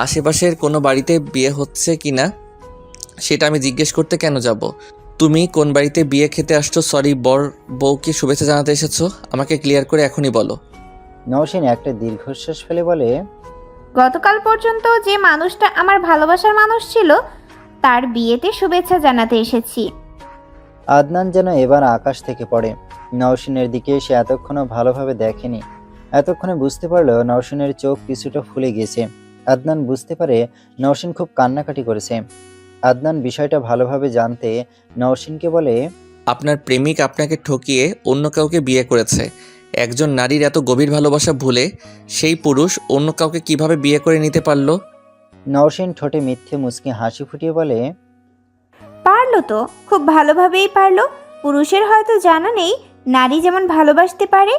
আশেপাশের কোনো বাড়িতে বিয়ে হচ্ছে কি না সেটা আমি জিজ্ঞেস করতে কেন যাব? তুমি কোন বাড়িতে বিয়ে খেতে আসছো? সরি, বউকে শুভেচ্ছা জানাতে এসেছো? আমাকে ক্লিয়ার করে এখনই বলো। নওশিন একটা দীর্ঘশ্বাস ফেলে বলে, গতকাল পর্যন্ত যে মানুষটা আমার ভালোবাসার মানুষ ছিল তার বিয়েতে শুভেচ্ছা জানাতে এসেছি। আদনান যেন এবার আকাশ থেকে পড়ে। নওশিনের দিকে সে এতক্ষণও ভালোভাবে দেখেনি। এতক্ষণে বুঝতে পারলো নওশিনের চোখ কিছুটা ফুলে গেছে। আদনান বুঝতে পারে নওশিন খুব কান্নাকাটি করেছে। আদনান বিষয়টা ভালোভাবে জানতে নওশিনকে বলে, আপনার প্রেমিক আপনাকে ঠকিয়ে অন্য কাউকে বিয়ে করেছে। একজন নারীর এত গভীর ভালোবাসা ভুলে সেই পুরুষ অন্য কাউকে কিভাবে বিয়ে করে নিতে পারলো? নওশিন ঠোঁটে মিথ্যে মুচকি হাসি ফুটিয়ে বলে, পারলো তো, খুব ভালোভাবেই পারলো। পুরুষের হয়তো জানা নেই নারী যেমন ভালোবাসতে পারে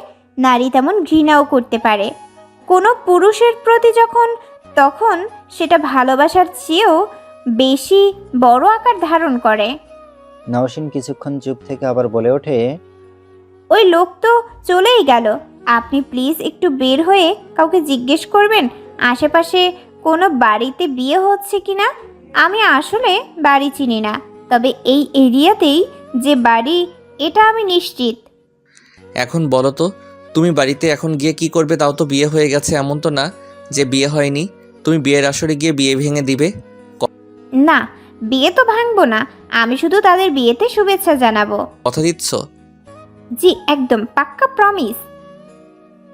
নারী তেমন ঘৃণাও করতে পারে। কোনো পুরুষের প্রতি তখন সেটা ভালোবাসার চেয়েও বেশি বড় আকার ধারণ করে। নওশিন কিছুক্ষণ চুপ থেকে আবার বলে ওঠে, ওই লোক তো চলেই গেল। আপনি প্লিজ একটু বের হয়ে কাউকে জিজ্ঞেস করবেন আশেপাশে কোনো বাড়িতে বিয়ে হচ্ছে কিনা। আমি আসলে বাড়ি চিনি না, তবে এই এরিয়াতেই যে বাড়ি এটা আমি নিশ্চিত। এখন বলো তো, তুমি বাড়িতে এখন গিয়ে কি করবে? তাও তো বিয়ে হয়ে গেছে, এমন তো না যে বিয়ে হয়নি। তুমি বিয়ের আসরে গিয়ে বিয়ে ভেঙে দিবে? না, বিয়ে তো ভাঙবো না, আমি শুধু তাদের বিয়েতে শুভেচ্ছা জানাবো। কথা দিচ্ছ? জি একদম পাক্কা প্রমিস।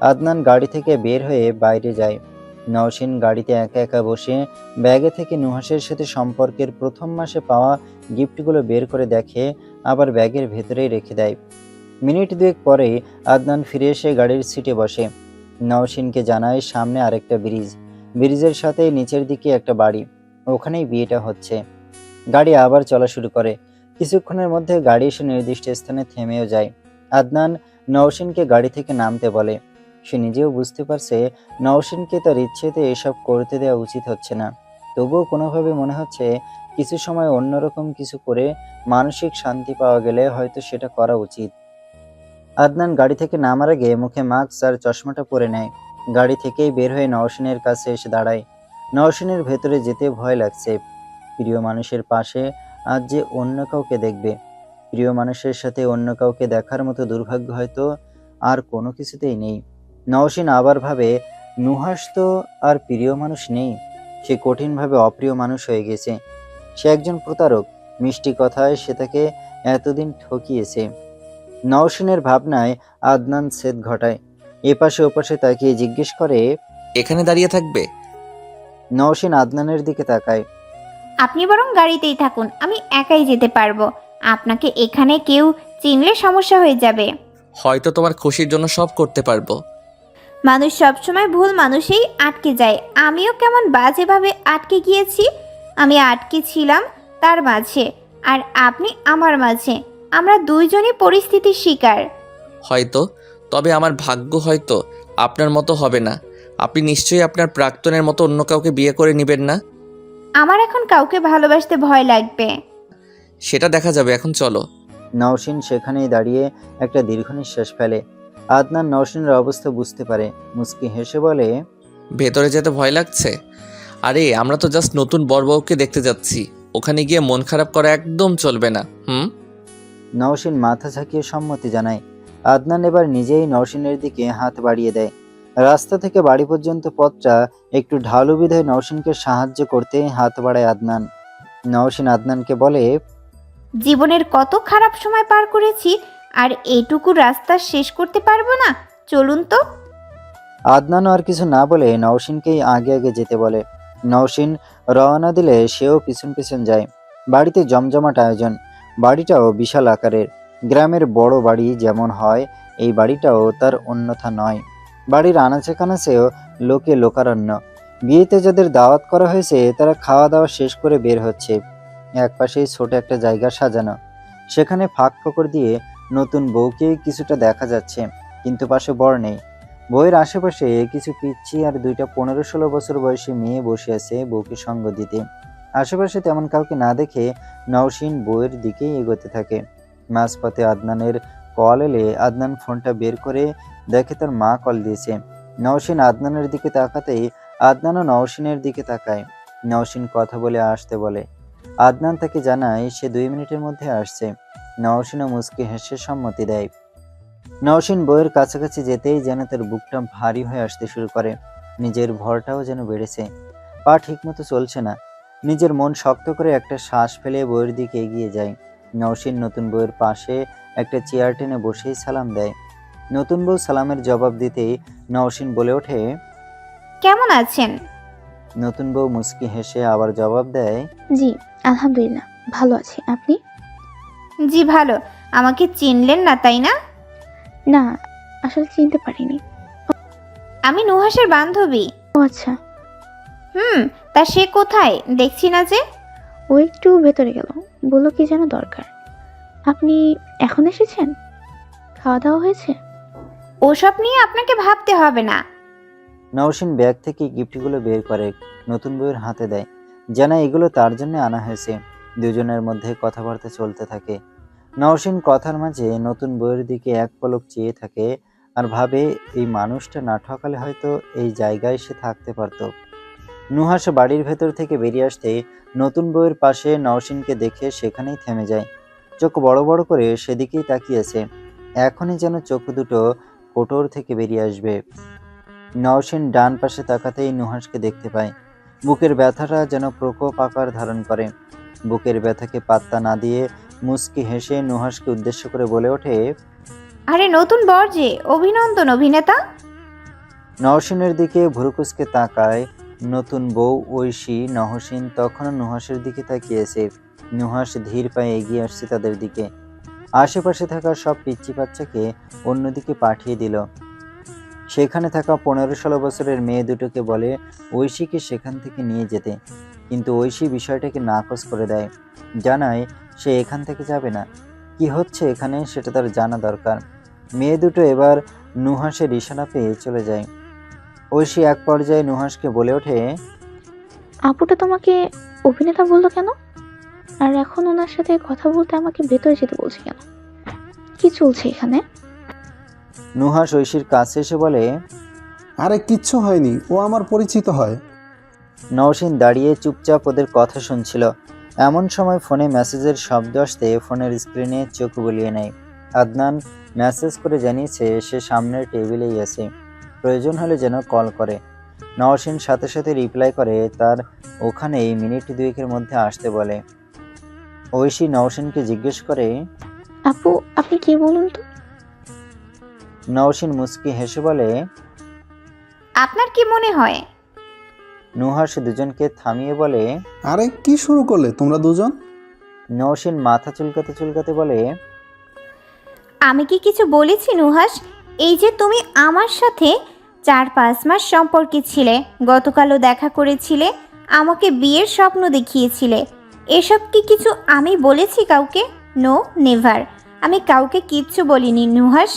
আদনান গাড়ি থেকে বের হয়ে বাইরে যায়। নওশিন গাড়িতে একা একা বসে ব্যাগে থেকে নুহাসের সাথে সম্পর্কের প্রথম মাসে পাওয়া গিফটগুলো বের করে দেখে, আবার ব্যাগের ভেতরেই রেখে দেয়। মিনিট দুয়েক পরেই আদনান ফিরে এসে গাড়ির সিটে বসে। নওশিনকে জানায় সামনে আরেকটা ব্রিজ, ব্রিজের সাথে নিচের দিকে একটা বাড়ি, ওখানেই বিয়েটা হচ্ছে। গাড়ি আবার চলা শুরু করে। কিছুক্ষণের মধ্যে গাড়ি এসে নির্দিষ্ট স্থানে থেমেও যায়। আদনান নওশিনকে গাড়ি থেকে নামতে বলে। সে নিজেও বুঝতে পারছে নওশিনকে তার ইচ্ছেতে এসব করতে দেওয়া উচিত হচ্ছে না, তবুও কোনোভাবে মনে হচ্ছে কিছু সময় অন্যরকম কিছু করে মানসিক শান্তি পাওয়া গেলে হয়তো সেটা করা উচিত। আদনান গাড়ি থেকে নামার আগে মুখে মাস্ক আর চশমাটা পরে নেয়। গাড়ি থেকেই বের হয়ে নওশিনের কাছে এসে দাঁড়ায়। নওশিনের ভেতরে যেতে ভয় লাগছে। প্রিয় মানুষের পাশে আজ যে অন্য কাউকে দেখবে, প্রিয় মানুষের সাথে অন্য কাউকে দেখার মতো দুর্ভাগ্য হয়তো আর কোনো কিছুতেই নেই। নওশিন আবার ভাবে নুহাস তো আর প্রিয় মানুষ নেই, সে কঠিনভাবে অপ্রিয় মানুষ হয়ে গেছে। সে একজন প্রতারক, মিষ্টি কথায় সে তাকে এতদিন ঠকিয়েছে। নওশিনের ভাবনায় আদনান ছেদ ঘটায়। এপাশে ওপাশে তাকিয়ে জিজ্ঞেস করে, এখানে দাঁড়িয়ে থাকবে? নওশিন আদনানের দিকে তাকায়। আপনি বরং গাড়িতেই থাকুন, আমি একাই যেতে পারবো। আপনাকে এখানে কেউ চিনলে সমস্যা হয়ে যাবে। হয়তো তোমার খুশির জন্য সব করতে পারবো। মানুষ সবসময় ভুল মানুষেই আটকে যায়। আমিও কেমন বাজেভাবে আটকে গিয়েছি। আমি আটকে ছিলাম তার মাঝে, আর আপনি আমার মাঝে। আমরা দুইজনই পরিস্থিতির শিকার। হয়তো, তবে আমার ভাগ্য হয়তো আপনার মতো হবে না। আপনি নিশ্চয়ই আপনার প্রাক্তনের মতো অন্য কাউকে বিয়ে করে নেবেন না। আমার এখন কাউকে ভালোবাসতে ভয় লাগবে। সেটা দেখা যাবে, এখন চলো। নওশিন সেখানেই দাঁড়িয়ে একটা দীর্ঘ নিঃশ্বাস ফেলে। আদনান নওশিনের অবস্থা বুঝতে পারে, মুচকি হেসে বলে, ভেতরে যেতে ভয় লাগছে? আরে আমরা তো জাস্ট নতুন বরবউকে দেখতে যাচ্ছি, ওখানে গিয়ে মন খারাপ করা একদম চলবে না। নওশিন মাথা ঝাঁকিয়ে সম্মতি জানায়। আদনান এবার নিজেই নওশিনের দিকে হাত বাড়িয়ে দেয়। রাস্তা থেকে বাড়ি পর্যন্ত পথটা একটু ঢালু বিধায় নওশিনকে সাহায্য করতে হাত বাড়ায় আদনান। নওশিন আদনানকে বলে, জীবনের কত খারাপ সময় পার করেছি, আর এইটুকু রাস্তা শেষ করতে পারবো না? চলুন তো। আদনান আর কিছু না বলে নওশিনকেই আগে আগে যেতে বলে। নওশিন রওনা দিলে সেও পিছন পিছন যায়। বাড়িতে জমজমাট আয়োজন। বাড়িটাও বিশাল আকারের। গ্রামের বড় বাড়ি যেমন হয়, এই বাড়িটাও তার অন্যথা নয়। বাড়ির আনাচে কানাচেও লোকে লোকারণ্য। বিয়েতে যাদের দাওয়াত করা হয়েছে তারা খাওয়া দাওয়া শেষ করে বের হচ্ছে। একপাশেই ছোট একটা জায়গা সাজানো, সেখানে ফাঁক ফোকর দিয়ে নতুন বউকে কিছুটা দেখা যাচ্ছে, কিন্তু পাশে বর নেই। বউয়ের আশেপাশে কিছু পিচ্ছি আর 2টা 15-16 বছর বয়সী মেয়ে বসে আছে বউকে সঙ্গ দিতে। আশেপাশে তেমন কাউকে না দেখে নওশিন বউয়ের দিকেই এগোতে থাকে। মাঝপথে আদনানের কল এলে আদনান ফোনটা বের করে দেখে তার মা কল দিয়েছে। নওশিন আদনানের দিকে তাকাতেই আদনানও নওশিনের দিকে তাকায়। নওশিন কথা বলে আসতে বলে। আদনান তাকে জানায় সে 2 মিনিটের মধ্যে আসছে। নওশিনও মুচকি হেসে সম্মতি দেয়। নওশিন বউয়ের কাছাকাছি যেতেই যেন তার বুকটা ভারী হয়ে আসতে শুরু করে। নিজের ভরটাও যেন বেড়েছে। পা ঠিকমতো চলছে না। নিজের মন শক্ত করে একটা শ্বাস ফেলে বউয়ের দিকে এগিয়ে যায়। নওশিন নতুন বউয়ের পাশে একটা চেয়ার টেনে বসেই সালাম দেয়। নতুন বউ সালামের জবাব দিতেই নওশিন বলে ওঠে, কেমন আছেন? নতুন বউ মুচকি হেসে আবার জবাব দেয়, জি আলহামদুলিল্লাহ ভালো আছি, আপনি? জি ভালো। আমাকে চিনলেন না তাই না? না আসলে চিনতে পারিনি। আমি নুহাসের বান্ধবী। ও আচ্ছা। তা সে কোথায়? দেখছি না যে। ও একটু ভেতরে গেল, বললো কি যেন দরকার। আপনি এখন এসেছেন? খাওয়া দাওয়া হয়েছে? ওসব নিয়ে আপনাকে ভাবতে হবে না। নওশিন ব্যাগ থেকে গিফটগুলো বের করে নতুন বউয়ের হাতে দেয়, জানা এগুলো তার জন্য আনা হয়েছে। দুজনের মধ্যে কথাবার্তা চলতে থাকে। নওশিন কথার মাঝে নতুন বউয়ের দিকে এক পলক চেয়ে থাকে আর ভাবে এই মানুষটা না ঠকালে হয়তো এই জায়গায় সে থাকতে পারত। নুহাস বাড়ির ভেতর থেকে বেরিয়ে আসতে নতুন বউয়ের পাশে নওশিনকে দেখে সেখানেই থেমে যায়। চোখ বড় বড় করে সেদিকেই তাকিয়েছে। এখনই যেন চোখ দুটো কোটর থেকে বেরিয়ে আসবে। নওশিন ডান পাশে তাকাতেই নুহাসকে দেখতে পায়। বুকের ব্যথাটা যেন প্রকোপ আকার ধারণ করে। বুকের ব্যথাকে পাত্তা না দিয়ে মুচকি হেসে নুহাসকে উদ্দেশ্য করে বলে ওঠে, আরে নতুন বর যে, অভিনন্দন অভিনেতা। নওশিনের দিকে ভুরুকুচকে তাকায় নতুন বউ ঐশী। নওশিন তখনও নুহাসের দিকে তাকিয়েছে। নুহাস ধীর পায়ে এগিয়ে আসছে তাদের দিকে। আশেপাশে থাকা সব পিচ্চি বাচ্চাকে অন্যদিকে পাঠিয়ে দিল। সেখানে থাকা 15-16 বছরের মেয়ে দুটোকে বলে ঐশীকে সেখান থেকে নিয়ে যেতে, কিন্তু ঐশী বিষয়টাকে নাকচ করে দেয়। জানায় সে এখান থেকে যাবে না। কি হচ্ছে এখানে সেটা তার জানা দরকার। মেয়ে দুটো এবার নুহাসের ইশারা পেয়ে চলে যায়। ঐশী এক পর্যায়ে নুহাসকে বলে ওঠে, আপুটা তোমাকে অভিনেতা বললো কেন? আর এখন ওনার সাথে কথা বলতে আমাকে ভেতরে যেতে বলছে কেন? কি চলছে এখানে? নুহাস ঐশীর কাছে এসে বলে, আরে কিচ্ছু হয়নি, ও আমার পরিচিত হয়। নওশিন দাঁড়িয়ে চুপচাপ ওদের কথা শুনছিল। এমন সময় ফোনে মেসেজের শব্দ আসতে ফোনের স্ক্রিনে চোখ বুলিয়ে নেয়। আদনান মেসেজ করে জানিয়েছে সে সামনের টেবিলেই আছে, প্রয়োজন হলে যেন কল করে। নওশিন সাথে সাথে রিপ্লাই করে তার ওখানেই মিনিট 2-এর মধ্যে আসতে বলে। ঐশী নওশিনকে জিজ্ঞেস করে, আপু আপনি কি বলুন তো? নওশিন মুচকি হেসে বলে, আপনার কি মনে হয়? নুহাস দুজনকে থামিয়ে বলে, আরে কি শুরু করলে তোমরা দুজন? নওশিন মাথা চুলকাতে চুলকাতে বলে, আমি কি কিছু বলেছি নুহাস? এই যে তুমি আমার সাথে 4-5 মাস সম্পর্কে ছিলে, গতকালও দেখা করেছিলে, আমাকে বিয়ের স্বপ্ন দেখিয়েছিলে, এসব কি কিছু আমি বলেছি কাউকে? নো নেভার, আমি কাউকে কিচ্ছু বলিনি নুহাস।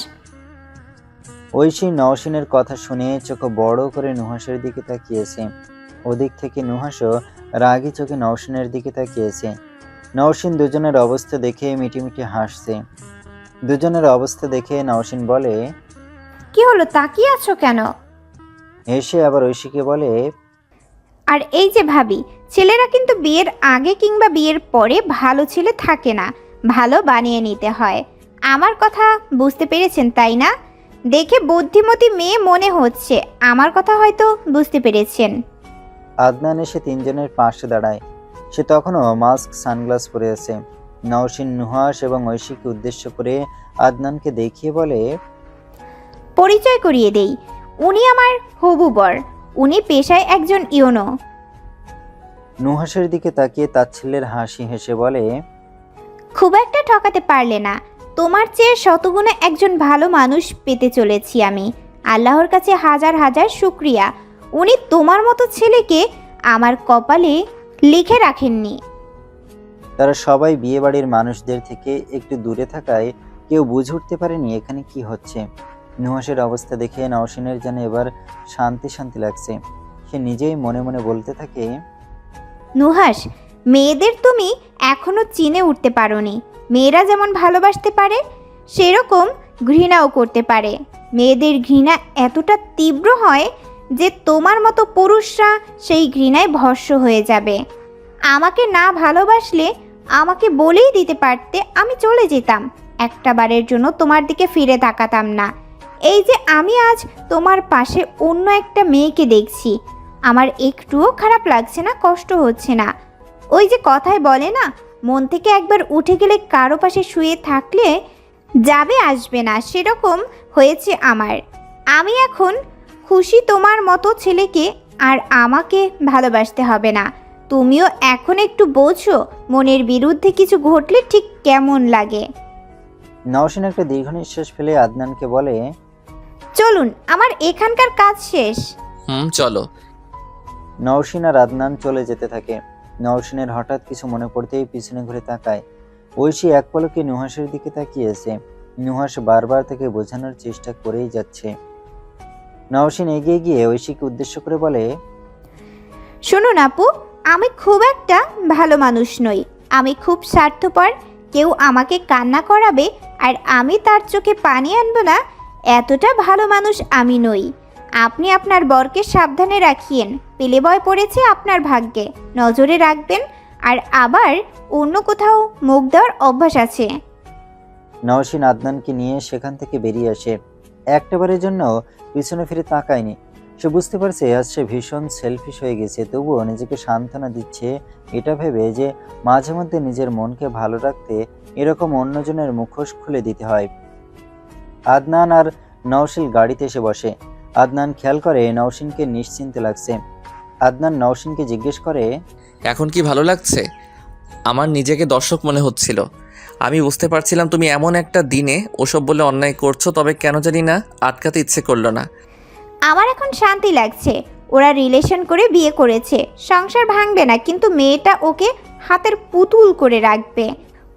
ঐশী নওশিনের কথা শুনে চোখ বড় করে নুহাসের দিকে তাকিয়েছে। ওদিক থেকে নুহাসও রাগী চোখে নওশিনের দিকে তাকিয়েছে। নওশিন দুজনের অবস্থা দেখে মিটিমিটি হাসছে। দুজনের অবস্থা দেখে নওশিন বলে, কি হলো, তাকিয়ে আছো কেন? হেসে আবার ঐশীকে বলে, আর এই যে ভাবি, ছেলেরা কিন্তু বিয়ের আগে কিংবা বিয়ের পরে ভালো ছেলে থাকে না, ভালো বানিয়ে নিতে হয়। আমার কথা বুঝতে পেরেছেন তাই না? দেখে বুদ্ধিমতী মেয়ে মনে হচ্ছে, আমার কথা হয়তো বুঝতে পেরেছেন। আদনান এসে তিনজনের পাশে দাঁড়ায়। সে তখনও মাস্ক সানগ্লাস পরে আছে। নওশিন নুহাস এবং ঐশীকে উদ্দেশ্য করে আদনানকে দেখিয়ে বলে, পরিচয় করিয়ে দেই, উনি আমার হবু বর, উনি পেশায় একজন ইউনো। নুহাসের দিকে তাকিয়ে তাচ্ছিল্যের হাসি হেসে বলে, খুব একটা ঠকাতে পারলে না, তোমার চেয়ে শতগুণে একজন ভালো মানুষ পেতে চলেছি আমি। আল্লাহর কাছে হাজার হাজার শুকরিয়া, উনি তোমার মতো ছেলেকে আমার কপালে লিখে রাখেননি। তারা সবাই বিয়ে বাড়ির মানুষদের থেকে একটু দূরে থাকায় কেউ বুঝে উঠতে পারেনি এখানে কি হচ্ছে। নুহাসের অবস্থা দেখে নওশিনের যেন এবার শান্তি শান্তি লাগছে। সে নিজেই মনে মনে বলতে থাকে, নুহাস, মেয়েদের তুমি এখনো চিনে উঠতে পারোনি। মেয়েরা যেমন ভালোবাসতে পারে সেরকম ঘৃণাও করতে পারে। মেয়েদের ঘৃণা এতটা তীব্র হয় যে তোমার মতো পুরুষরা সেই ঘৃণায় ভস্ম হয়ে যাবে। আমাকে না ভালোবাসলে আমাকে বলেই দিতে পারতে, আমি চলে যেতাম। একটা বারের জন্য তোমার দিকে ফিরে তাকাতাম না। এই যে আমি আজ তোমার পাশে অন্য একটা মেয়েকে দেখছি, আমার একটুও খারাপ লাগছে না, কষ্ট হচ্ছে না। ওই যে কথায় বলে না, মন থেকে একবার উঠে গেলে কারো পাশে শুয়ে থাকলে যাবে আসবে না, সেরকম হয়েছে আমার। আমি এখন খুশি তোমার মতো ছেলেকে আর আমাকে ভালোবাসতে হবে না। তুমিও এখন একটু বোঝো মনের বিরুদ্ধে কিছু ঘটলে ঠিক কেমন লাগে। নওশিন একটা দীর্ঘ নিঃশ্বাস ফেলে আদনানকে বলে, চলুন, আমার এখানকার কাজ শেষ। চলো। নওশিন আর আদনান চলে যেতে থাকে। নওশিনের হঠাৎ কিছু মনে পড়তেই পিছনে ঘুরে তাকায়। ঐশী এক পলকে নুহাসের দিকে তাকিয়েছে। নুহাস বারবার তাকে বোঝানোর চেষ্টা করেই যাচ্ছে। নওশিন এগিয়ে গিয়ে ঐশীকে উদ্দেশ্য করে বলে, শুনুন আপু, আমি খুব একটা ভালো মানুষ নই। আমি খুব স্বার্থপর। কেউ আমাকে কান্না করাবে আর আমি তার চোখে পানি আনবো না, এতটা ভালো মানুষ আমি নই। আপনি আপনার বরকে সাবধানে রাখিয়েন। পেলে বয় পড়েছে আপনার ভাগ্যে, নজরে রাখবেন। আর আবার অন্য কোথাও মুখ দেওয়ার অভ্যাস আছে। নওশিন আদনানকে নিয়ে সেখান থেকে বেরিয়ে আসে। একটাবারের জন্য পিছনে ফিরে তাকায়নি। সে বুঝতে পারছে আজ সে ভীষণ সেলফিশ হয়ে গেছে, তবুও নিজেকে সান্ত্বনা দিচ্ছে এটা ভেবে যে মাঝে মধ্যে নিজের মনকে ভালো রাখতে এরকম অন্যজনের মুখোশ খুলে দিতে হয়। আদনান আর নওশিন গাড়িতে এসে বসে। আদনান খেয়াল করে নওশিনকে নিশ্চিন্তে লাগছে। আদনান নওশিনকে জিজ্ঞেস করে, এখন কি ভালো লাগছে? আমার নিজেকে দর্শক মনে হচ্ছিল। আমি বুঝতে পারছিলাম তুমি এমন একটা দিনে ওসব বলে অন্যায় করছো, তবে কেন জানি না আটকাতে ইচ্ছে করলো না। আমার এখন শান্তি লাগছে। ওরা রিলেশন করে বিয়ে করেছে, সংসার ভাঙবে না, কিন্তু মেয়েটা ওকে হাতের পুতুল করে রাখবে।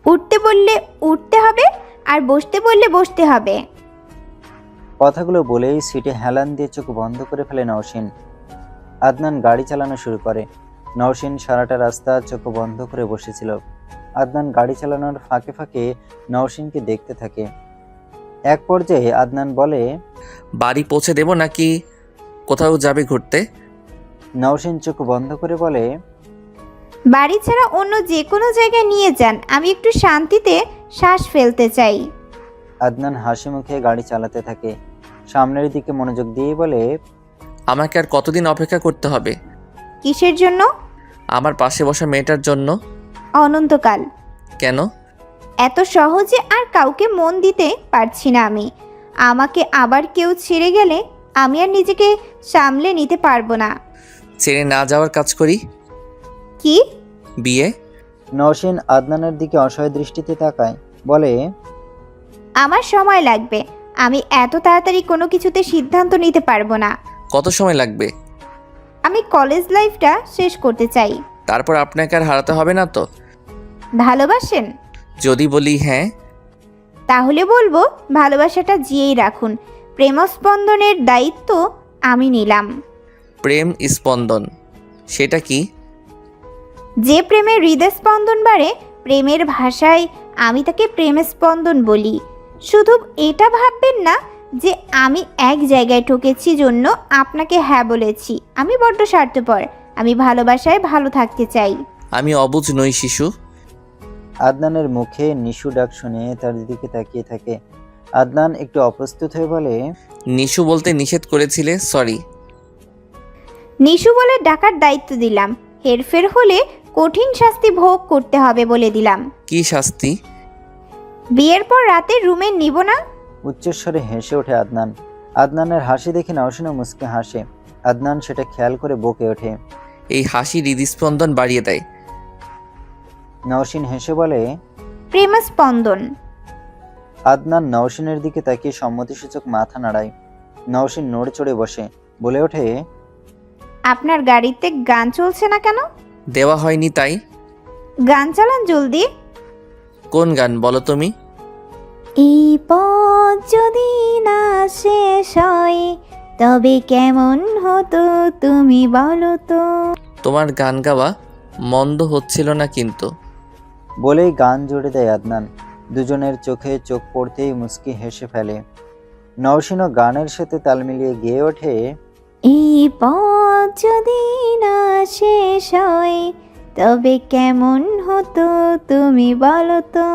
উঠতে বললে উঠতে হবে, আর বসতে বললে বসতে হবে। কথাগুলো বলেই সিটে হেলান দিয়ে চোখ বন্ধ করে ফেলে নওশিন। আদনান গাড়ি চালানো শুরু করে। নওশিন সারাটা রাস্তা চোখ বন্ধ করে বসেছিল। আদনান গাড়ি চালানোর ফাঁকে ফাঁকে নওশিনকে দেখতে থাকে। এক পর্যায়ে আদনান বলে, বাড়ি পৌঁছে দেব নাকি কোথাও যাবে ঘুরতে? নওশিন চোখ বন্ধ করে বলে, বাড়ি ছাড়া অন্য যে কোনো জায়গায় নিয়ে যান, আমি একটু শান্তিতে শ্বাস ফেলতে চাই। আদনান হাসি মুখে গাড়ি চালাতে থাকে। সামনের দিকে মনোযোগ দিয়ে বলে, আমাকে আর কতদিন অপেক্ষা করতে হবে? কিসের জন্য? আমার পাশে বসা মেয়েটার জন্য। অনন্তকাল। কেন? এত সহজে আর কাউকে মন দিতে পারছি না আমি। আমাকে আবার কেউ ছেড়ে গেলে আমি আর নিজেকে সামলে নিতে পারবো না। ছেড়ে না যাওয়ার কাজ করি। কি? বিয়ে। নওশিন আদনানের দিকে অসহায় দৃষ্টিতে তাকায়, বলে, আমার সময় লাগবে। আমি এত তাড়াতাড়ি কোনো কিছুতে সিদ্ধান্ত নিতে পারবো না। কত সময় লাগবে? আমি কলেজ লাইফটা শেষ করতে চাই। তারপর আপনাকে আর হারাতে হবে না তো? ভালোবাসেন? যদি বলি হ্যাঁ, তাহলে বলবো ভালোবাসাটা জিয়েই রাখুন। প্রেমস্পন্দনের দায়িত্ব আমি নিলাম। প্রেম স্পন্দন সেটা কি? যে প্রেমের হৃদস্পন্দন বাড়ে, প্রেমের ভাষায় আমি তাকে প্রেমস্পন্দন বলি। শুধু এটা ভাববেন না যে আমি এক জায়গায় ঠকেছি জন্য আপনাকে হ্যাঁ বলেছি। আমি বড্ড স্বার্থপর। আমি ভালোবাসায় ভালো থাকতে চাই। আমি অবুঝ নই শিশু। আদনানের মুখে নিশু ডাক শুনে তার দিকে তাকিয়ে থাকে। আদনান একটু অপ্রস্তুত হয়ে বলে, নিশু বলতে নিষেধ করেছিলে, সরি। নিশু বলে ডাকার দায়িত্ব দিলাম। হেরফের হলে কঠিন শাস্তি ভোগ করতে হবে বলে দিলাম। কি শাস্তি? বিয়ের পর রাতে রুমে নিব না। উচ্চস্বরে হেসে ওঠে আদনান। আদনানের হাসি দেখে নওশিনও মুচকে হাসে। আদনান সেটা খেয়াল করে বকে ওঠে। এই হাসি হৃদস্পন্দন বাড়িয়ে দেয়। নওশিন হেসে বলে, প্রেমস্পন্দন। আদনান নওশিনের দিকে তাকিয়ে সম্মতিসূচক মাথা নাড়ায়। নওশিন নড়ে চড়ে বসে, বলে ওঠে, আপনার গাড়িতে গান চলছে না কেন? দেওয়া হয়নি তাই। গান চালান জলদি। কোন গান বলো তুমি? এই পথ যদি না শেষ হয় তবে কেমন হতো তুমি বলো তো। তোমার গান গাওয়া মন্দ হচ্ছিল না কিন্তু। বলেই গান জুড়ে দেয় আদনান। দুজনের চোখে চোখ পড়তেই মুচকি হেসে ফেলে। নওশিনও গানের সাথে তাল মিলিয়ে গেয়ে ওঠে, এই পথ যদি না শেষ হয় তবে কেমন হতো তুমি বলো তো।